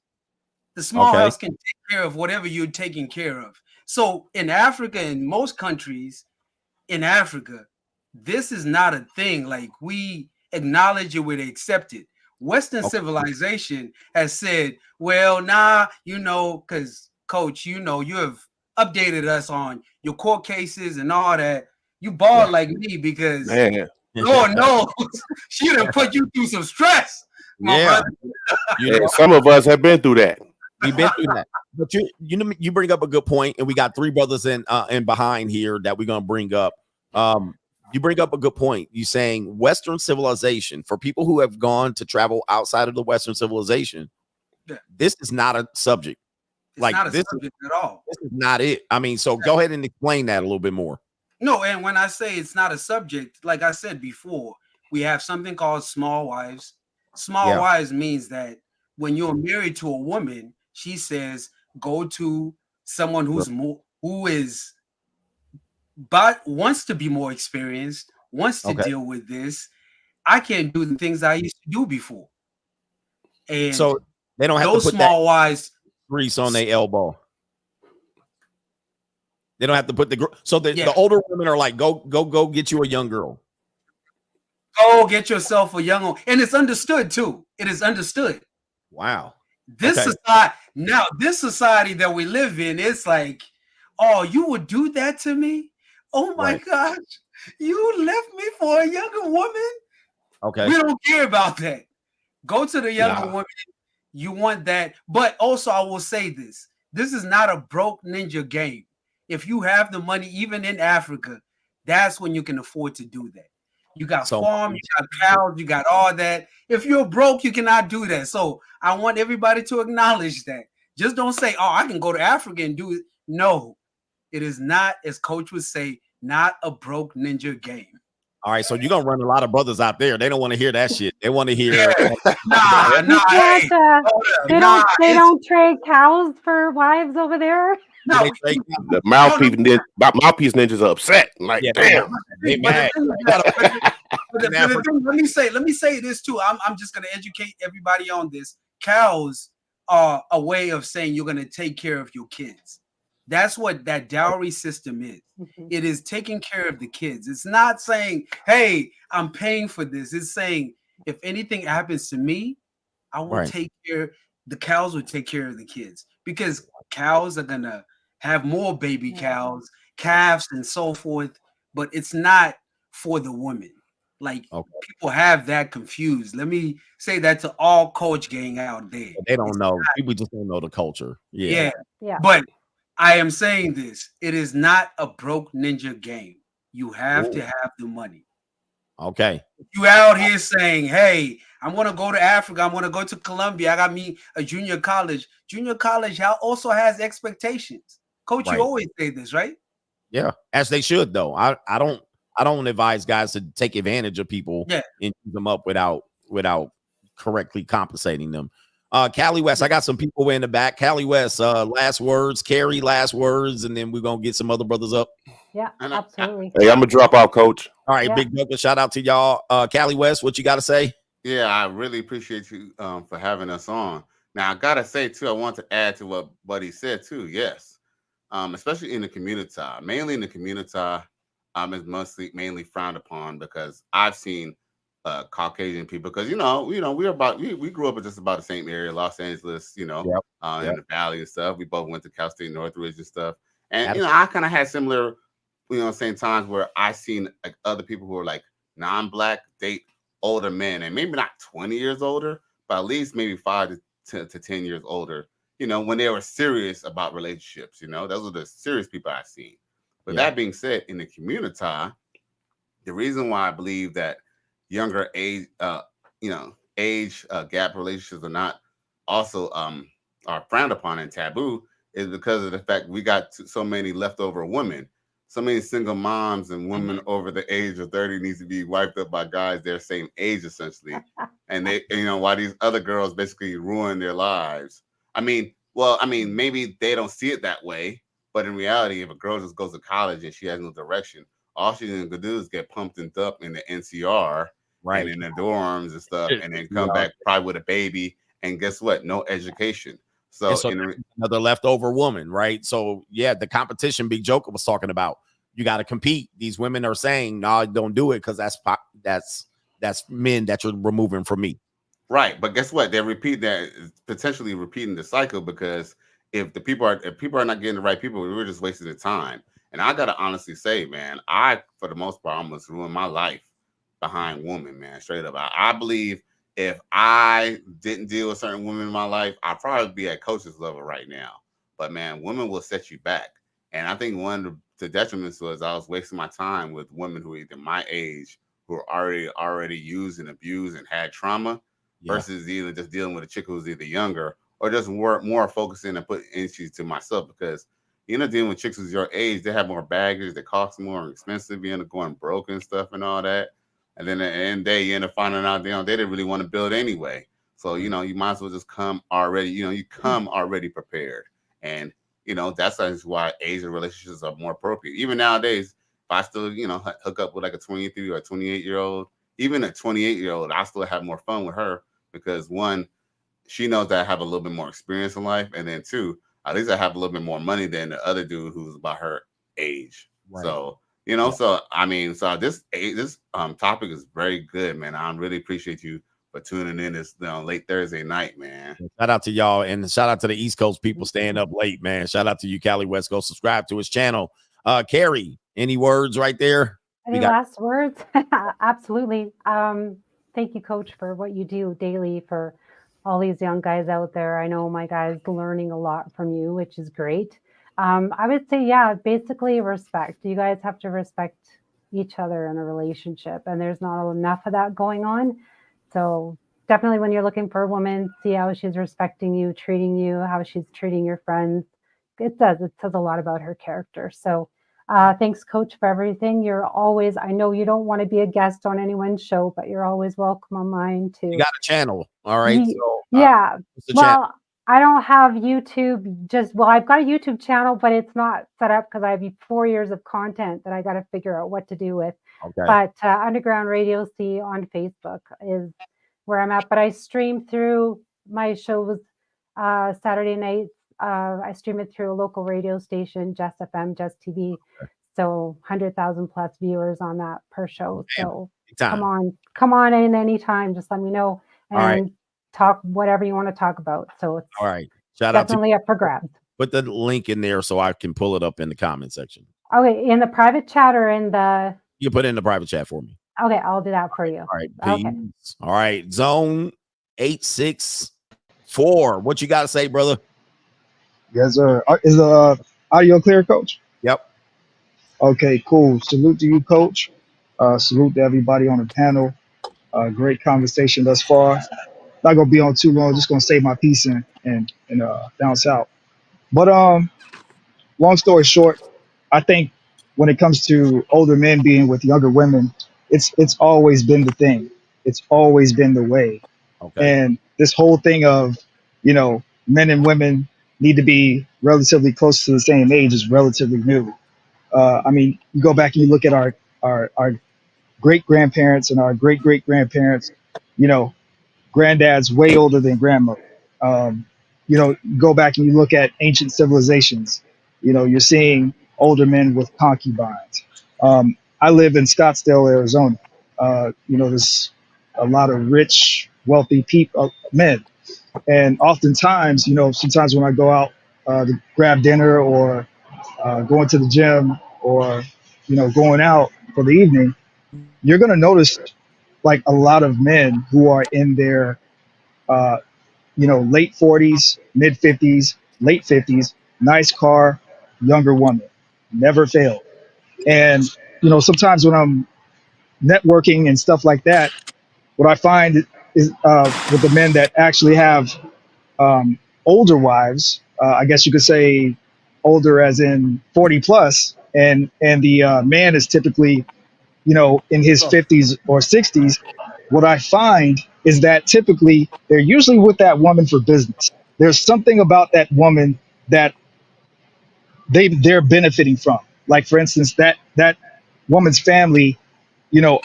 The small house can take care of whatever you're taking care of. So in Africa, in most countries in Africa, this is not a thing. Like, we acknowledge it, we accept it. Western civilization has said, well, because Coach, you have updated us on your court cases and all that. You ball like me because Lord knows she done put you through some stress, my brother. Some of us have been through that. We've been through that. But you bring up a good point, and we got three brothers in behind here that we're gonna bring up. You bring up a good point. You saying Western civilization, for people who have gone to travel outside of the Western civilization, this is not a subject. It's not a subject at all. This is not it. I mean, so go ahead and explain that a little bit more. No, and when I say it's not a subject, like I said before, we have something called small wives. Small wives means that when you're married to a woman, she says, go to someone but wants to be more experienced, wants to deal with this. I can't do the things I used to do before. And so they don't have those to put small wives grease on their elbow. They don't have to put the older women are like, go get you a young girl. Go get yourself a young one. And it's understood too. It is understood. Wow. This society that we live in, it's like, oh, you would do that to me? Oh my gosh, you left me for a younger woman? Okay. We don't care about that. Go to the younger woman. You want that. But also, I will say this. This is not a broke ninja game. If you have the money, even in Africa, that's when you can afford to do that. You got farms, you got cows, you got all that. If you're broke, you cannot do that. So I want everybody to acknowledge that. Just don't say, oh, I can go to Africa and do it. No, it is not, as Coach would say, not a broke ninja game. All right, so you're gonna run a lot of brothers out there. They don't want to hear that shit. They want to hear Nah, You can't, they don't trade cows for wives over there. No, The mouthpiece ninjas are upset. Like, Yeah, damn. they mad. Let me say this too. I'm just gonna educate everybody on this. Cows are a way of saying you're gonna take care of your kids. That's what that dowry system is. It is taking care of the kids. It's not saying, hey, I'm paying for this. It's saying if anything happens to me, I will take care. The cows will take care of the kids because cows are gonna have more baby cows, calves, and so forth. But it's not for the women. Like people have that confused. Let me say that to all coach gang out there. They don't know. People just don't know the culture. Yeah. But I am saying this. It is not a broke ninja game. You have to have the money. Okay. You out here saying, hey, I'm going to go to Africa. I'm going to go to Colombia. I got me a junior college. Junior college also has expectations. Coach, you always say this, right? Yeah, as they should though. I don't advise guys to take advantage of people and use them up without correctly compensating them. Cali West, I got some people in the back. Cali West, last words, Carrie, last words, and then we're gonna get some other brothers up. Yeah, absolutely. Hey, I'm gonna drop out, coach. All right, Big Joker, shout out to y'all. Cali West, what you got to say? Yeah, I really appreciate you for having us on. Now, I gotta say too, I want to add to what Buddy said too. Yes, especially in the community, mainly in the community, is mainly frowned upon because I've seen Caucasian people because we grew up in just about the same area, Los Angeles, in the Valley and stuff. We both went to Cal State Northridge and stuff, and I kind of had similar, same times where I seen like other people who are like non-black date older men, and maybe not 20 years older, but at least maybe 5 to 10 years older. When they were serious about relationships, those are the serious people I've seen. But that being said, in the community, the reason why I believe that younger age, age gap relationships are not also are frowned upon and taboo is because of the fact we got so many leftover women. So many single moms and women over the age of 30 needs to be wiped up by guys their same age, essentially. And they, why these other girls basically ruin their lives. Maybe they don't see it that way, but in reality, if a girl just goes to college and she has no direction, all she's gonna do is get pumped and up in the NCR and in the dorms and stuff, and then come back probably with a baby. And guess what? No education. So, another leftover woman, right? So yeah, the competition Big Joker was talking about. You got to compete. These women are saying, "No, don't do it," because that's men that you're removing from me. Right, but guess what? They repeat that, potentially repeating the cycle because if people are not getting the right people, we're just wasting the time. And I gotta honestly say, man, I for the most part almost ruined my life behind women, man. Straight up, I believe. If I didn't deal with certain women in my life, I'd probably be at coach's level right now. But man, women will set you back. And I think one of the detriments was I was wasting my time with women who were either my age, who were already used and abused and had trauma, versus either just dealing with a chick who's either younger or just more focusing and putting issues to myself because dealing with chicks who's your age, they have more baggage, they cost more expensive, you end up going broke and stuff and all that. And then at the end of the day, you end up finding out they didn't really want to build anyway. So, you might as well just come already, you come already prepared. And, that's why Asian relationships are more appropriate. Even nowadays, if I still, hook up with like a 23 or a 28-year-old, even a 28-year-old, I still have more fun with her because one, she knows that I have a little bit more experience in life. And then two, at least I have a little bit more money than the other dude who's about her age. Right. So, so this topic is very good, man. I really appreciate you for tuning in this late Thursday night, man. Shout out to y'all and shout out to the East Coast people staying up late, man. Shout out to you, Cali West. Go subscribe to his channel. Carrie, any words right there? Any last words? Absolutely. Thank you, Coach, for what you do daily for all these young guys out there. I know my guys learning a lot from you, which is great. I would say, basically respect. You guys have to respect each other in a relationship, and there's not enough of that going on. So definitely when you're looking for a woman, see how she's respecting you, treating you, how she's treating your friends. It says a lot about her character. So Thanks, Coach, for everything. You're always, I know you don't want to be a guest on anyone's show, but you're always welcome on mine too. You got a channel, all right? So yeah. what's the channel? Well, I don't have YouTube. Well, I've got a YouTube channel, but it's not set up because I have 4 years of content that I got to figure out what to do with. Okay. But Underground Radio C on Facebook is where I'm at. But I stream through my shows Saturday nights. I stream it through a local radio station, Just FM, Just TV. Okay. So 100,000 plus viewers on that per show. So Time. come on in anytime. Just let me know and talk whatever you want to talk about. So it's all right. Shout out definitely up for grabs. Put the link in there so I can pull it up in the comment section. Okay, in the private chat or in the? You put it in the private chat for me. Okay, I'll do that for you. All right. Okay. All right. Zone 864. What you got to say, brother? Yes, sir. Is the audio clear, Coach? Yep. Okay, cool. Salute to you, Coach. Salute to everybody on the panel. Great conversation thus far. Not gonna be on too long. Just gonna save my piece and bounce out. But long story short, I think when it comes to older men being with younger women, it's always been the thing. It's always been the way. Okay. And this whole thing of, men and women need to be relatively close to the same age is relatively new. I mean, you go back and you look at our great grandparents and our great great grandparents, granddad's way older than grandmother. Go back and you look at ancient civilizations, you're seeing older men with concubines. I live in Scottsdale, Arizona. There's a lot of rich, wealthy people, men. And oftentimes, sometimes when I go out to grab dinner or going to the gym or, going out for the evening, you're going to notice like a lot of men who are in their, late 40s, mid 50s, late 50s, nice car, younger woman, never failed. And, sometimes when I'm networking and stuff like that, what I find is with the men that actually have older wives, I guess you could say older as in 40 plus, and the man is typically, in his 50s or 60s, what I find is that typically they're usually with that woman for business. There's something about that woman that they're benefiting from. Like for instance, that woman's family,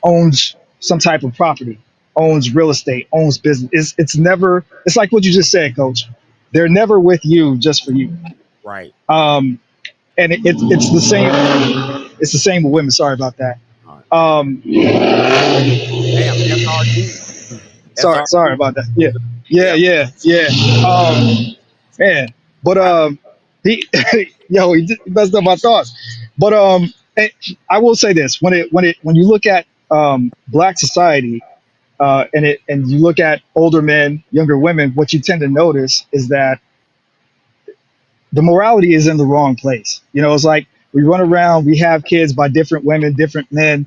owns some type of property, owns real estate, owns business. It's like what you just said, Coach. They're never with you just for you. Right. And it's the same. It's the same with women. Sorry about that. Sorry about that. Yeah. Man, but he he messed up my thoughts. But I will say this: when you look at Black society, and you look at older men, younger women, what you tend to notice is that the morality is in the wrong place. It's like we run around, we have kids by different women, different men,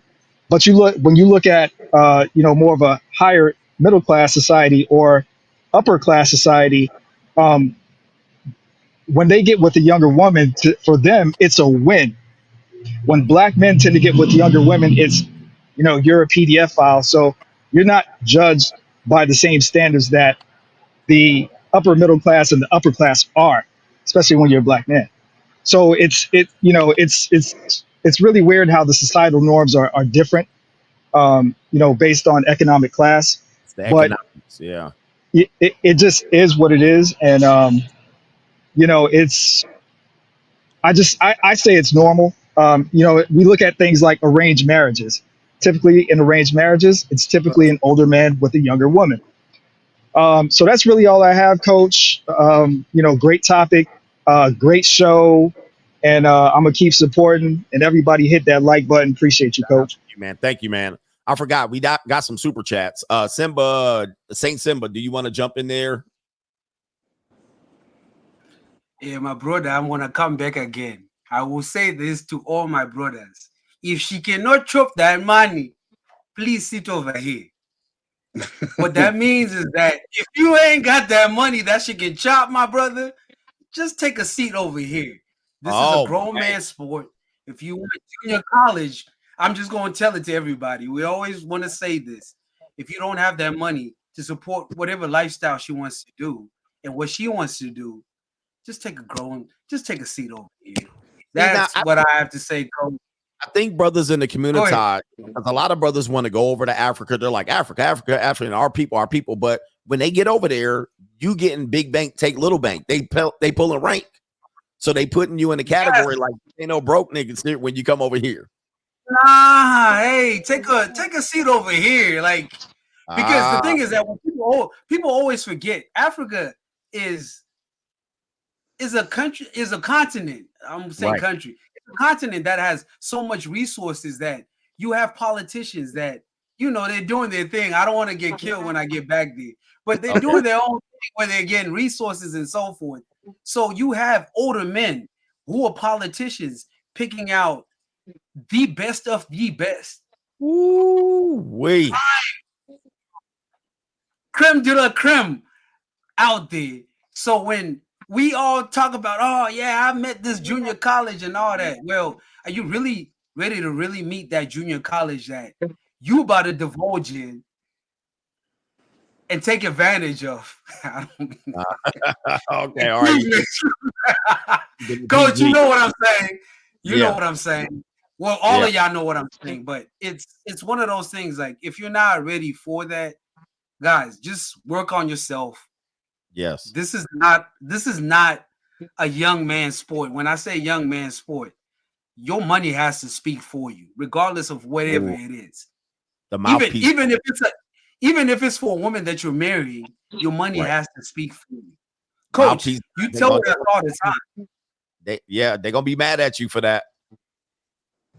but when you look at more of a higher middle class society or upper class society, when they get with a younger woman, for them it's a win. When Black men tend to get with younger women, it's you're a PDF file, so you're not judged by the same standards that the upper middle class and the upper class are, especially when you're a Black man. So it's really weird how the societal norms are different, based on economic class. It's the But economics, yeah. it just is what it is, and it's. I say it's normal. We look at things like arranged marriages. Typically, in arranged marriages, it's typically an older man with a younger woman. So that's really all I have, Coach. Great topic, great show, and I'm gonna keep supporting. And everybody hit that like button. Appreciate you, Coach. Thank you, man. I forgot we got some super chats. Simba, Saint Simba, do you want to jump in there? Yeah, my brother, I'm gonna come back again. I will say this to all my brothers: if she cannot chop that money, please sit over here. What that means is that if you ain't got that money that she can chop, my brother, just take a seat over here. This is a grown man sport. If you want junior college, I'm just going to tell it to everybody. We always want to say this. If you don't have that money to support whatever lifestyle she wants to do and what she wants to do, just take a seat over here. That's what I have to say, Coach. I think brothers in the community, because a lot of brothers want to go over to Africa. They're like, Africa, and our people. But when they get over there, you getting big bank, take little bank. They pull a rank. So they putting you in the category like ain't no broke niggas when you come over here. Nah, hey, take a seat over here. Like, because the thing is that when people always forget Africa is a country, is a continent. I'm saying country. It's a continent that has so much resources that you have politicians that, you know, they're doing their thing. I don't want to get killed when I get back there, but they're doing their own thing where they're getting resources and so forth. So you have older men who are politicians picking out the best of the best. Ooh, wait. Creme de la creme out there. So when we all talk about, oh yeah, I met this junior college and all that. Well, are you really ready to really meet that junior college that you about to divulge in and take advantage of? Okay, all right. Coach, you know what I'm saying. You know what I'm saying. Well, all of y'all know what I'm saying, but it's one of those things. Like, if you're not ready for that, guys, just work on yourself. Yes. This is not a young man sport. When I say young man sport, your money has to speak for you, regardless of whatever it is. The mouthpiece. Even if it's for a woman that you're marrying, your money has to speak for you. Coach, you tell us all the time. They're gonna be mad at you for that.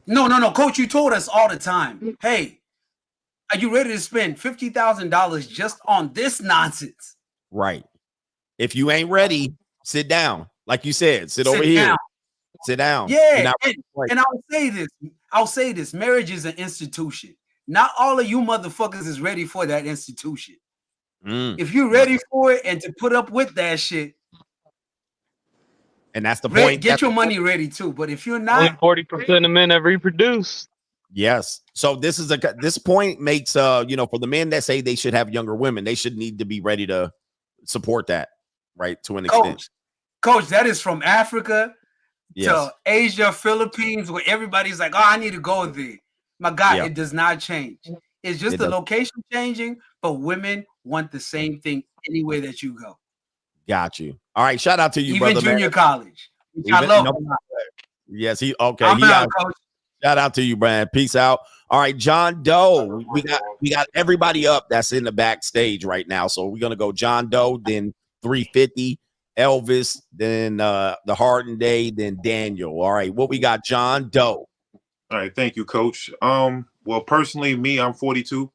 No, Coach, you told us all the time. Hey, are you ready to spend $50,000 just on this nonsense? Right. If you ain't ready, sit down. Like you said, sit over here. Sit down. Yeah, and I'll say this. Marriage is an institution. Not all of you motherfuckers is ready for that institution. If you're ready for it and to put up with that shit, and that's the point. Get your money ready too. But if you're not, only 40% of men have reproduced. Yes. So this point makes for the men that say they should have younger women, they should need to be ready to support that, right? To an extent. Coach, that is from Africa to Asia, Philippines, where everybody's like, oh, I need to go there. My God, it does not change. It's just the location changing, but women want the same thing anywhere that you go. Got you. All right, shout out to you, even brother. Junior college. I love him. Yes, shout out to you, Brad. Peace out. All right, John Doe. We got everybody up that's in the backstage right now. So we're gonna go John Doe, then 350, Elvis, then the Harden Day, then Daniel. All right, what we got, John Doe. All right, thank you, Coach. Well, personally, I'm 42,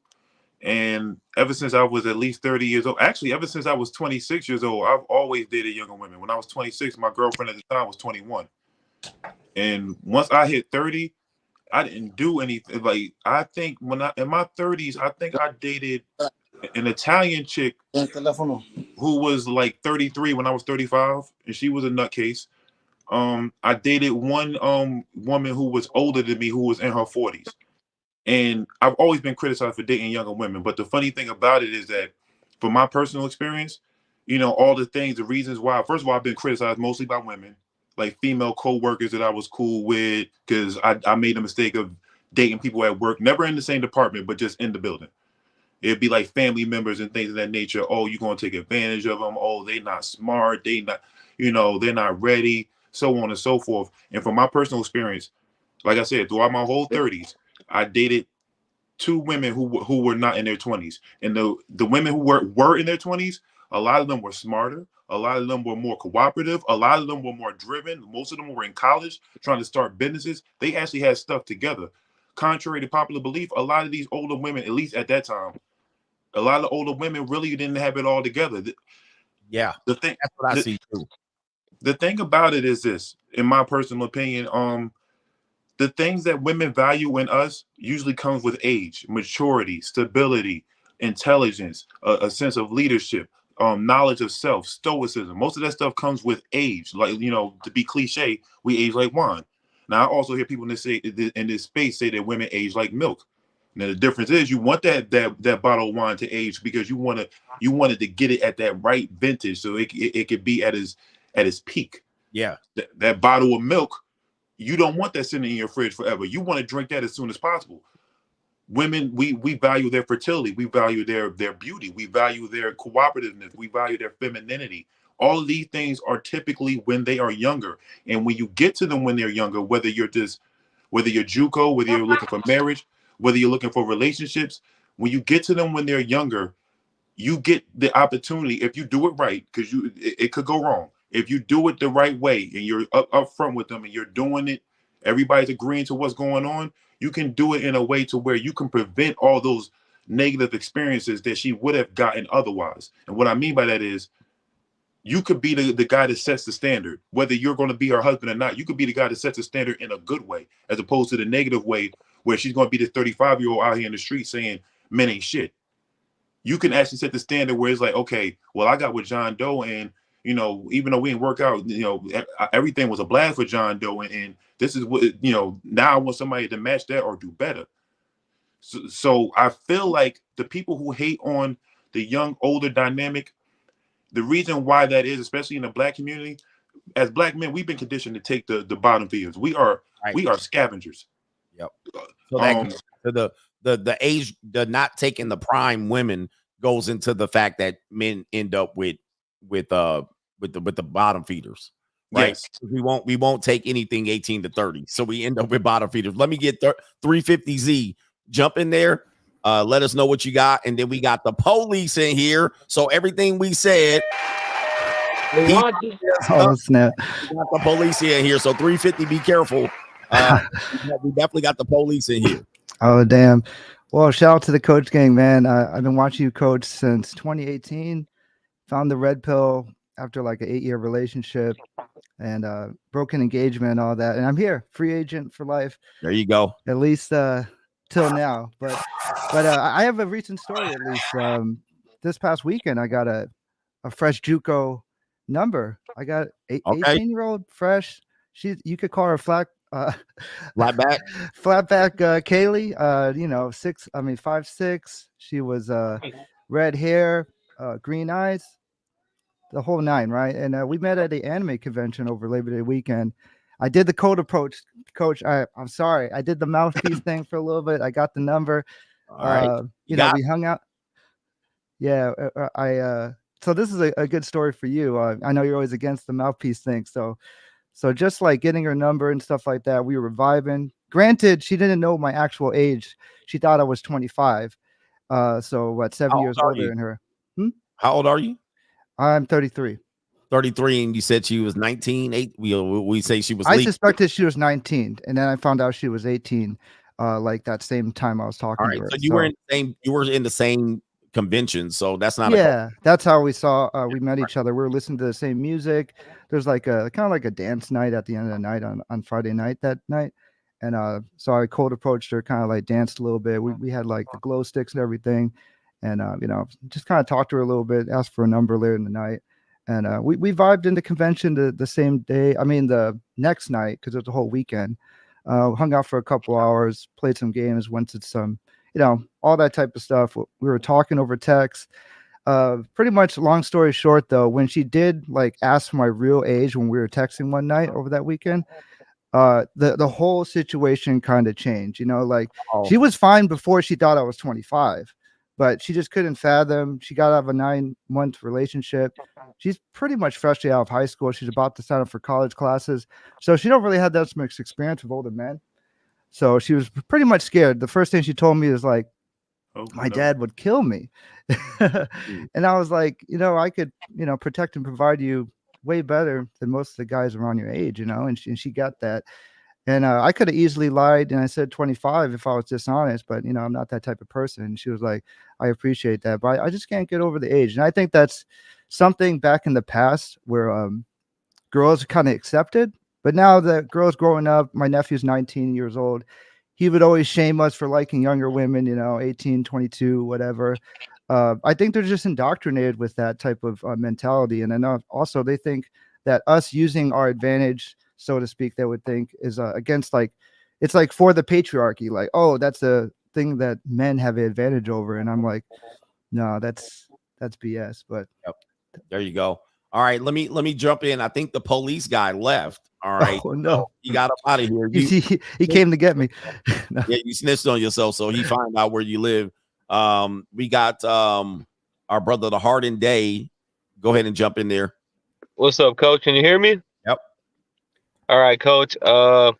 and ever since I was at least 30 years old, actually, ever since I was 26 years old, I've always dated younger women. When I was 26, my girlfriend at the time was 21, and once I hit 30, I didn't do anything. Like, I think in my 30s, I think I dated an Italian chick who was like 33 when I was 35, and she was a nutcase. I dated one woman who was older than me, who was in her 40s. And I've always been criticized for dating younger women. But the funny thing about it is that, from my personal experience, all the reasons why, first of all, I've been criticized mostly by women, like female co-workers that I was cool with, because I made the mistake of dating people at work, never in the same department, but just in the building. It'd be like family members and things of that nature. Oh, you're going to take advantage of them. Oh, they're not smart. They're not ready, so on and so forth. And from my personal experience, like I said, throughout my whole 30s, I dated two women who were not in their 20s. And the women who were in their 20s, a lot of them were smarter. A lot of them were more cooperative. A lot of them were more driven. Most of them were in college trying to start businesses. They actually had stuff together. Contrary to popular belief, a lot of these older women, at least at that time, a lot of older women really didn't have it all together. Yeah, that's what I see too. The thing about it is this, in my personal opinion, the things that women value in us usually comes with age, maturity, stability, intelligence, a sense of leadership, knowledge of self, stoicism. Most of that stuff comes with age. Like, to be cliche, we age like wine. Now I also hear people in this space say that women age like milk. Now the difference is you want that bottle of wine to age because you wanted to get it at that right vintage so it could be at its peak. Yeah. That bottle of milk, you don't want that sitting in your fridge forever. You want to drink that as soon as possible. Women, we value their fertility, we value their beauty, we value their cooperativeness, we value their femininity. All of these things are typically when they are younger. And when you get to them when they're younger, whether you're JUCO, whether you're looking for marriage, whether you're looking for relationships, when you get to them when they're younger, you get the opportunity, if you do it right, because it could go wrong. If you do it the right way and you're up front with them and you're doing it, everybody's agreeing to what's going on, you can do it in a way to where you can prevent all those negative experiences that she would have gotten otherwise. And what I mean by that is you could be the guy that sets the standard, whether you're going to be her husband or not. You could be the guy that sets the standard in a good way, as opposed to the negative way where she's going to be the 35-year-old out here in the street saying men ain't shit. You can actually set the standard where it's like, okay, well, I got with John Doe, and even though we didn't work out, everything was a blast for John Doe, and this is what now I want somebody to match that or do better. So I feel like the people who hate on the young older dynamic, the reason why that is, especially in the Black community, as Black men, we've been conditioned to take the bottom feeders. We are scavengers. Yep. So that the age, the not taking the prime women goes into the fact that men end up with the bottom feeders, right? Yes. We won't take anything 18 to 30, so we end up with bottom feeders. Let me get 350Z. Jump in there. Let us know what you got, and then we got the police in here. So everything we said. Oh snap! We got the police in here. So 350, be careful. We definitely got the police in here. Oh damn! Well, shout out to the coach gang, man. I've been watching you coach since 2018. Found the red pill after like an 8-year relationship and broken engagement and all that. And I'm here, free agent for life. There you go. At least till now. But I have a recent story. At least this past weekend, I got a fresh JUCO number. I got 18-year-old fresh. You could call her flatback Kaylee. 5'6". She was red hair, green eyes, the whole nine, right? And we met at the anime convention over Labor Day weekend. I did the cold approach, coach. I'm sorry. I did the mouthpiece thing for a little bit. I got the number. All right. We hung out. Yeah. So this is a good story for you. I know you're always against the mouthpiece thing. So just like getting her number and stuff like that, we were vibing. Granted, she didn't know my actual age. She thought I was 25. So what, 7 years older than her. How old are you? I'm 33. 33, and you said she was 19. We say she was. I suspected she was 19, and then I found out she was 18. Like that same time I was talking to her. So you were in the same convention, so that's not. That's how we met each other. We were listening to the same music. There's like a kind of like a dance night at the end of the night on Friday night that night, and so I cold approached her, kind of like danced a little bit. We had like the glow sticks and everything, and just kind of talked to her a little bit, asked for a number later in the night, and we vibed in the convention the same day. I mean the next night, because it was a whole weekend. Hung out for a couple hours, played some games, went to some, all that type of stuff. We were talking over text. Pretty much, long story short, though, when she did like ask for my real age when we were texting one night over that weekend, the whole situation kind of changed. She was fine before she thought I was 25, but she just couldn't fathom. She got out of a 9-month relationship. She's pretty much freshly out of high school. She's about to sign up for college classes, so she don't really have that much experience with older men. So she was pretty much scared. The first thing she told me is like, my dad would kill me. And I was like, I could, protect and provide you way better than most of the guys around your age, and she got that. And I could have easily lied, and I said 25 if I was dishonest, but I'm not that type of person. And she was like, I appreciate that, but I just can't get over the age. And I think that's something back in the past where girls kind of accepted. But now that girls growing up, my nephew's 19 years old. He would always shame us for liking younger women, 18, 22, whatever. I think they're just indoctrinated with that type of mentality. And I know also they think that us using our advantage so to speak, they would think is against, like, it's like for the patriarchy, like, oh, that's a thing that men have an advantage over. And I'm like, no, that's BS. But there you go. All right, let me jump in. I think the police guy left. All right, oh no, so he got up out of here. He came to get me. No. Yeah, you snitched on yourself, so he found out where you live. We got our brother, the Hardened Day. Go ahead and jump in there. What's up, Coach? Can you hear me? Yep. All right, Coach. I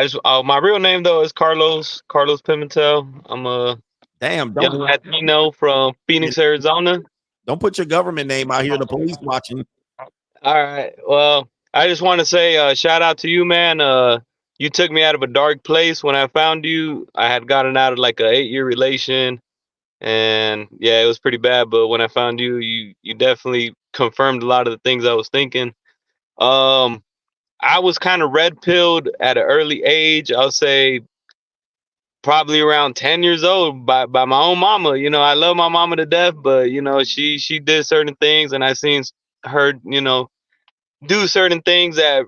just my real name though is Carlos Pimentel. I'm a young Latino from Phoenix, Arizona. Don't put your government name out here. The police watching. All right. Well, I just want to say shout out to you, man. You took me out of a dark place when I found you. I had gotten out of like a 8-year relation, and yeah, it was pretty bad. But when I found you, you definitely confirmed a lot of the things I was thinking. I was kind of red pilled at an early age. I'll say probably around 10 years old by my own mama. You know, I love my mama to death, but you know, she did certain things, and I seen her, you know, do certain things that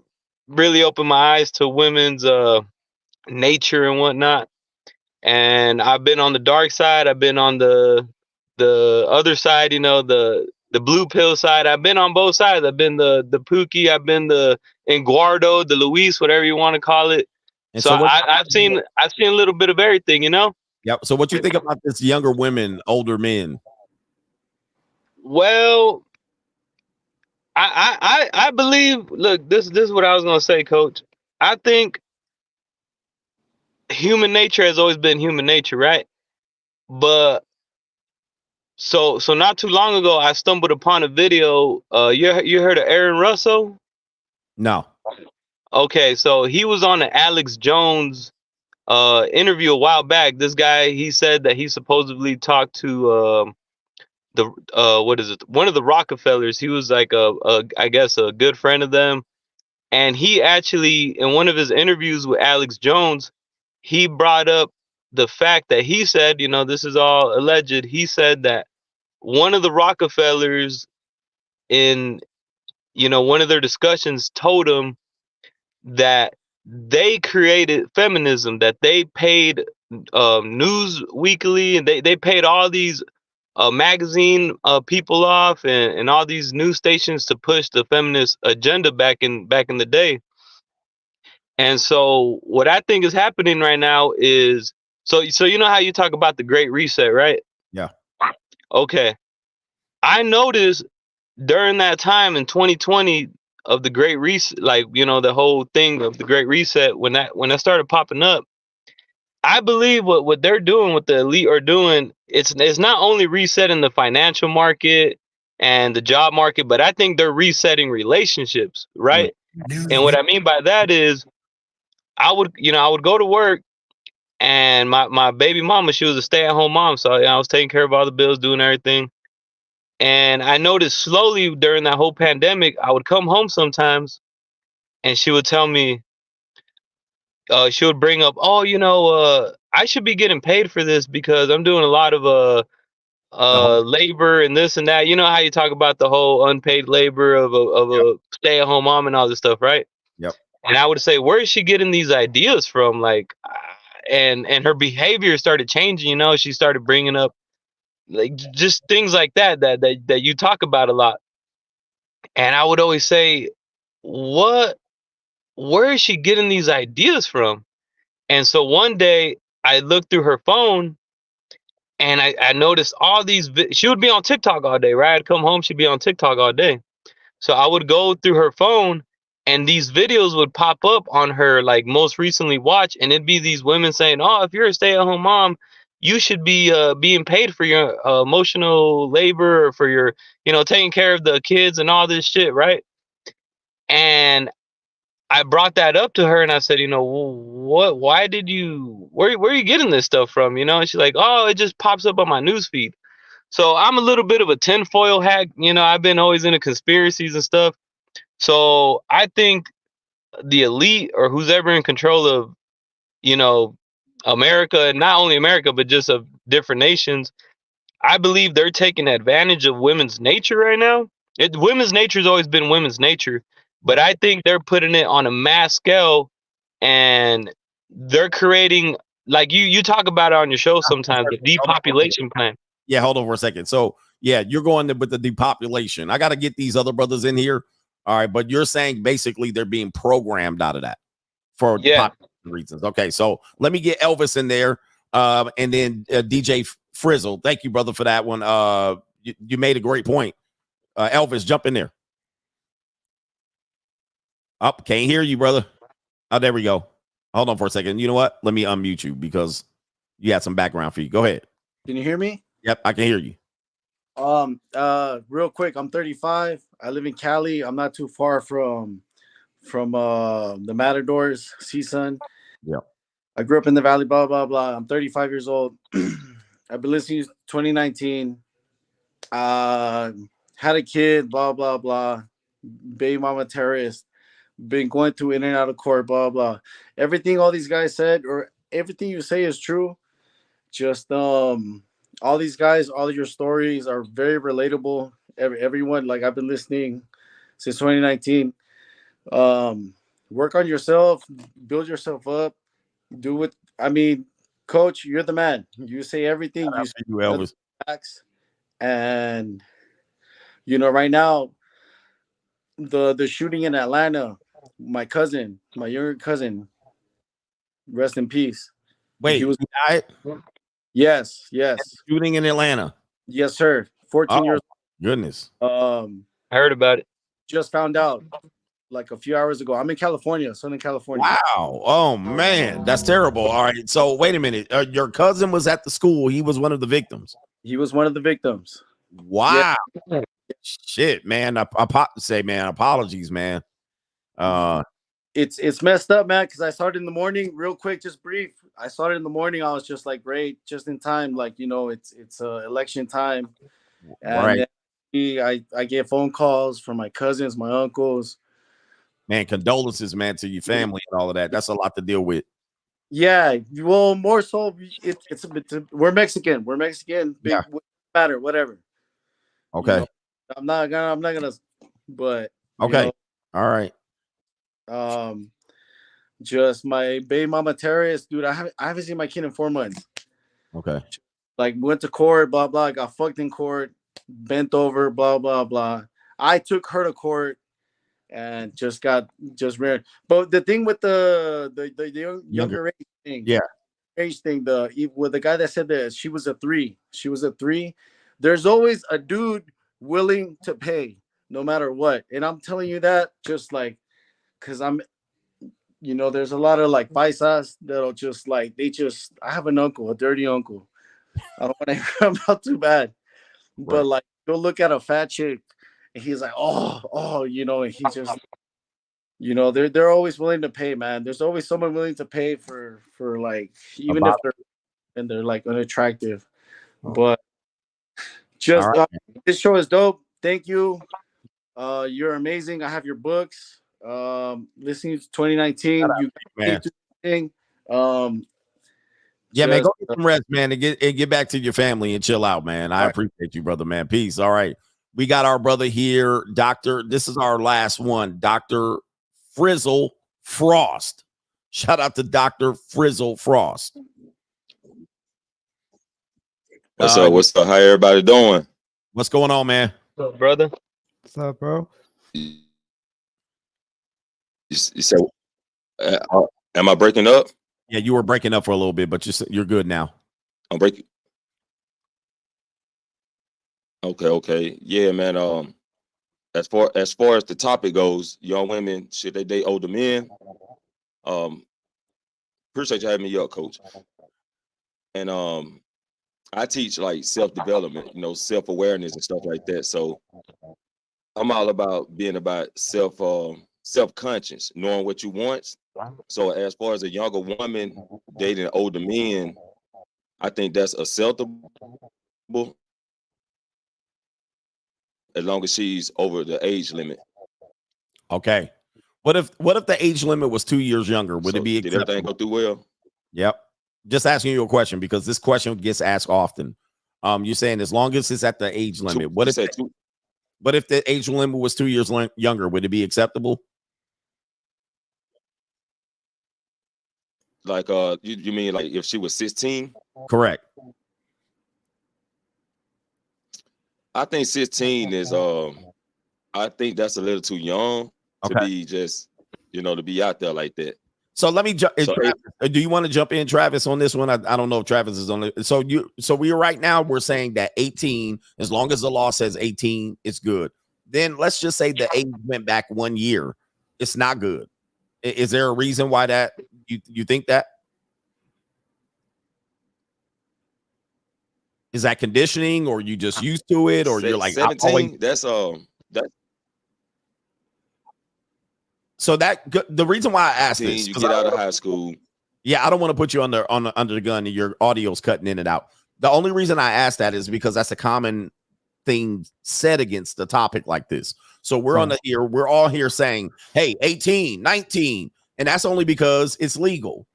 really opened my eyes to women's nature and whatnot. And I've been on the dark side. I've been on the other side, you know, the blue pill side. I've been on both sides. I've been the Pookie. I've been the Enguardo, the Luis, whatever you want to call it. And So, so I've seen a little bit of everything, you know. Yep. So what you think about this younger women, older men? Well, I believe. Look, this is what I was gonna say, Coach. I think human nature has always been human nature, right? But so not too long ago, I stumbled upon a video. You heard of Aaron Russell? No. Okay, so he was on the Alex Jones interview a while back. This guy, he said that he supposedly talked to what is it? One of the Rockefellers. He was like I guess a good friend of them. And he actually, in one of his interviews with Alex Jones, he brought up the fact that he said, you know, this is all alleged. He said that one of the Rockefellers in, you know, one of their discussions told him that they created feminism, that they paid News Weekly, and they paid all these magazine people off, and all these news stations to push the feminist agenda back in the day. And so what I think is happening right now is, so you know how you talk about the Great Reset, right? Yeah. Okay. I noticed during that time in 2020 of the Great Reset, like, you know, the whole thing of the Great Reset, when that started popping up, I believe what they're doing, what the elite are doing, it's not only resetting the financial market and the job market, but I think they're resetting relationships, right? And what I mean by that is, I would go to work, and my baby mama, she was a stay-at-home mom, so I was taking care of all the bills, doing everything. And I noticed slowly during that whole pandemic, I would come home sometimes, and she would tell me, she would bring up, oh, you know, I should be getting paid for this because I'm doing a lot of labor and this and that. You know how you talk about the whole unpaid labor of a stay-at-home mom and all this stuff, right? Yep. And I would say, where is she getting these ideas from? Like, and her behavior started changing. You know, she started bringing up like just things like that you talk about a lot. And I would always say, where is she getting these ideas from? And so one day I looked through her phone, and I noticed all these. She would be on TikTok all day, right? I'd come home, she'd be on TikTok all day. So I would go through her phone, and these videos would pop up on her, like most recently watched, and it'd be these women saying, "Oh, if you're a stay-at-home mom, you should be being paid for your emotional labor, or for your, you know, taking care of the kids and all this shit," right? And I brought that up to her, and I said, you know, why did you, where are you getting this stuff from? You know, and she's like, oh, it just pops up on my news feed. So I'm a little bit of a tinfoil hack. You know, I've been always into conspiracies and stuff. So I think the elite, or who's ever in control of, you know, America, and not only America, but just of different nations, I believe they're taking advantage of women's nature right now. Women's nature has always been women's nature, but I think they're putting it on a mass scale, and they're creating, like you talk about it on your show sometimes, the depopulation plan. Yeah, hold on for a second. So yeah, you're going with the depopulation. I got to get these other brothers in here. All right, but you're saying basically they're being programmed out of that for population reasons. Okay, so let me get Elvis in there, and then DJ Frizzle. Thank you, brother, for that one. You made a great point. Elvis, jump in there. Up, can't hear you, brother. Oh, there we go. Hold on for a second. You know what? Let me unmute you because you had some background feed. Go ahead. Can you hear me? Yep, I can hear you. Real quick, I'm 35. I live in Cali. I'm not too far from the Matadors, CSUN. Yep. I grew up in the Valley, blah, blah, blah. I'm 35 years old. I've been listening to 2019. Had a kid, blah, blah, blah. Baby mama terrorist. Been going through in and out of court, blah, blah. Everything all these guys said, or everything you say is true. Just all these guys, all of your stories are very relatable. Everyone, like, I've been listening since 2019. Work on yourself, build yourself up, do what I mean, Coach, you're the man. You say everything, you say Elvis. facts. And right now, the shooting in Atlanta, my younger cousin, rest in peace. Wait, he was died? Yes. Shooting in Atlanta. Yes, sir. 14 years. Goodness. I heard about it. Just found out like a few hours ago. I'm in California, Southern California. Wow. Oh man, that's terrible. All right. So wait a minute. Your cousin was at the school. He was one of the victims. He was one of the victims. Wow. Yeah. Shit, man. Apologies, man. It's messed up, man, because I started in the morning, real quick, just brief. I started in the morning. I was just like, great, just in time. Like, it's election time. And right. I get phone calls from my cousins, my uncles. Man, condolences, man, to your family and all of that. That's a lot to deal with. Yeah, well, more so, it's a bit. We're Mexican. Big, yeah. Matter, whatever. Okay. I'm not gonna. But okay. All right. Just my baby mama terrorist, dude. I haven't seen my kid in 4 months. Okay. Like, went to court, blah blah. Got fucked in court, bent over, blah blah blah. I took her to court, and just ran. But the thing with the younger age thing, age thing, with the guy that said that she was a 3, There's always a dude willing to pay, no matter what. And I'm telling you that just like, because there's a lot of like paisas that'll just like, I have an uncle, a dirty uncle. I don't want to hear about too bad. Right. But like, go look at a fat chick and he's like, and he just, they're always willing to pay, man. There's always someone willing to pay for like, even if they're like unattractive. But just this show is dope. Thank you. You're amazing. I have your books. Listening to 2019, man, man, go get some rest, man, and get back to your family and chill out, man. I appreciate you, brother, man. Peace. All right, we got our brother here, Doctor. This is our last one, Dr. Frizzle Frost. Shout out to Dr. Frizzle Frost. What's up? What's up? How everybody doing? What's going on, man? What's up, brother? What's up, bro? You said, am I breaking up? Yeah, you were breaking up for a little bit, but you're good now. I'm breaking. Okay. Yeah, man. As far as the topic goes, young women, should they date older men? Appreciate you having me up, Coach. And I teach like self-development, self-awareness and stuff like that. So I'm all about being about self-conscious, knowing what you want. So as far as a younger woman dating older men, I think that's acceptable as long as she's over the age limit. Okay. What if the age limit was 2 years younger? Would it be acceptable? Did everything go through well? Yep. Just asking you a question because this question gets asked often. You're saying as long as it's at the age limit. What if the age limit was 2 years younger? Would it be acceptable? Like you mean like if she was 16? Correct. I think 16 is I think that's a little too young to be just, to be out there like that. So let me jump. So, Do you want to jump in, Travis, on this one? I don't know if Travis is on it. So we are right now. We're saying that 18, as long as the law says 18, it's good. Then let's just say the age went back 1 year. It's not good. Is there a reason why that you think that? Is that conditioning, or you just used to it, or you're like 17? That's that. So the reason why I asked this, you get out of high school. Yeah, I don't want to put you under the gun and your audio's cutting in and out. The only reason I asked that is because that's a common thing said against the topic like this. So we're on the ear, we're all here saying, hey, 18, 19, and that's only because it's legal.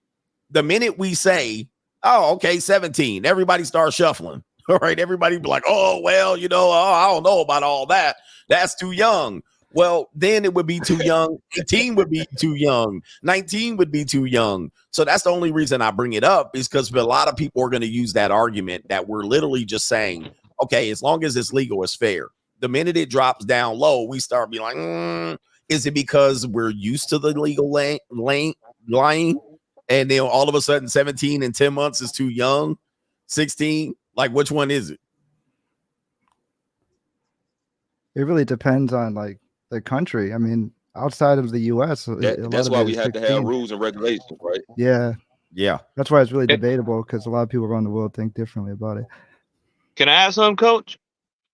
The minute we say, oh, okay, 17, everybody starts shuffling. All right, everybody be like, oh, well, I don't know about all that. That's too young. Well, then it would be too young. 18 would be too young. 19 would be too young. So that's the only reason I bring it up, is because a lot of people are going to use that argument that we're literally just saying, okay, as long as it's legal, it's fair. The minute it drops down low, we start being like, is it because we're used to the legal lying? And then all of a sudden 17 and 10 months is too young? 16? Like, which one is it? It really depends on like the country. I mean, outside of the U.S., That's why we have to have rules and regulations, right? Yeah. Yeah. That's why it's really debatable, because a lot of people around the world think differently about it. Can I ask something, Coach?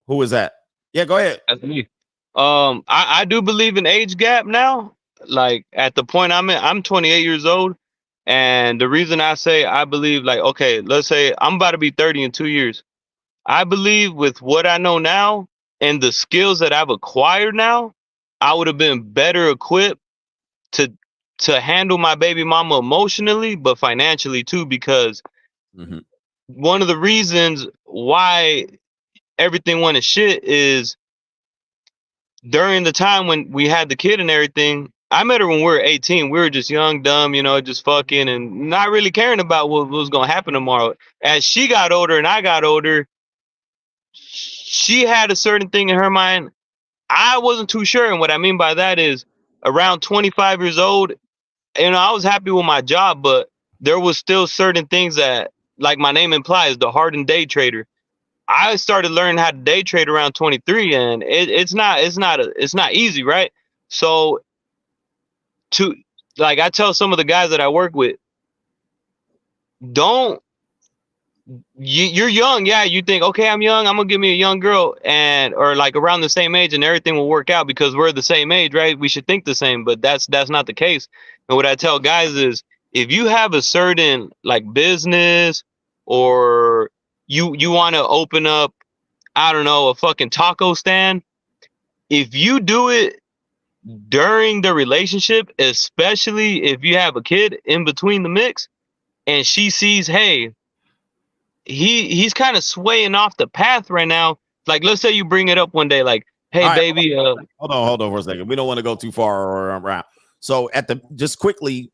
Who is that? Yeah, go ahead. That's me. I do believe in age gap now. Like at the point I'm in, I'm 28 years old. And the reason I say I believe, like, okay, let's say I'm about to be 30 in 2 years. I believe with what I know now and the skills that I've acquired now, I would have been better equipped to handle my baby mama emotionally, but financially too, because one of the reasons why everything went to shit is during the time when we had the kid and everything. I met her when we were 18. We were just young, dumb, just fucking and not really caring about what was going to happen tomorrow. As she got older and I got older, she had a certain thing in her mind. I wasn't too sure. And what I mean by that is around 25 years old, I was happy with my job, but there was still certain things that, like my name implies, the hardened day trader. I started learning how to day trade around 23, and it's not easy, right? So I tell some of the guys that I work with, you're young, yeah. You think, okay, I'm young, I'm gonna give me a young girl, or like around the same age, and everything will work out because we're the same age, right? We should think the same, but that's not the case. And what I tell guys is, if you have a certain like business, or you want to open up, I don't know, a fucking taco stand, if you do it during the relationship, especially if you have a kid in between the mix, and she sees, hey, he's kind of swaying off the path right now. Like, let's say you bring it up one day, like, hey, right, baby. Hold on for a second. We don't want to go too far or around. So just quickly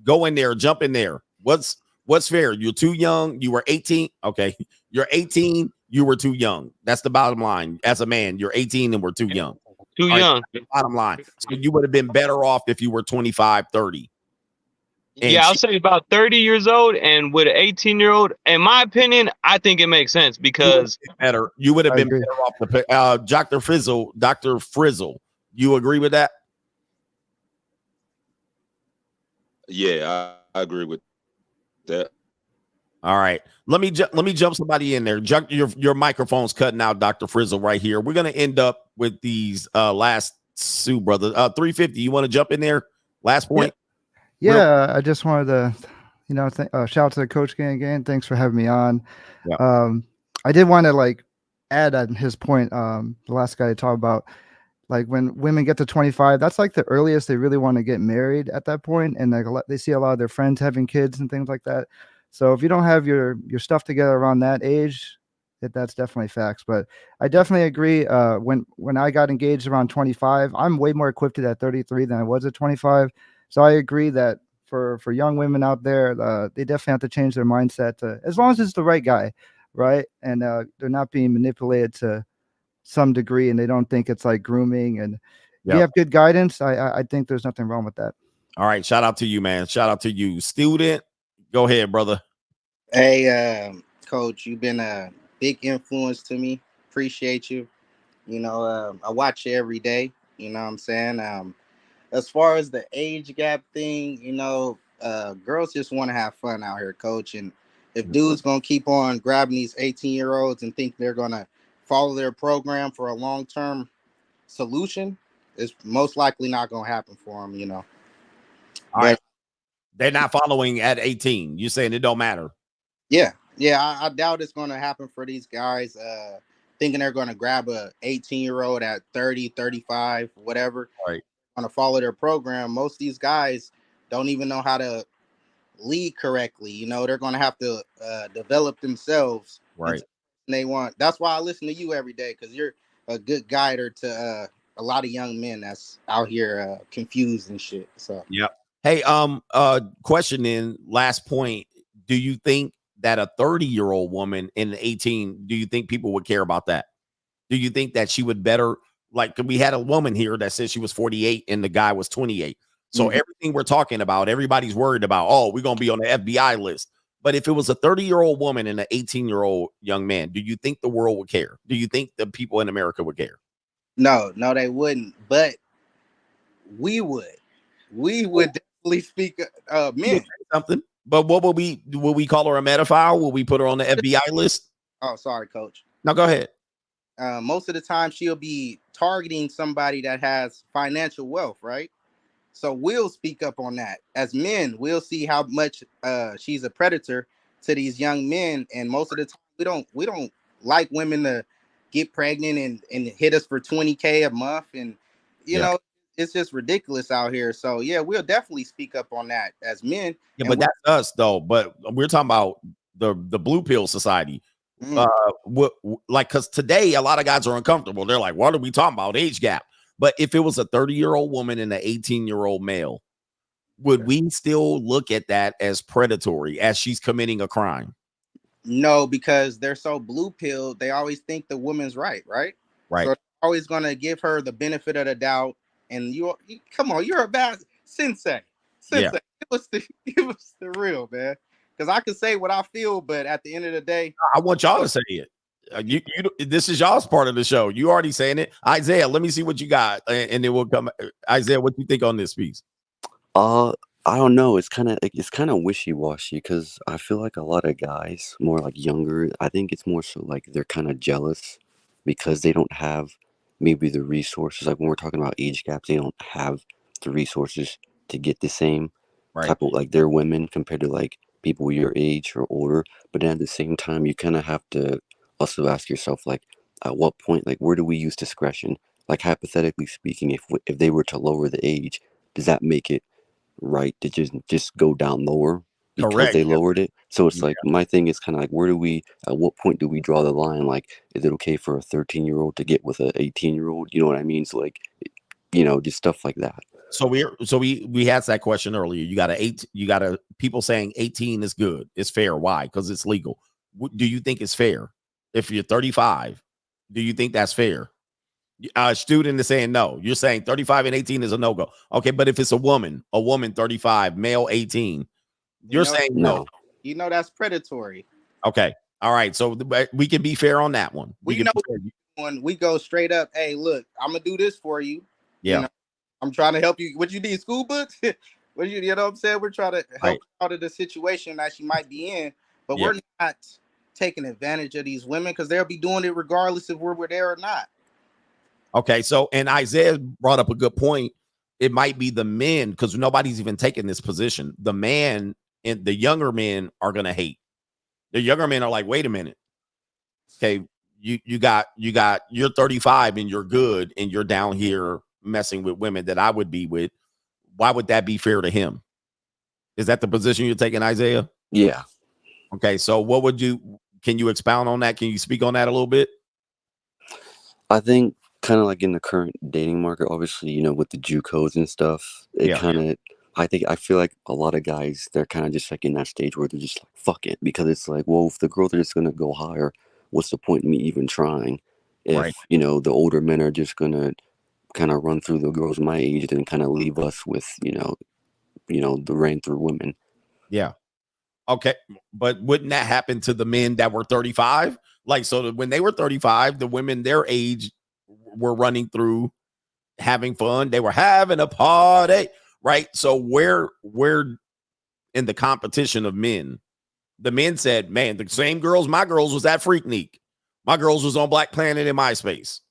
go in there, jump in there. What's fair? You're too young. You were 18. Okay. You're 18. You were too young. That's the bottom line. As a man, you're 18 and we're too young. Too young. Bottom line. So you would have been better off if you were 25, 30. And I'll say about 30 years old, and with an 18-year-old, in my opinion, I think it makes sense because you would have been better off. Dr. Frizzle, you agree with that? Yeah, I agree with that. All right, let me jump somebody in there. Your microphone's cutting out, Dr. Frizzle, right here. We're gonna end up with these last two brothers. 350. You want to jump in there? Last point. Yeah, I just wanted to, shout out to the Coach Gang again. Thanks for having me on. Yeah. I did want to add on his point. The last guy to talk about, like when women get to 25, that's like the earliest they really want to get married at that point, and they see a lot of their friends having kids and things like that. So if you don't have your stuff together around that age, that's definitely facts. But I definitely agree. When I got engaged around 25, I'm way more equipped at 33 than I was at 25. So I agree that for young women out there, they definitely have to change their mindset to, as long as it's the right guy, right? And they're not being manipulated to some degree, and they don't think it's like grooming. And if you have good guidance, I think there's nothing wrong with that. All right, shout out to you, man. Shout out to you, student. Go ahead, brother. Hey, Coach, you've been a big influence to me. Appreciate you. You know, I watch you every day. You know what I'm saying? As far as the age gap thing, you know, girls just want to have fun out here, Coach. And if dudes gonna keep on grabbing these 18-year-olds and think they're gonna follow their program for a long-term solution, it's most likely not gonna happen for them. You know. All right. They're not following at 18. You're saying it don't matter. Yeah, I doubt it's going to happen for these guys thinking they're going to grab a 18-year-old at 30, 35, whatever. Right. Going to follow their program. Most of these guys don't even know how to lead correctly. You know, they're going to have to develop themselves. Right. They want. That's why I listen to you every day, because you're a good guider to a lot of young men that's out here confused and shit. So yeah. Hey, question then, last point. Do you think that a 30-year-old woman in 18, do you think people would care about that? Do you think that she would better, like, we had a woman here that said she was 48 and the guy was 28. So everything we're talking about, everybody's worried about, oh, we're going to be on the FBI list. But if it was a 30-year-old woman and an 18-year-old young man, do you think the world would care? Do you think the people in America would care? No, they wouldn't. But we would. We would definitely speak men. Something. But what will we call her a pedophile? Will we put her on the FBI list? Oh, sorry, Coach. No, go ahead. Most of the time she'll be targeting somebody that has financial wealth, right? So we'll speak up on that. As men, we'll see how much she's a predator to these young men. And most of the time we don't like women to get pregnant and hit us for 20K a month. And you know, it's just ridiculous out here. So yeah, we'll definitely speak up on that as men. Yeah, but that's us though. But we're talking about the blue pill society. Because today a lot of guys are uncomfortable. They're like, what are we talking about? Age gap. But if it was a 30-year-old woman and an 18-year-old male, would we still look at that as predatory, as she's committing a crime? No, because they're so blue pilled, they always think the woman's right? Right. So they're always gonna give her the benefit of the doubt. And you come on, you're a bad sensei. Yeah. Give us the real, man. Because I can say what I feel, but at the end of the day, I want y'all to say it. This is y'all's part of the show. You already saying it. Isaiah, let me see what you got, and then we'll come. Isaiah, what do you think on this piece? I don't know. It's kind of wishy-washy, because I feel like a lot of guys, more like younger, I think it's more so like they're kind of jealous because they don't have maybe the resources. Like when we're talking about age gaps, they don't have the resources to get the same type of, like, they're women compared to like people your age or older. But then at the same time, you kind of have to also ask yourself, like, at what point, like, where do we use discretion? Like, hypothetically speaking, if they were to lower the age, does that make it right to just go down lower because they lowered it? So it's like, my thing is kind of like, at what point do we draw the line? Like, is it okay for a 13-year-old to get with an 18-year-old? You know what I mean? So like, just stuff like that. So we asked that question earlier. You got people saying 18 is good, it's fair. Why? Because it's legal. Do you think it's fair? If you're 35, do you think that's fair? A student is saying no. You're saying 35 and 18 is a no-go. Okay, but if it's a woman 35, male 18, you're saying no. You know that's predatory. Okay. All right. So we can be fair on that one. We know when we go straight up, hey, look, I'm gonna do this for you. Yeah. You know, I'm trying to help you. What you need, school books? What you know what I'm saying? We're trying to help out of the situation that she might be in, but we're not taking advantage of these women, because they'll be doing it regardless if we're there or not. Okay, so, and Isaiah brought up a good point. It might be the men, because nobody's even taking this position. The man and the younger men are gonna hate. The younger men are like, wait a minute. Okay, you're 35 and you're good, and you're down here messing with women that I would be with. Why would that be fair to him? Is that the position you're taking, Isaiah? Yeah. Okay, so can you expound on that? Can you speak on that a little bit? I think kind of like in the current dating market, obviously, with the JUCOs and stuff, it kind of, I feel like a lot of guys, they're kind of just like in that stage where they're just like, fuck it, because it's like, well, if the girls are just gonna go higher, what's the point in me even trying? If you know the older men are just gonna kind of run through the girls my age and kind of leave us with the rain through women. Yeah. Okay, but wouldn't that happen to the men that were 35? Like, so that when they were 35, the women their age were running through, having fun. They were having a party, right? So where in the competition of men, the men said, man, the same girls, my girls was at Freaknik. My girls was on Black Planet and MySpace.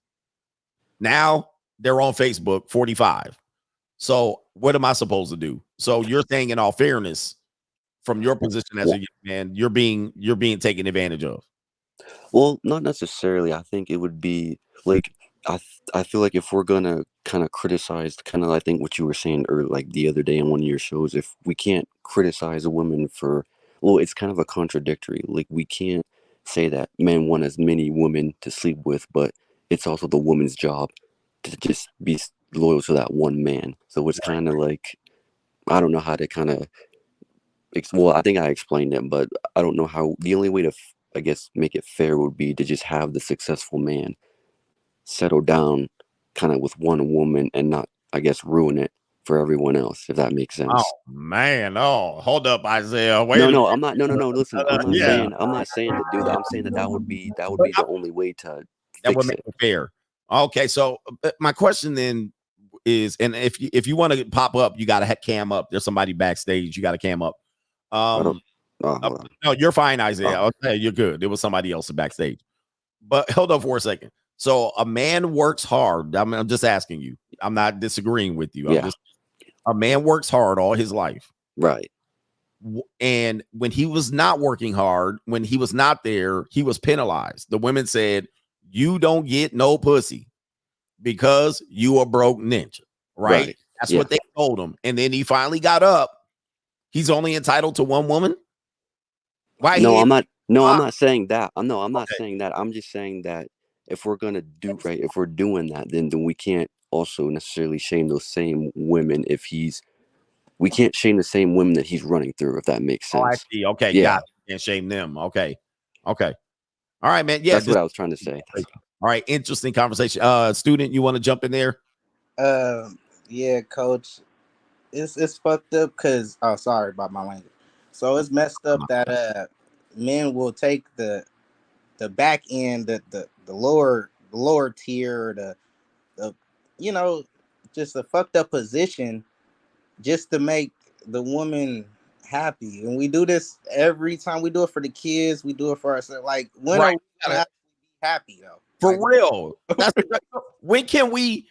Now they're on Facebook, 45. So what am I supposed to do? So you're saying, in all fairness, from your position as a young man, you're being taken advantage of. Well, not necessarily. I think it would be like I feel like if we're gonna kind of criticize, kind of I think what you were saying earlier, like the other day on one of your shows, if we can't criticize a woman for, well, it's kind of a contradictory. Like we can't say that men want as many women to sleep with, but it's also the woman's job to just be loyal to that one man. So it's kind of like, I don't know how to kind of, well, I think I explained it, but I don't know how. The only way to, I guess, make it fair would be to just have the successful man settle down kind of with one woman and not, I guess, ruin it for everyone else, if that makes sense. Oh man, hold up, Isaiah. Wait. No, I'm not. No. Listen, I'm not Yeah. saying. I'm not saying to do that. I'm saying that would be the only way to That would fix make it. it fair. Okay, so my question then is, and if you want to pop up, you got to cam up. There's somebody backstage. You got to cam up. Hold on. No, you're fine, Isaiah. Okay, you're good. There was somebody else backstage. But hold on for a second. So a man works hard. I'm just asking you. I'm not disagreeing with you. Yeah. A man works hard all his life. Right. And when he was not working hard, when he was not there, he was penalized. The women said, you don't get no pussy because you a broke ninja, right? That's what they told him. And then he finally got up. He's only entitled to one woman. Why? No, I'm not. No, I'm not saying that. I'm not saying that. I'm just saying that if we're gonna do right, if we're doing that, then we can't also necessarily shame those same women. We can't shame the same women that he's running through, if that makes sense. Oh, I see. Okay, yeah. Can't shame them. Okay. All right, man. Yeah, that's what I was trying to say. All right, interesting conversation. Student, you want to jump in there? Yeah, coach. It's fucked up because sorry about my language. So it's messed up that men will take the back end, the lower tier, the just a fucked up position just to make the woman happy. And we do this every time. We do it for the kids. We do it for ourselves. Like when are we gonna actually be happy though? For real. When can we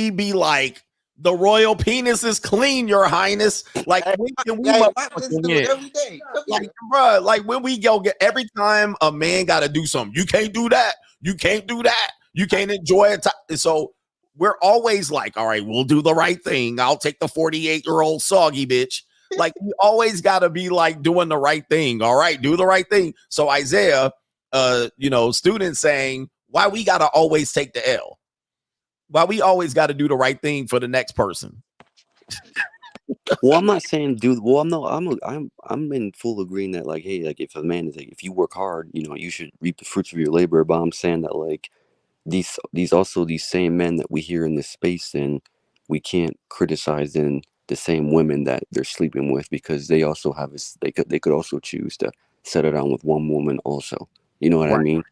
be like, the royal penis is clean, your highness? Like, when can we every day? Like, bro, like when we go get, every time a man got to do something, you can't do that. You can't do that. You can't enjoy it. So we're always like, all right, we'll do the right thing. I'll take the 48-year-old soggy bitch. Like, we always got to be like doing the right thing. All right, do the right thing. So Isaiah, students saying, why we got to always take the L? Why we always got to do the right thing for the next person? Well, I'm not saying, dude. Well, I'm in full agreement that, like, hey, like, if a man is like, if you work hard, you should reap the fruits of your labor. But I'm saying that, like, these same men that we hear in this space, then we can't criticize in the same women that they're sleeping with, because they also have they could also choose to settle down with one woman also. You know what I mean?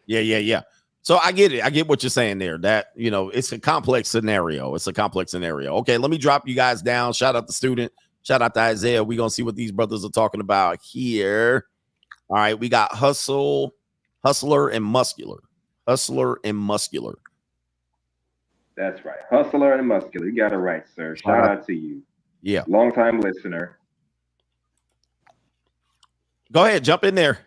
Yeah. So I get it. I get what you're saying there. That, it's a complex scenario. Okay, let me drop you guys down. Shout out the student. Shout out to Isaiah. We're going to see what these brothers are talking about here. All right, we got hustler, and muscular. Hustler and muscular. That's right. Hustler and muscular. You got it right, sir. Shout out to you. Yeah. Long-time listener. Go ahead. Jump in there.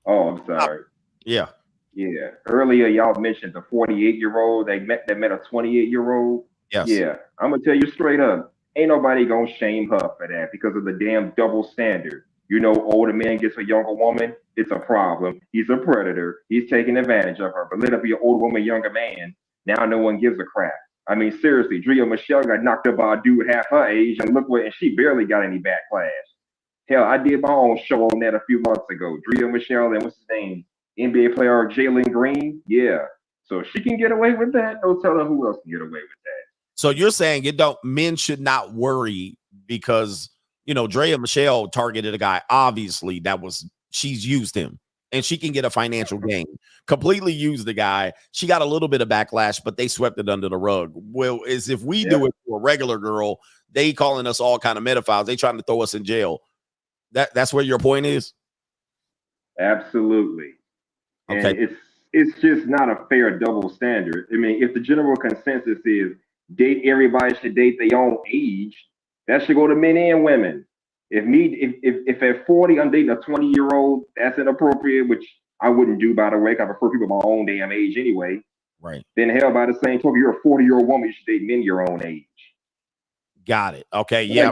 Oh, I'm sorry. Yeah. Yeah. Earlier, y'all mentioned the 48-year-old that met a 28-year-old. Yes. Yeah. I'm going to tell you straight up. Ain't nobody going to shame her for that because of the damn double standard. Older man gets a younger woman, it's a problem. He's a predator. He's taking advantage of her. But let it be an older woman, younger man. Now no one gives a crap. I mean, seriously, Drea Michelle got knocked up by a dude half her age, and look what, and she barely got any backlash. Hell, I did my own show on that a few months ago. Drea Michelle and what's his name, NBA player Jalen Green. Yeah, so she can get away with that. No telling who else can get away with that. So you're saying men should not worry because Drea Michelle targeted a guy. Obviously, she's used him and she can get a financial gain. Completely used the guy. She got a little bit of backlash, but they swept it under the rug. Well, as if we do it to a regular girl, they calling us all kind of pedophiles. They trying to throw us in jail. That's where your point is? Absolutely. Okay. And it's just not a fair double standard. I mean, if the general consensus is everybody should date their own age, that should go to men and women. If at 40 I'm dating a 20-year-old, that's inappropriate, which I wouldn't do, by the way, 'cause I prefer people my own damn age anyway. Right. Then hell, by the same token, you're a 40-year-old woman, you should date men your own age. Got it. Okay. But Yeah.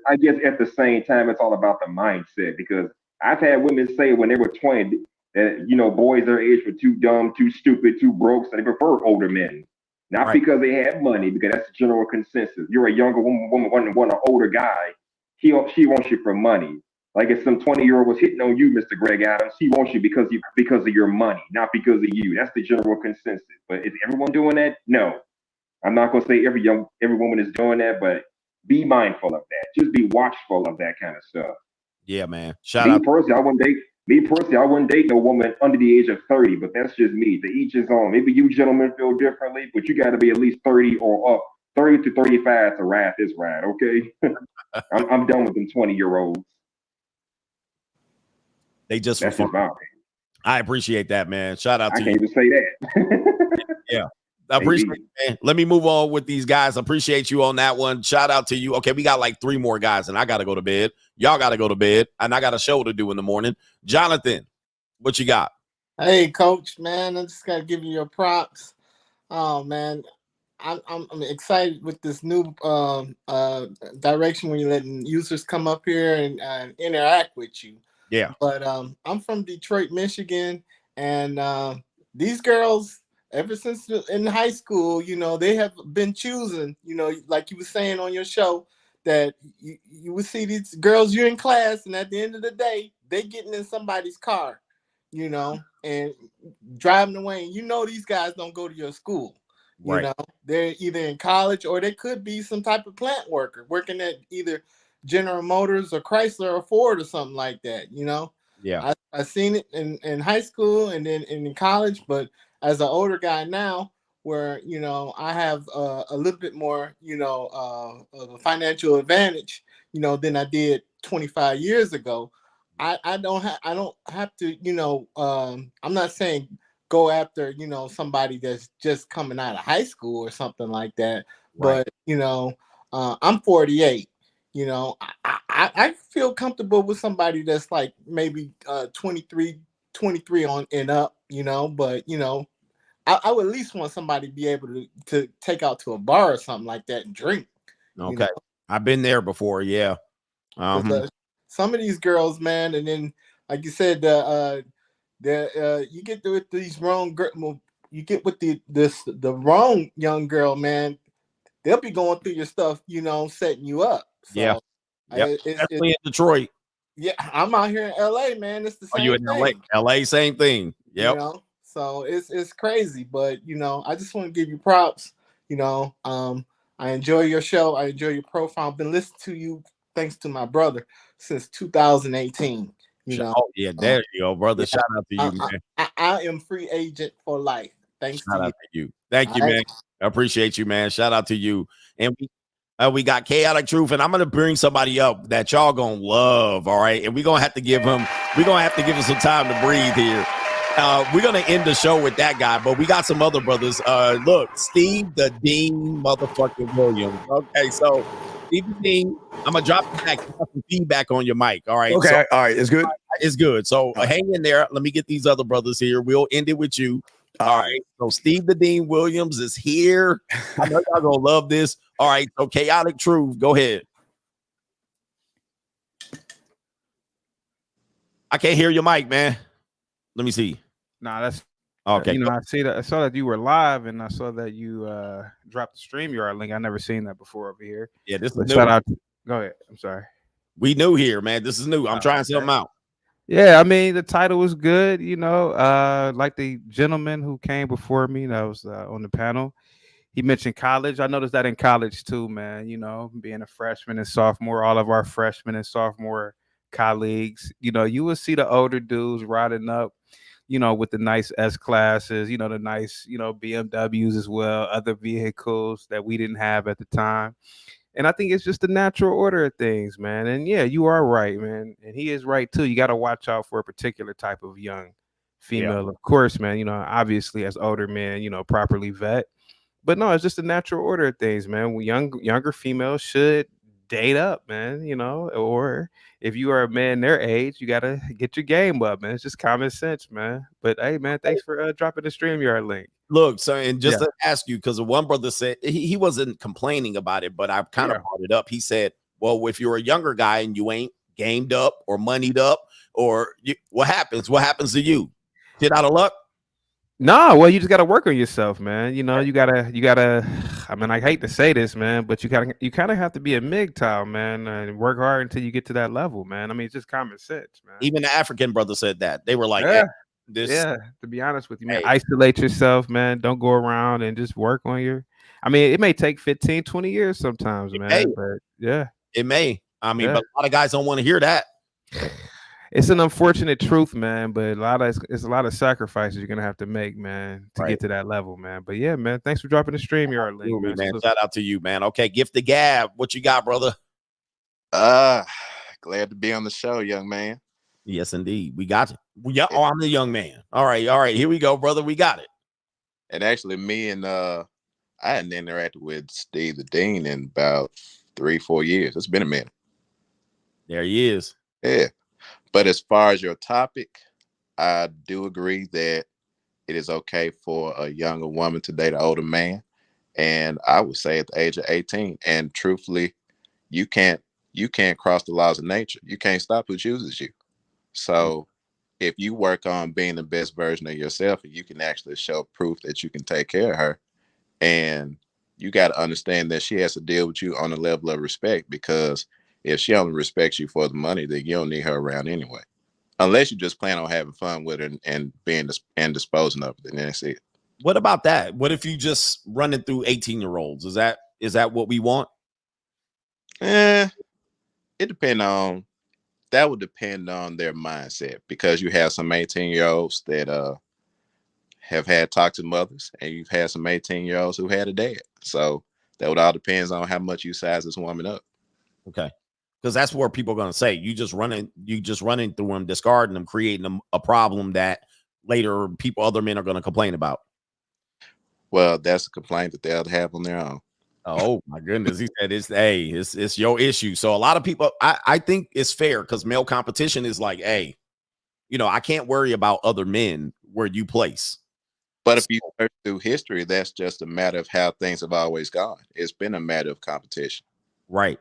I guess at the same time, it's all about the mindset, because I've had women say when they were 20 that, boys their age were too dumb, too stupid, too broke, so they prefer older men. Not Right. because they have money, because that's the general consensus. You're a younger woman want an older guy. She wants you for money. Like if some 20-year-old was hitting on you, Mr. Greg Adams, he wants you because of your money, not because of you. That's the general consensus. But is everyone doing that? No. I'm not gonna say every woman is doing that, but be mindful of that. Just be watchful of that kind of stuff. Yeah, man. Me personally, I wouldn't date no woman under the age of 30, but that's just me. To each his own. Maybe you gentlemen feel differently, but you got to be at least 30 or up. 30 to 35 to ride this ride, okay? I'm done with them 20-year-olds. They just That's for just fun. my I appreciate that, man. Shout out to you. I can't even say that. Yeah. I appreciate it, man. Let me move on with these guys. Appreciate you on that one. Shout out to you. Okay, we got like 3 more guys, and I got to go to bed. Y'all got to go to bed, and I got a show to do in the morning. Jonathan, what you got? Hey, Coach, man, I just got to give you your props. Oh, man, I'm excited with this new direction when you're letting users come up here and interact with you. Yeah. But I'm from Detroit, Michigan, and these girls, ever since in high school, they have been choosing, like you were saying on your show, that you would see these girls you're in class, and at the end of the day, they getting in somebody's car, and driving away. And these guys don't go to your school. Right. They're either in college or they could be some type of plant worker working at either General Motors or Chrysler or Ford or something like that. Yeah. I seen it in high school and then in college, but as an older guy now, where I have a little bit more of a financial advantage than I did 25 years ago. I don't have to I'm not saying go after somebody that's just coming out of high school or something like that, Right. but I'm 48. I feel comfortable with somebody that's like maybe 23 on and up, but I would at least want somebody to be able to take out to a bar or something like that and drink. Okay. I've been there before. Yeah. Some of these girls, man, and then like you said, you get with these wrong you get with the wrong young girl, man. They'll be going through your stuff, setting you up. So, yeah. Yep. Definitely in Detroit. Yeah, I'm out here in LA, man. It's the same you in thing. LA, same thing. Yep. So it's crazy, but I just want to give you props. I enjoy your show. I enjoy your profile. I've been listening to you thanks to my brother since 2018. Oh yeah, there you go, brother. Shout out to you, man. I am free agent for life. Thanks Shout to out to you. Thank you, man. I appreciate you, man. Shout out to you. And we got Chaotic Truth, and I'm gonna bring somebody up that y'all gonna love. All right, and we're gonna have to give him some time to breathe here. We're gonna end the show with that guy, but we got some other brothers. Look, Steve the Dean motherfucking Williams. Okay, so Steve the Dean, I'm gonna drop it back. You got some feedback on your mic. All right. Okay. All right. It's good. It's good. So hang in there. Let me get these other brothers here. We'll end it with you. All right. So Steve the Dean Williams is here. I know y'all gonna love this. All right. So Chaotic Truth, go ahead. I can't hear your mic, man. Let me see. Nah, that's Okay. You know, I saw that you were live, and I saw that you dropped the StreamYard link. I never seen that before over here. Yeah, this is But new. shout out. Go ahead. I'm sorry. We new here, man. This is new. I'm trying something out. Yeah, I mean the title was good. You know, like the gentleman who came before me that was on the panel. He mentioned college. I noticed that in college too, man. You know, being a freshman and sophomore, all of our freshmen and sophomore colleagues, you know, you will see the older dudes riding up, you know, with the nice S classes, you know, the nice, you know, BMWs as well, other vehicles that we didn't have at the time. And I think it's just the natural order of things, man. And yeah, you are right, man. And he is right too. You got to watch out for a particular type of young female, of course, man. You know, obviously as older men, you know, properly vet. But no, it's just the natural order of things, man. Younger females should date up, man, you know, or if you are a man their age, you gotta get your game up, man. It's just common sense, man. But hey, man, thanks for dropping the StreamYard link. Look, so and just Yeah. to ask you, because one brother said he wasn't complaining about it, but I kind of brought it up. He said, well, if you're a younger guy and you ain't gamed up or moneyed up, or what happens? What happens to you? Get out of luck? No, well, you just gotta work on yourself, man. You know, you gotta. I mean, I hate to say this, man, but you kind of have to be a MGTOW, man, and work hard until you get to that level, man. I mean, it's just common sense, man. Even the African brother said that. They were like, Yeah. hey, this. Yeah, to be honest with you, man, Hey. isolate yourself, man. Don't go around and just work on your. I mean, it may take 15, 20 years sometimes, man, but yeah. It may. I mean, Yeah. but a lot of guys don't want to hear that. It's an unfortunate truth, man, but it's a lot of sacrifices you're gonna have to make, man, to get to that level, man. But yeah, man, thanks for dropping the StreamYard link, Absolutely, man. man. Shout out to you, man. Okay, Gift the Gab. What you got, brother? Glad to be on the show, young man. Yes, indeed. We got you. Yeah. Oh, I'm the young man. All right. Here we go, brother. We got it. And actually, me and I hadn't interacted with Steve the Dean in about 3-4 years. It's been a minute. There he is. Yeah. But as far as your topic, I do agree that it is okay for a younger woman to date an older man. And I would say at the age of 18. And truthfully, you can't cross the laws of nature. You can't stop who chooses you. So if you work on being the best version of yourself, you can actually show proof that you can take care of her. And you got to understand that she has to deal with you on a level of respect, because if she only respects you for the money, then you don't need her around anyway. Unless you just plan on having fun with her and being and disposing of it, then that's it. What about that? What if you just running through 18-year-olds? Is that what we want? It that would depend on their mindset, because you have some 18-year-olds that have had toxic mothers, and you've had some 18-year-olds who had a dad. So that would all depends on how much you size this woman up. Okay. Because that's what people are going to say. You just running through them, discarding them, creating them a problem that later other men are going to complain about. Well, that's a complaint that they'll have on their own. Oh my goodness. He said it's your issue. So a lot of people, I think it's fair, because male competition is like, hey, you know, I can't worry about other men where you place. But if you search through history, that's just a matter of how things have always gone. It's been a matter of competition. Right.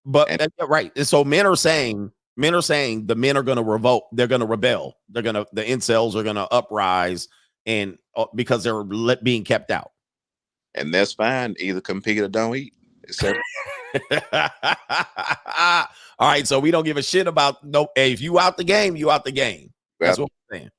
But right. And so men are saying the men are going to revolt. They're going to rebel. The incels are going to uprise, and because they're being kept out. And that's fine. Either compete or don't eat. All right. So we don't give a shit about hey, if you out the game, you out the game. That's what I'm saying.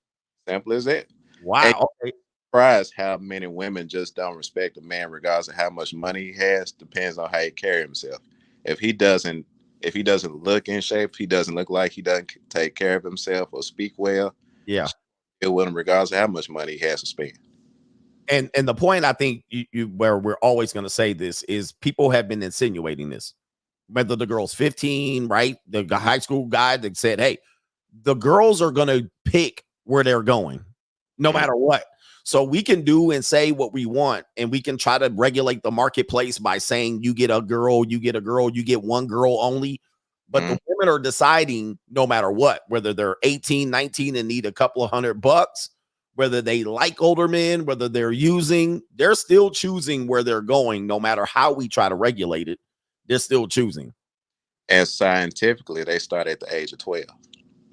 Simple as that. Wow. Okay. Surprised how many women just don't respect a man regardless of how much money he has. Depends on how he carry himself. If he doesn't look in shape, he doesn't look like he doesn't take care of himself or speak well. Yeah. Deal with him regardless of how much money he has to spend. And the point I think where we're always going to say this is, people have been insinuating this, whether the girl's 15, right? The high school guy that said, hey, the girls are going to pick where they're going no matter what. So we can do and say what we want, and we can try to regulate the marketplace by saying you get a girl, you get one girl only. But the women are deciding no matter what, whether they're 18, 19 and need a couple of $100, whether they like older men, whether they're still choosing where they're going. No matter how we try to regulate it, they're still choosing. And scientifically, they start at the age of 12.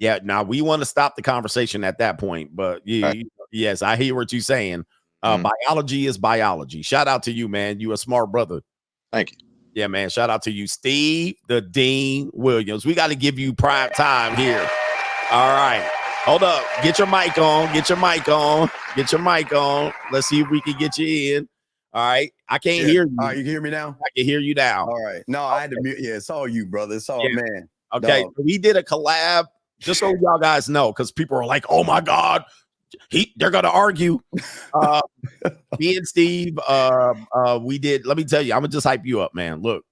Yeah. Now we want to stop the conversation at that point, but Yes, I hear what you're saying. Biology is biology. Shout out to you, man. You a smart brother. Thank you. Yeah, man. Shout out to you, Steve the Dean Williams. We got to give you prime time here. All right. Hold up. Get your mic on. Get your mic on. Get your mic on. Let's see if we can get you in. All right. I can't hear you. All right, you can hear me now? I can hear you now. All right. No, I had to mute. Yeah, it's all you, brother. It's all man. Okay. Dog. We did a collab, just so y'all guys know, because people are like, oh my God, they're gonna argue. Me and Steve, we did. Let me tell you, I'm gonna just hype you up, man. Look,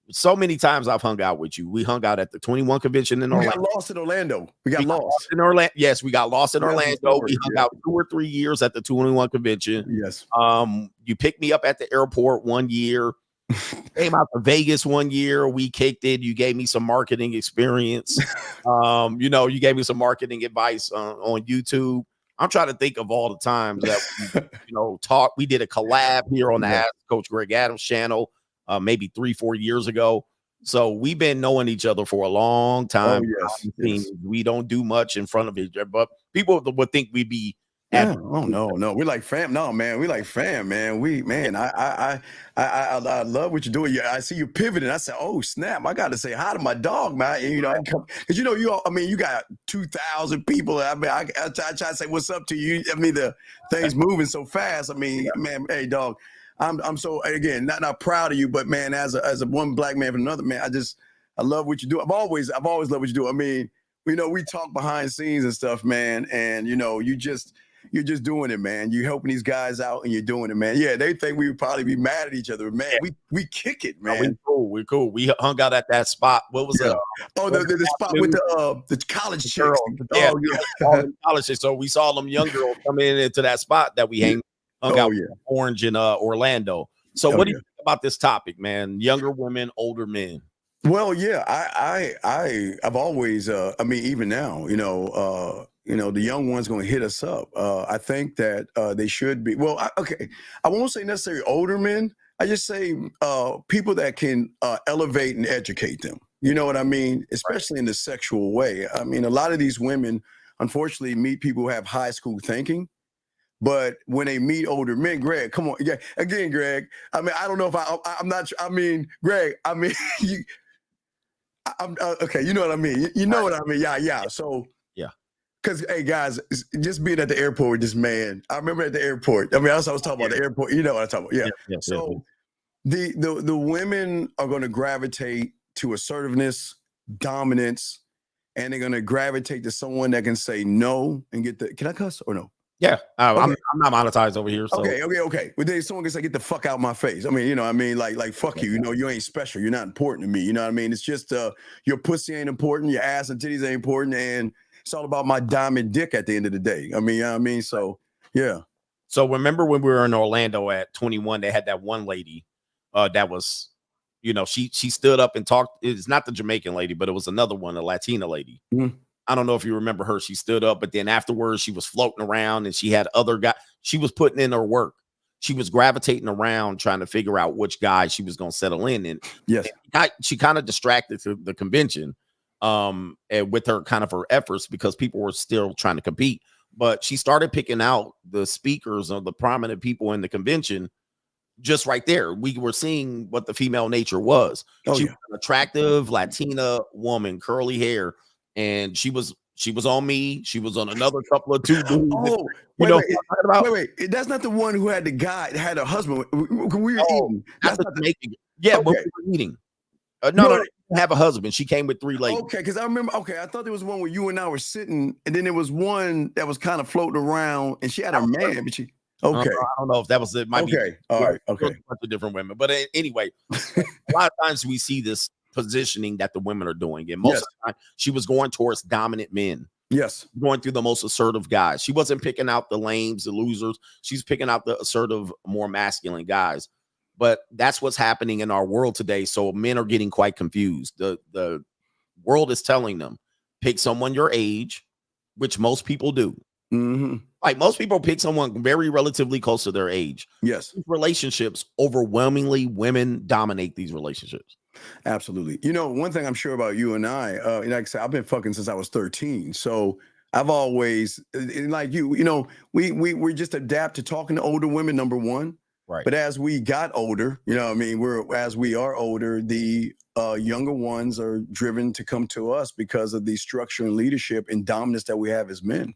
so many times I've hung out with you. We hung out at the 21 convention in Orlando. We got lost in Orlando. We got lost in Orlando. Yes, we got lost in Orlando. We hung out 2 or 3 years at the 21 convention. Yes. You picked me up at the airport one year. Came out to Vegas one year. We kicked it. You gave me some marketing experience. You gave me some marketing advice on YouTube. I'm trying to think of all the times that we, talk. We did a collab here on the Ask Coach Greg Adams channel, maybe 3-4 years ago. So we've been knowing each other for a long time. Yes. We don't do much in front of each other, but people would think we'd be. No. We're like fam. No, man. We like fam, man. I love what you're doing. Yeah, I see you pivoting. I said, oh snap! I got to say hi to my dog, man. And, because you got 2,000 people. I mean, I try to say what's up to you. I mean, the things moving so fast. I mean, man, hey, dog. I'm so, again, not proud of you, but man, as a one black man from another man, I love what you do. I've always loved what you do. I mean, we talk behind scenes and stuff, man, and you're just doing it, man. You're helping these guys out and you're doing it, man. Yeah, they think we would probably be mad at each other. Man, we kick it, man. We're cool. We hung out at that spot. What was it? Oh, the spot with the college chicks. College chicks. So we saw them young girls come into that spot that we hung out with Orange in Orlando. So what do you think about this topic, man? Younger women, older men. Well, yeah, I've always, even now, the young one's going to hit us up. I think that they should be. Well, I won't say necessarily older men. I just say people that can elevate and educate them. You know what I mean? Especially in the sexual way. I mean, a lot of these women, unfortunately, meet people who have high school thinking. But when they meet older men, Greg, come on. Yeah, again, Greg, I mean, I don't know if I'm not, I mean, Greg, I mean, okay, you know what I mean? You know what I mean? Yeah. So, because, hey, guys, just being at the airport with this man, I remember at the airport. I mean, I was talking about the airport. You know what I'm talking about. Yeah. So the women are going to gravitate to assertiveness, dominance, and they're going to gravitate to someone that can say no and get the, can I cuss or no? Yeah, I'm not monetized over here. So. Okay. But then someone can say, "Get the fuck out of my face." I mean, like fuck you. You ain't special. You're not important to me. You know what I mean? It's just your pussy ain't important. Your ass and titties ain't important, and it's all about my diamond dick at the end of the day. I mean, you know what I mean? So yeah. So remember when we were in Orlando at 21, they had that one lady that was, she stood up and talked. It's not the Jamaican lady, but it was another one, a Latina lady. Mm-hmm. I don't know if you remember her. She stood up, but then afterwards she was floating around and she had other guys. She was putting in her work. She was gravitating around trying to figure out which guy she was going to settle in. And yes, she kind of distracted the convention and with her efforts because people were still trying to compete. But she started picking out the speakers or the prominent people in the convention just right there. We were seeing what the female nature was. She was an attractive Latina woman, curly hair. And she was on me. She was on another couple of two dudes. Oh, wait. That's not the one who had the guy had a husband. We were eating. That's not making. Yeah, but we were eating. No, she didn't have a husband. She came with 3 ladies. Okay, because I remember. Okay, I thought there was one where you and I were sitting, and then there was one that was kind of floating around, and she had a man, but she. Okay, I don't know if that was it. Might be. All right. Okay. A bunch of different women, but anyway, a lot of times we see this positioning that the women are doing, and most of the time she was going towards dominant men. Yes, going through the most assertive guys. She wasn't picking out the lames, the losers. She's picking out the assertive, more masculine guys. But that's what's happening in our world today. So men are getting quite confused. The world is telling them, pick someone your age, which most people do. Mm-hmm. Like most people pick someone very relatively close to their age. Yes, relationships, overwhelmingly women dominate these relationships. Absolutely. One thing I'm sure about you and I, like I said, I've been fucking since I was 13. So I've always, like you know, we just adapt to talking to older women, number one. Right. But as we got older, you know what I mean, as we are older, the younger ones are driven to come to us because of the structure and leadership and dominance that we have as men.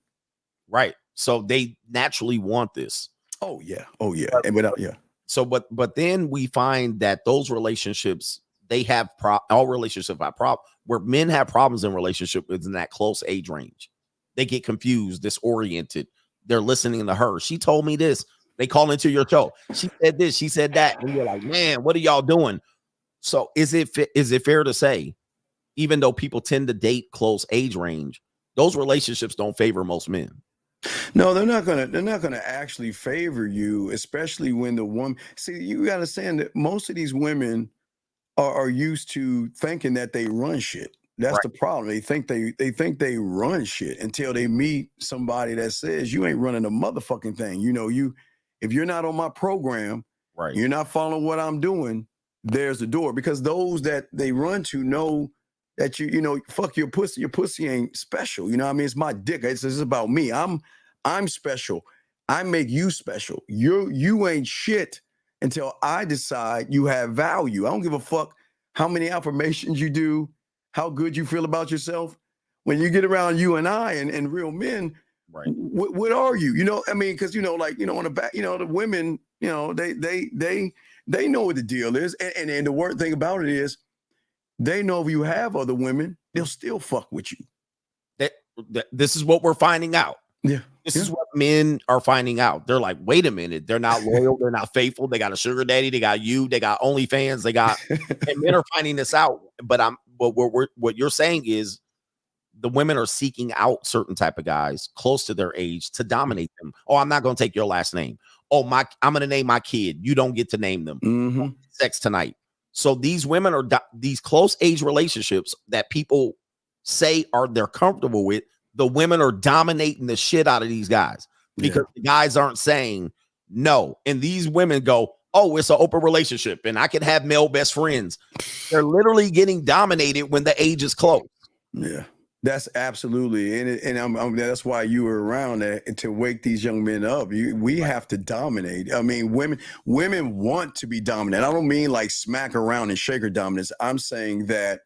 Right. So they naturally want this. Oh yeah. Oh yeah. And without, yeah. So, but then we find that those relationships, they have all relationships have where men have problems in relationship is in that close age range. They get confused, disoriented. They're listening to her. She told me this. They call into your show. She said this. She said that. And you're like, man, what are y'all doing? So is it fair to say, even though people tend to date close age range, those relationships don't favor most men? No, they're not gonna actually favor you, especially when the woman. See, you gotta understand that most of these women are used to thinking that they run shit. That's Right. the problem. They think they run shit until they meet somebody that says you ain't running a motherfucking thing. You know, if you're not on my program, right, you're not following what I'm doing, there's the door. Because those that they run to know that you know, fuck your pussy. Your pussy ain't special. You know what I mean? It's my dick. It's about me. I'm special. I make you special. You ain't shit until I decide you have value. I don't give a fuck how many affirmations you do, how good you feel about yourself. When you get around you and I and real men, right? What are you? You know, I mean, because you know, like, you know, on the back, you know, the women, you know, they know what the deal is, and the word thing about it is, they know if you have other women, they'll still fuck with you. This is what we're finding out. Yeah. This is what men are finding out. They're like, wait a minute, they're not loyal, they're not faithful. They got a sugar daddy, they got you, they got OnlyFans, they got, and men are finding this out. But what you're saying is the women are seeking out certain type of guys close to their age to dominate them. Oh, I'm not going to take your last name. Oh, I'm going to name my kid. You don't get to name them. Mm-hmm. Sex tonight. So these women are these close age relationships that people say they're comfortable with. The women are dominating the shit out of these guys because the guys aren't saying no. And these women go, oh, it's an open relationship and I can have male best friends. They're literally getting dominated when the age is close. Yeah. That's absolutely, and that's why you were around to wake these young men up. We have to dominate. I mean, women want to be dominant. I don't mean like smack around and shaker dominance. I'm saying that,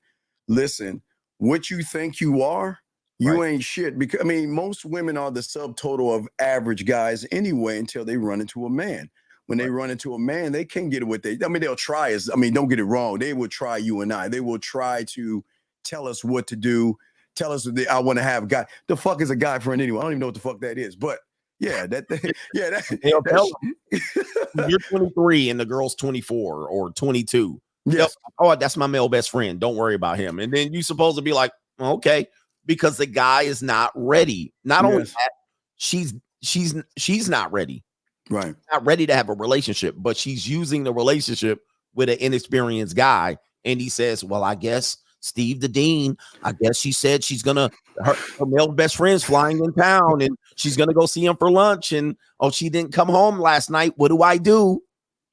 listen, what you think you are, you ain't shit. Because I mean, most women are the subtotal of average guys anyway until they run into a man. When they run into a man, they can't get it with I mean, they'll try. Don't get it wrong. They will try you and I. They will try to tell us what to do. Tell us that I want to have a guy. The fuck is a guy friend anyway? I don't even know what the fuck that is. But yeah, they'll tell them, you're 23 and the girl's 24 or 22. Yes. Oh, that's my male best friend. Don't worry about him. And then you're supposed to be like, okay, because the guy is not ready. Not only that, she's not ready. Right. Not ready to have a relationship, but she's using the relationship with an inexperienced guy. And he says, well, I guess Steve the Dean, I guess she said she's gonna her male best friend's flying in town and she's gonna go see him for lunch. And oh, she didn't come home last night. What do I do?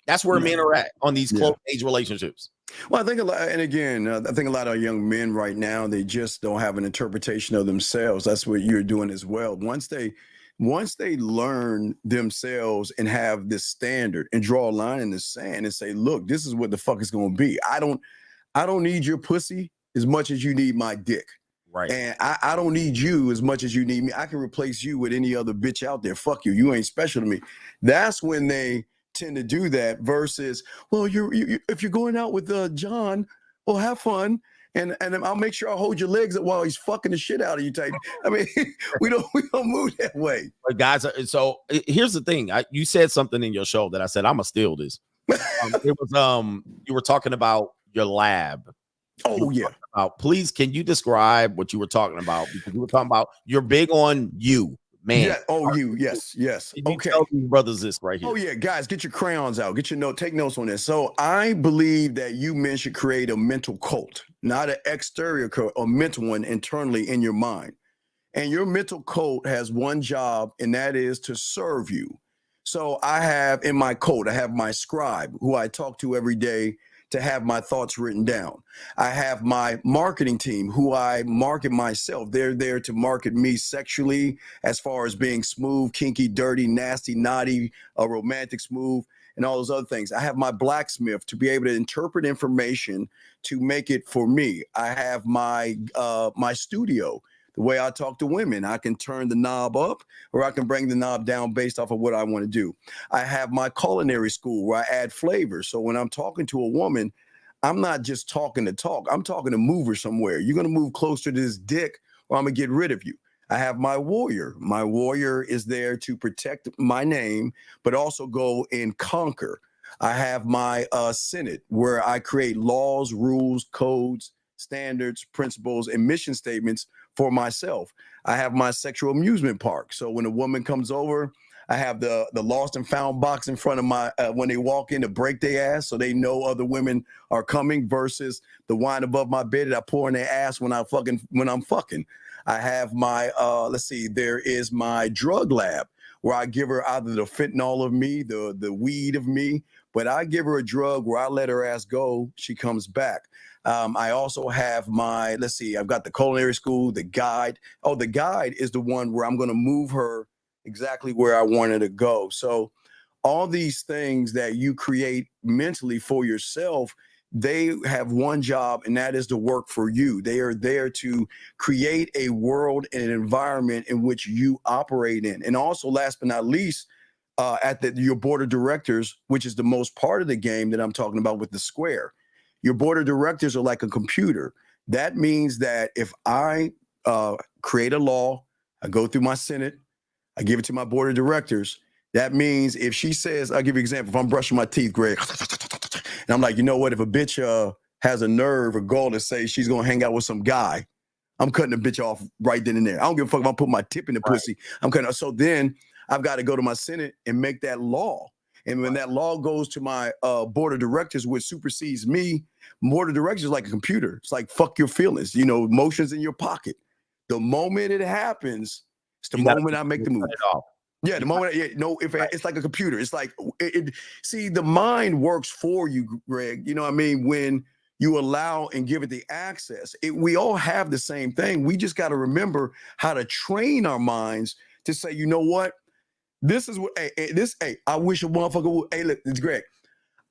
That's where men are at on these close age relationships. Well, I think a lot, and again, I think a lot of young men right now, they just don't have an interpretation of themselves. That's what you're doing as well. Once they learn themselves and have this standard and draw a line in the sand and say, look, this is what the fuck is going to be. I don't need your pussy as much as you need my dick. Right. And I don't need you as much as you need me. I can replace you with any other bitch out there. Fuck you. You ain't special to me. That's when they tend to do that versus, well, if you're going out with John, well, have fun. And I'll make sure I hold your legs up while he's fucking the shit out of you type. I mean, we don't move that way. But guys, so here's the thing. You said something in your show that I said, I'm gonna steal this. It was you were talking about your lab. Oh yeah. Please, can you describe what you were talking about? Because you were talking about you're big on you, man. Yeah. Oh, you. Yes. Yes. Okay. Tell these brothers this right here. Oh yeah, guys, get your crayons out. Get your note. Take notes on this. So I believe that you men should create a mental cult, not an exterior cult, a mental one internally in your mind. And your mental cult has one job, and that is to serve you. So I have in my cult, I have my scribe who I talk to every day to have my thoughts written down. I have my marketing team who I market myself. They're there to market me sexually as far as being smooth, kinky, dirty, nasty, naughty, romantic, smooth, and all those other things. I have my blacksmith to be able to interpret information to make it for me. I have my my studio. The way I talk to women, I can turn the knob up or I can bring the knob down based off of what I want to do. I have my culinary school where I add flavors. So when I'm talking to a woman, I'm not just talking to talk. I'm talking to move her somewhere. You're going to move closer to this dick or I'm going to get rid of you. I have my warrior. My warrior is there to protect my name, but also go and conquer. I have my Senate where I create laws, rules, codes, standards, principles, and mission statements for myself. I have my sexual amusement park. So when a woman comes over, I have the lost and found box in front of my, when they walk in to break their ass so they know other women are coming versus the wine above my bed that I pour in their ass when I'm fucking. I have my, let's see, there is my drug lab where I give her either the fentanyl of me, the weed of me, but I give her a drug where I let her ass go, she comes back. I also have my, let's see, I've got the culinary school, the guide. Oh, the guide is the one where I'm going to move her exactly where I want her to go. So all these things that you create mentally for yourself, they have one job, and that is to work for you. They are there to create a world and an environment in which you operate in. And also, last but not least, at your board of directors, which is the most part of the game that I'm talking about with the square. Your board of directors are like a computer. That means that if I create a law, I go through my Senate, I give it to my board of directors. That means if she says, I'll give you an example. If I'm brushing my teeth, Greg, and I'm like, you know what? If a bitch has a nerve or gall to say she's going to hang out with some guy, I'm cutting the bitch off right then and there. I don't give a fuck if I put my tip in the pussy. I'm cutting. So then I've got to go to my Senate and make that law. And when that law goes to my board of directors, which supersedes me, board of directors is like a computer. It's like, fuck your feelings, emotions in your pocket. The moment it happens, it's the moment I make the move. Yeah, the moment, it's like a computer. It's like, see, the mind works for you, Greg. You know what I mean? When you allow and give it the access, we all have the same thing. We just got to remember how to train our minds to say, you know what? This is what, I wish a motherfucker would, look, it's Greg.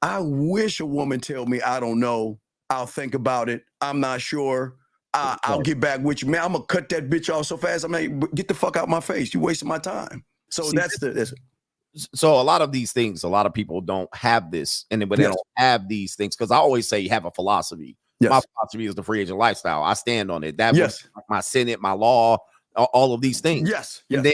I wish a woman tell me, I don't know. I'll think about it. I'm not sure. I'll get back with you. Man, I'm going to cut that bitch off so fast. I'm like, get the fuck out my face. You wasting my time. So so a lot of these things, a lot of people don't have this. And when they don't have these things, because I always say you have a philosophy. Yes. My philosophy is the free agent lifestyle. I stand on it. That was my Senate, my law, all of these things. Yes. And then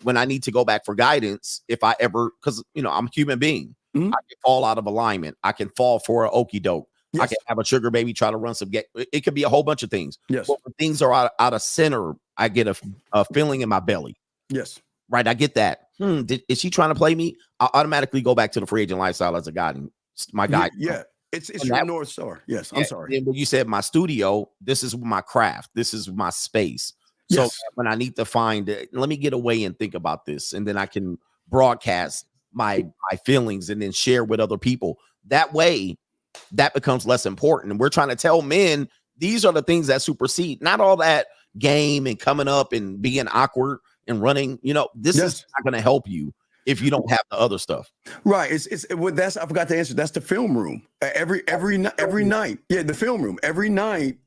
when I need to go back for guidance, if I ever, because I'm a human being, I can fall out of alignment. I can fall for an okie doke. I can have a sugar baby try to run some it could be a whole bunch of things. Yes. But when things are out of center, I get a feeling in my belly. Yes. Right. I get that. Is she trying to play me? I'll automatically go back to the free agent lifestyle as a guide. My guide. Yeah. It's your North Star. Yes. I'm sorry. And when you said my studio, this is my craft. This is my space. So when I need to find it, let me get away and think about this. And then I can broadcast my feelings and then share with other people. That way, that becomes less important. And we're trying to tell men, these are the things that supersede, not all that game and coming up and being awkward and running. This is not going to help you if you don't have the other stuff. Right. That's, I forgot to answer. That's the film room. Every night. Yeah. The film room. Every night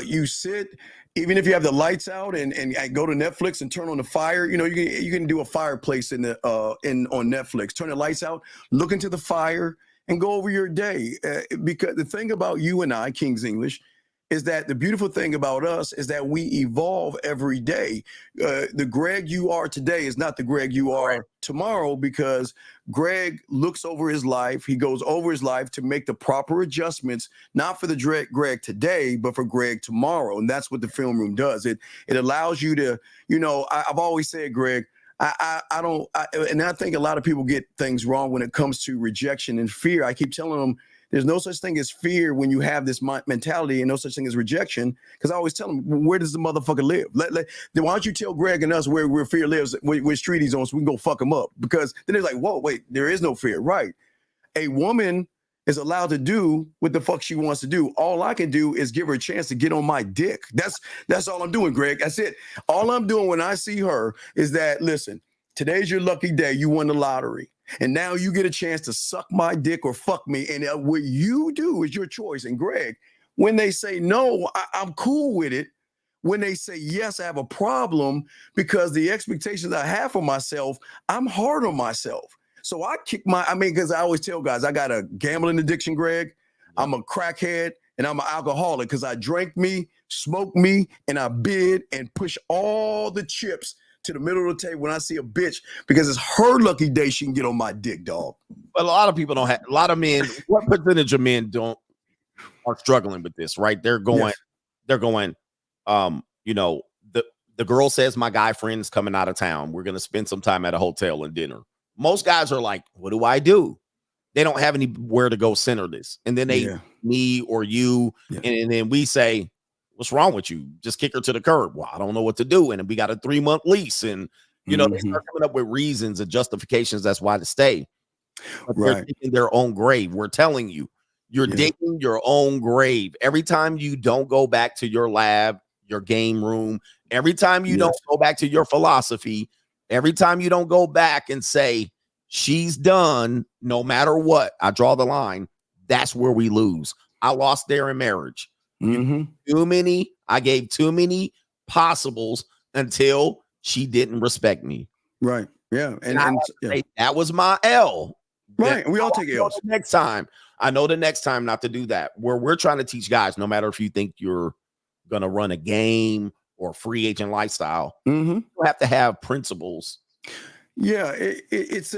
you sit, even if you have the lights out and go to Netflix and turn on the fire, you can do a fireplace on Netflix, turn the lights out, look into the fire and go over your day. Because the thing about you and I, King's English, is that the beautiful thing about us is that we evolve every day. The Greg you are today is not the Greg you are tomorrow, because Greg looks over his life. He goes over his life to make the proper adjustments, not for the Greg today, but for Greg tomorrow. And that's what the film room does. It allows you to, I've always said, Greg, and I think a lot of people get things wrong when it comes to rejection and fear. I keep telling them, there's no such thing as fear when you have this mentality, and no such thing as rejection. Because I always tell them, where does the motherfucker live? Then why don't you tell Greg and us where fear lives, where street he's on, so we can go fuck him up? Because then they're like, whoa, wait, there is no fear. Right. A woman is allowed to do what the fuck she wants to do. All I can do is give her a chance to get on my dick. That's all I'm doing, Greg. That's it. All I'm doing when I see her is that, listen, today's your lucky day. You won the lottery. And now you get a chance to suck my dick or fuck me. And what you do is your choice. And Greg, when they say no, I'm cool with it. When they say yes, I have a problem because the expectations I have for myself, I'm hard on myself. So I because I always tell guys, I got a gambling addiction, Greg. I'm a crackhead and I'm an alcoholic because I drank me, smoked me, and I bid and push all the chips to the middle of the table when I see a bitch because it's her lucky day she can get on my dick, dog. But a lot of people don't have, a lot of men, what percentage of men are struggling with this, right? They're going, you know, the girl says my guy friend's coming out of town. We're going to spend some time at a hotel and dinner. Most guys are like, what do I do? They don't have anywhere to go center this. And then me or you, and then we say, what's wrong with you? Just kick her to the curb. Well, I don't know what to do. And we got a 3-month lease. And, you know, they start coming up with reasons and justifications. That's why to stay. But they're digging their own grave. We're telling you, you're digging your own grave. Every time you don't go back to your lab, your game room, every time you don't go back to your philosophy, every time you don't go back and say, she's done, no matter what, I draw the line, that's where we lose. I lost there in marriage. I gave too many possibles until she didn't respect me. Right. Yeah. And that was my L. Right. We all take L's. Next time. I know the next time not to do that. Where we're trying to teach guys, no matter if you think you're going to run a game or free agent lifestyle, you have to have principles. Yeah, it's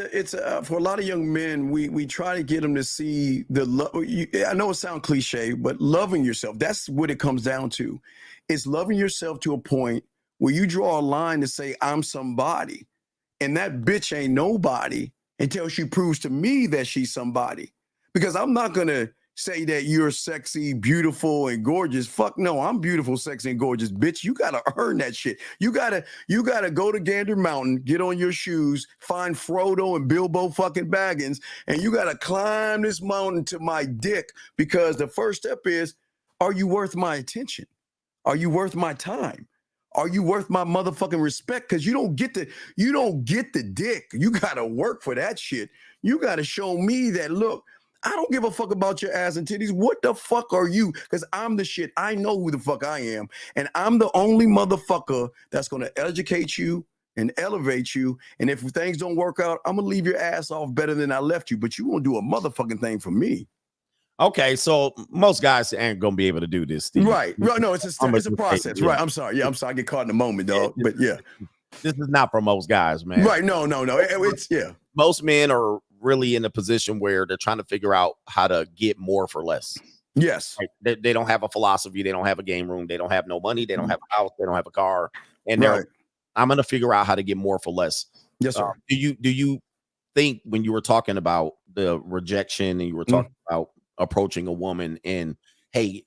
for a lot of young men, we try to get them to see the love. I know it sounds cliche, but loving yourself, that's what it comes down to. It's loving yourself to a point where you draw a line to say, I'm somebody. And that bitch ain't nobody until she proves to me that she's somebody. Because I'm not going to say that you're sexy, beautiful, and gorgeous. Fuck no, I'm beautiful, sexy, and gorgeous, bitch. You gotta earn that shit. You gotta go to Gander Mountain, get on your shoes, find Frodo and Bilbo fucking Baggins, and you gotta climb this mountain to my dick because the first step is, are you worth my attention? Are you worth my time? Are you worth my motherfucking respect? Because you don't get the dick. You gotta work for that shit. You gotta show me that, look, I don't give a fuck about your ass and titties. What the fuck are you? Because I'm the shit. I know who the fuck I am. And I'm the only motherfucker that's going to educate you and elevate you. And if things don't work out, I'm going to leave your ass off better than I left you. But you won't do a motherfucking thing for me. Okay, so most guys ain't going to be able to do this, Steve. Right. No, it's a process. Right. I'm sorry. Yeah, I'm sorry. I get caught in the moment, dog. But yeah. This is not for most guys, man. Right. No. It's, most men are really in a position where they're trying to figure out how to get more for less. Yes. Like they don't have a philosophy. They don't have a game room. They don't have no money. They don't have a house. They don't have a car. And I'm going to figure out how to get more for less. Yes, sir. Do you think when you were talking about the rejection and you were talking about approaching a woman and, hey,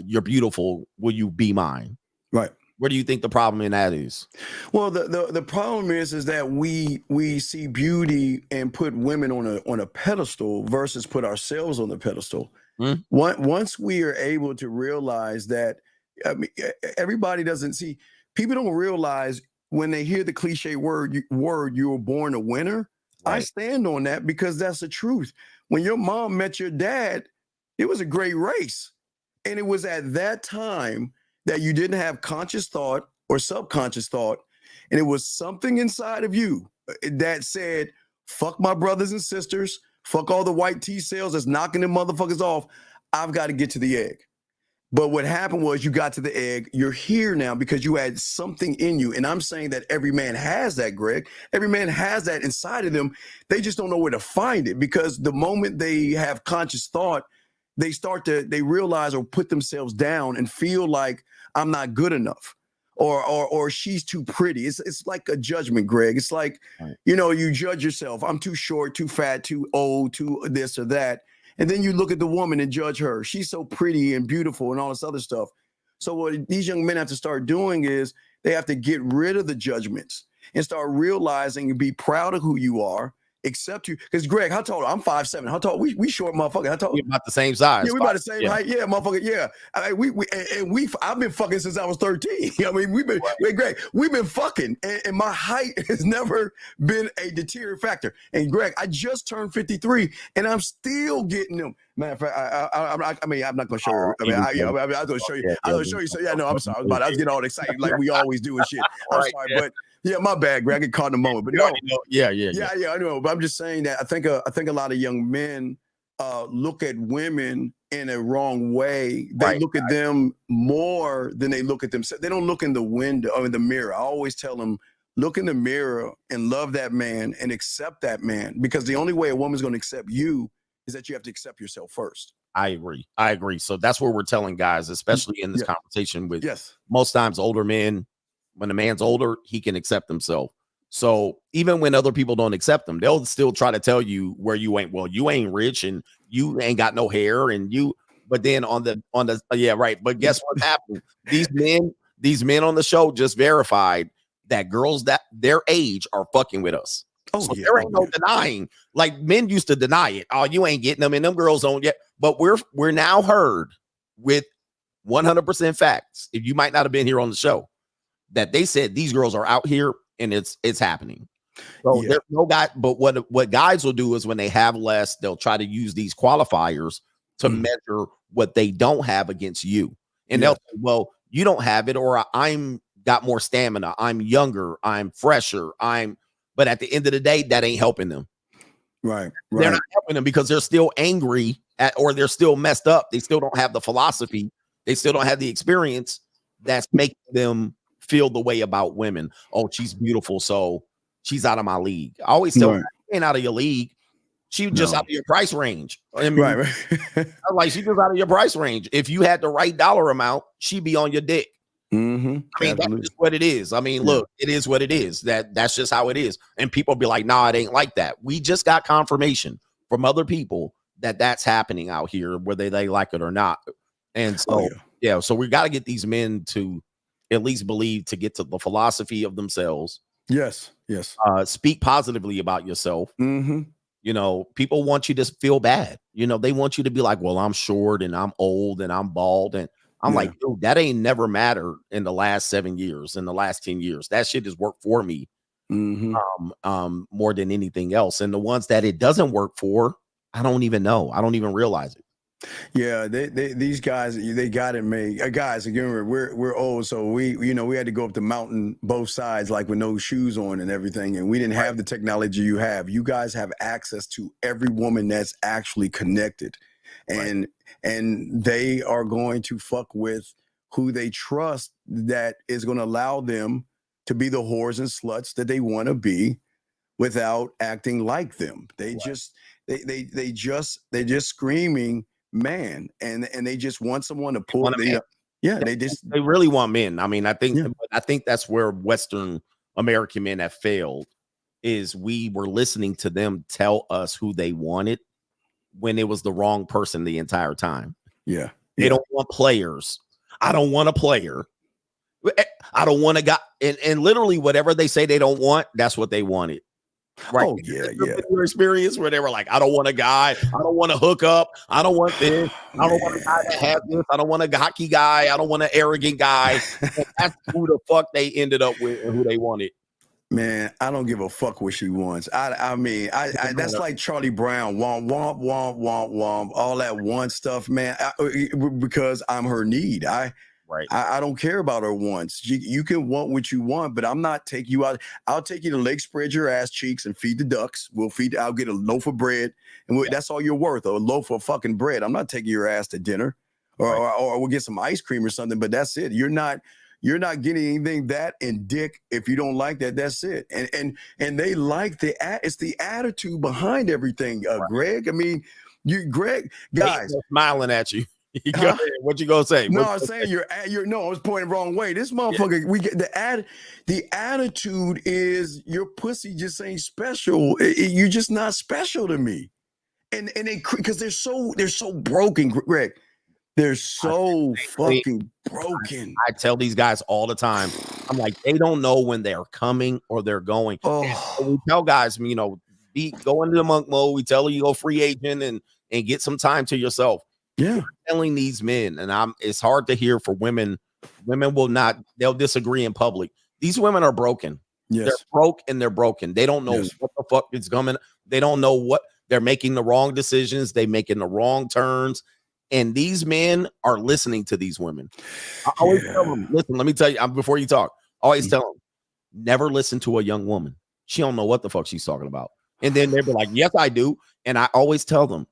you're beautiful, will you be mine? Right. Where do you think the problem in that is? Well, the problem is that we see beauty and put women on a pedestal versus put ourselves on the pedestal. Once we are able to realize that, I mean, everybody doesn't see. People don't realize when they hear the cliche word you were born a winner. Right. I stand on that because that's the truth. When your mom met your dad, it was a great race, and it was at that time that you didn't have conscious thought or subconscious thought. And it was something inside of you that said, fuck my brothers and sisters, fuck all the white T cells that's knocking them motherfuckers off. I've got to get to the egg. But what happened was you got to the egg. You're here now because you had something in you. And I'm saying that every man has that, Greg. Every man has that inside of them. They just don't know where to find it because the moment they have conscious thought, they realize or put themselves down and feel like I'm not good enough or she's too pretty. It's like a judgment, Greg. It's like, you judge yourself. I'm too short, too fat, too old, too this or that. And then you look at the woman and judge her. She's so pretty and beautiful and all this other stuff. So what these young men have to start doing is they have to get rid of the judgments and start realizing and be proud of who you are accept you. Because Greg, how tall? I'm 5'7". How tall? We short motherfucker. How tall? We're about the same size. Yeah, we about the same height. Yeah, motherfucker. Yeah. I mean, I've been fucking since I was 13. I mean, Greg, we've been fucking, and my height has never been a deterrent factor. And Greg, I just turned 53, and I'm still getting them. Matter of fact, I'm not gonna show you. I was gonna show you. I was gonna show you. So yeah, no, I'm sorry. I was getting all excited like we always do and shit. I'm sorry, but yeah, my bad, Greg. I get caught in the moment. But no, yeah, I know. But I'm just saying that I think a lot of young men look at women in a wrong way. They look at them more than they look at themselves. They don't look in the window or in the mirror. I always tell them, look in the mirror and love that man and accept that man, because the only way a woman's going to accept you is that you have to accept yourself first. I agree. So that's what we're telling guys, especially in this conversation with most times older men. When a man's older, he can accept himself. So even when other people don't accept them, they'll still try to tell you where you ain't. Well, you ain't rich and you ain't got no hair and you. But then on the yeah, right. But guess what happened? These men on the show just verified that girls that their age are fucking with us. So there ain't no denying. Like men used to deny it. Oh, you ain't getting them, and them girls don't yet. But we're now heard with 100% facts. If you might not have been here on the show, that they said these girls are out here and it's happening. So there's no guy. But what guys will do is when they have less, they'll try to use these qualifiers to measure what they don't have against you, and they'll say, well, you don't have it, or I'm got more stamina, I'm younger, I'm fresher, but at the end of the day, that ain't helping them. Right. They're not helping them because they're still angry or they're still messed up. They still don't have the philosophy. They still don't have the experience that's making them feel the way about women. Oh, she's beautiful, so she's out of my league. I always tell her, she ain't out of your league. She just out of your price range. I mean, right. Like she just out of your price range. If you had the right dollar amount, she'd be on your dick. Mm-hmm. I mean, that's just what it is. I mean, look, it is what it is. That's just how it is. And people be like, nah, it ain't like that. We just got confirmation from other people that that's happening out here, whether they like it or not. And so, so we got to get these men to at least believe, to get to the philosophy of themselves. Yes. Speak positively about yourself. Mm-hmm. You know, people want you to feel bad. You know, they want you to be like, well, I'm short and I'm old and I'm bald. And I'm like, dude, that ain't never mattered in the last 7 years, in the last 10 years. That shit has worked for me more than anything else. And the ones that it doesn't work for, I don't even know. I don't even realize it. Yeah, these guys, they got it made. Guys, again, we're old, so we had to go up the mountain both sides, like with no shoes on and everything, and we didn't have the technology you have. You guys have access to every woman that's actually connected, and they are going to fuck with who they trust, that is going to allow them to be the whores and sluts that they want to be without acting like them. They just screaming man, and they just want someone to pull. They really want men. I mean, I think that's where Western American men have failed, is we were listening to them tell us who they wanted when it was the wrong person the entire time. They don't want players. I don't want a player. I don't want a guy, and literally whatever they say they don't want, that's what they wanted. Right. Oh, Your experience where they were like, I don't want a guy, I don't want to hook up, I don't want this, I don't want a guy that has this, I don't want a hockey guy, I don't want an arrogant guy. That's who the fuck they ended up with and who they wanted. Man, I don't give a fuck what she wants. I mean, that's like Charlie Brown, womp, womp, womp, womp, womp, all that want stuff, man, because I'm her need. I don't care about her wants. You can want what you want, but I'm not taking you out. I'll take you to Lake, spread your ass cheeks and feed the ducks. I'll get a loaf of bread, and that's all you're worth, a loaf of fucking bread. I'm not taking your ass to dinner, or we'll get some ice cream or something, but that's it. You're not getting anything that and dick. If you don't like that, that's it. And they like it's the attitude behind everything, Greg. I mean, Greg, guys smiling at you. Go ahead. What you gonna say? No, I'm saying you're no, I was pointing the wrong way. This motherfucker, we get the attitude is your pussy just ain't special. You're just not special to me. And they, because they're so broken, Greg. They're so fucking broken. I tell these guys all the time. I'm like, they don't know when they're coming or they're going. We tell guys, Go into the monk mode. We tell her you go free agent and get some time to yourself. Yeah. We're telling these men, and it's hard to hear for women. Women they'll disagree in public. These women are broken. Yes. They're broke and they're broken. They don't know Yes. what the fuck is coming. They don't know what they're making the wrong decisions. They making the wrong turns. And these men are listening to these women. I always tell them, listen, let me tell you, before you talk, I always tell them, never listen to a young woman. She don't know what the fuck she's talking about. And then they'll be like, yes, I do. And I always tell them,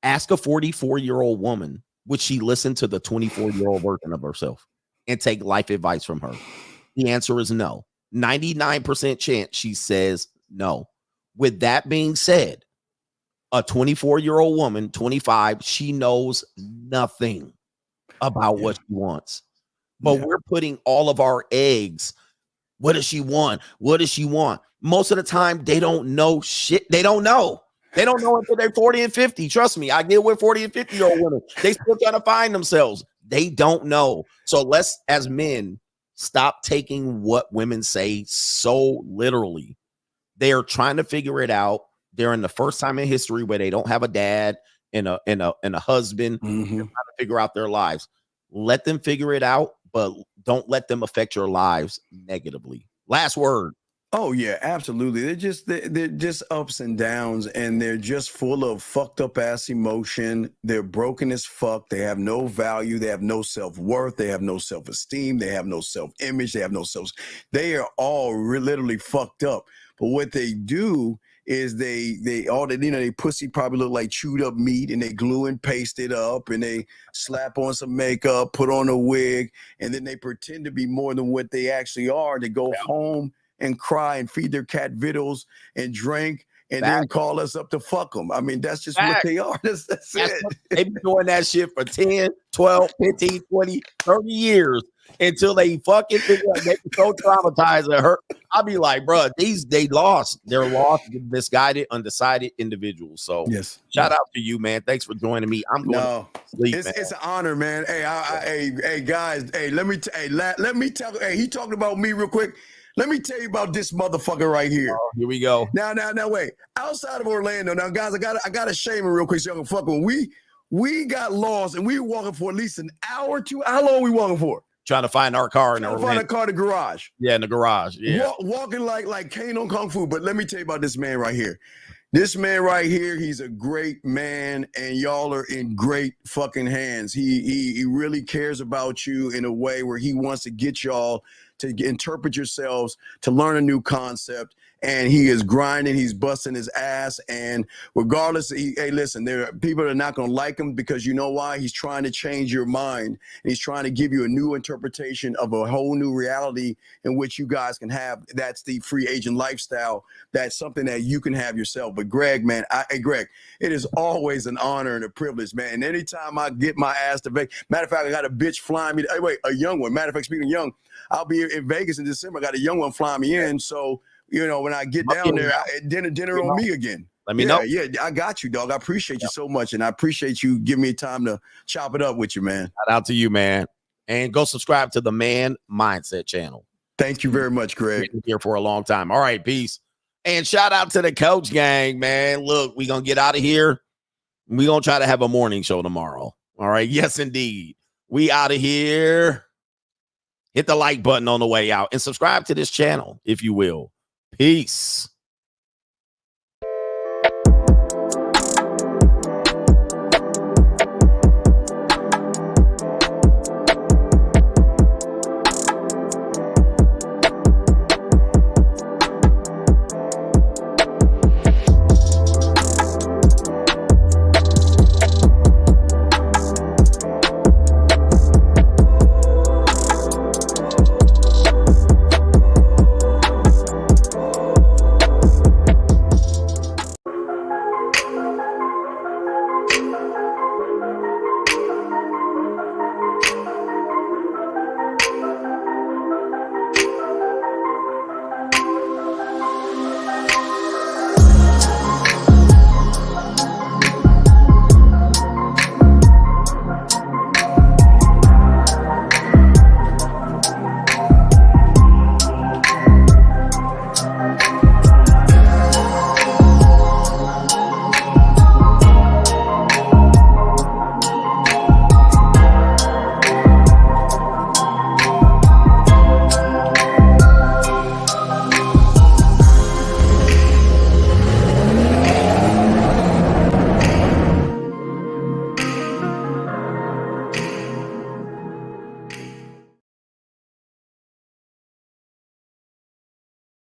ask a 44-year-old woman, would she listen to the 24-year-old version of herself and take life advice from her? The answer is no. 99% chance she says no. With that being said, a 24-year-old woman, 25, she knows nothing about what she wants. But we're putting all of our eggs. What does she want? What does she want? Most of the time, they don't know shit. They don't know. They don't know until they're 40 and 50. Trust me, I deal with 40 and 50-year-old women. They still trying to find themselves. They don't know. So let's, as men, stop taking what women say so literally. They are trying to figure it out. They're in the first time in history where they don't have a dad and a husband. They're trying to figure out their lives. Let them figure it out, but don't let them affect your lives negatively. Last word. Oh yeah, absolutely. They're just ups and downs, and they're just full of fucked up ass emotion. They're broken as fuck. They have no value. They have no self-worth. They have no self-esteem. They have no self-image. They have no self. They are all literally fucked up. But what they do is they pussy probably look like chewed up meat, and they glue and paste it up, and they slap on some makeup, put on a wig, and then they pretend to be more than what they actually are. They go home and cry and feed their cat victuals and drink and then call us up to fuck them. I mean, that's just what they are. That's it. They've been doing that shit for 10, 12, 15, 20, 30 years until they fucking figure out they be so traumatized and hurt. I'll be like, bro, they're lost, misguided, undecided individuals. So shout out to you, man. Thanks for joining me. I'm going to sleep, man. It's an honor, man. Hey, guys. Hey, let me tell. Hey, he talking about me real quick. Let me tell you about this motherfucker right here. Oh, here we go. Now, wait. Outside of Orlando, now, guys, I got to shame him real quick so y'all can fuck with. We got lost and we were walking for at least an hour or two. How long we walking for? Trying to find our car in the garage. Yeah, in the garage. Yeah. Walking like Kane on Kung Fu. But let me tell you about this man right here. This man right here, he's a great man, and y'all are in great fucking hands. He really cares about you in a way where he wants to get y'all to interpret yourselves, to learn a new concept, and he is grinding, he's busting his ass, and regardless, hey, listen, there are people that are not going to like him because you know why? He's trying to change your mind, and he's trying to give you a new interpretation of a whole new reality in which you guys can have. That's the free agent lifestyle. That's something that you can have yourself. But Greg, man, Greg, it is always an honor and a privilege, man. And anytime I get my ass to Vegas, matter of fact, I got a bitch flying me. A young one. Matter of fact, speaking of young, I'll be in Vegas in December. I got a young one flying me in. So, you know, when I get down there, dinner on me again. Let me know. Yeah, I got you, dog. I appreciate you so much. And I appreciate you giving me time to chop it up with you, man. Shout out to you, man. And go subscribe to the Man Mindset channel. Thank you very much, Greg. Been here for a long time. All right, peace. And shout out to the coach gang, man. Look, we're going to get out of here. We're going to try to have a morning show tomorrow. All right. Yes, indeed. We out of here. Hit the like button on the way out and subscribe to this channel, if you will. Peace.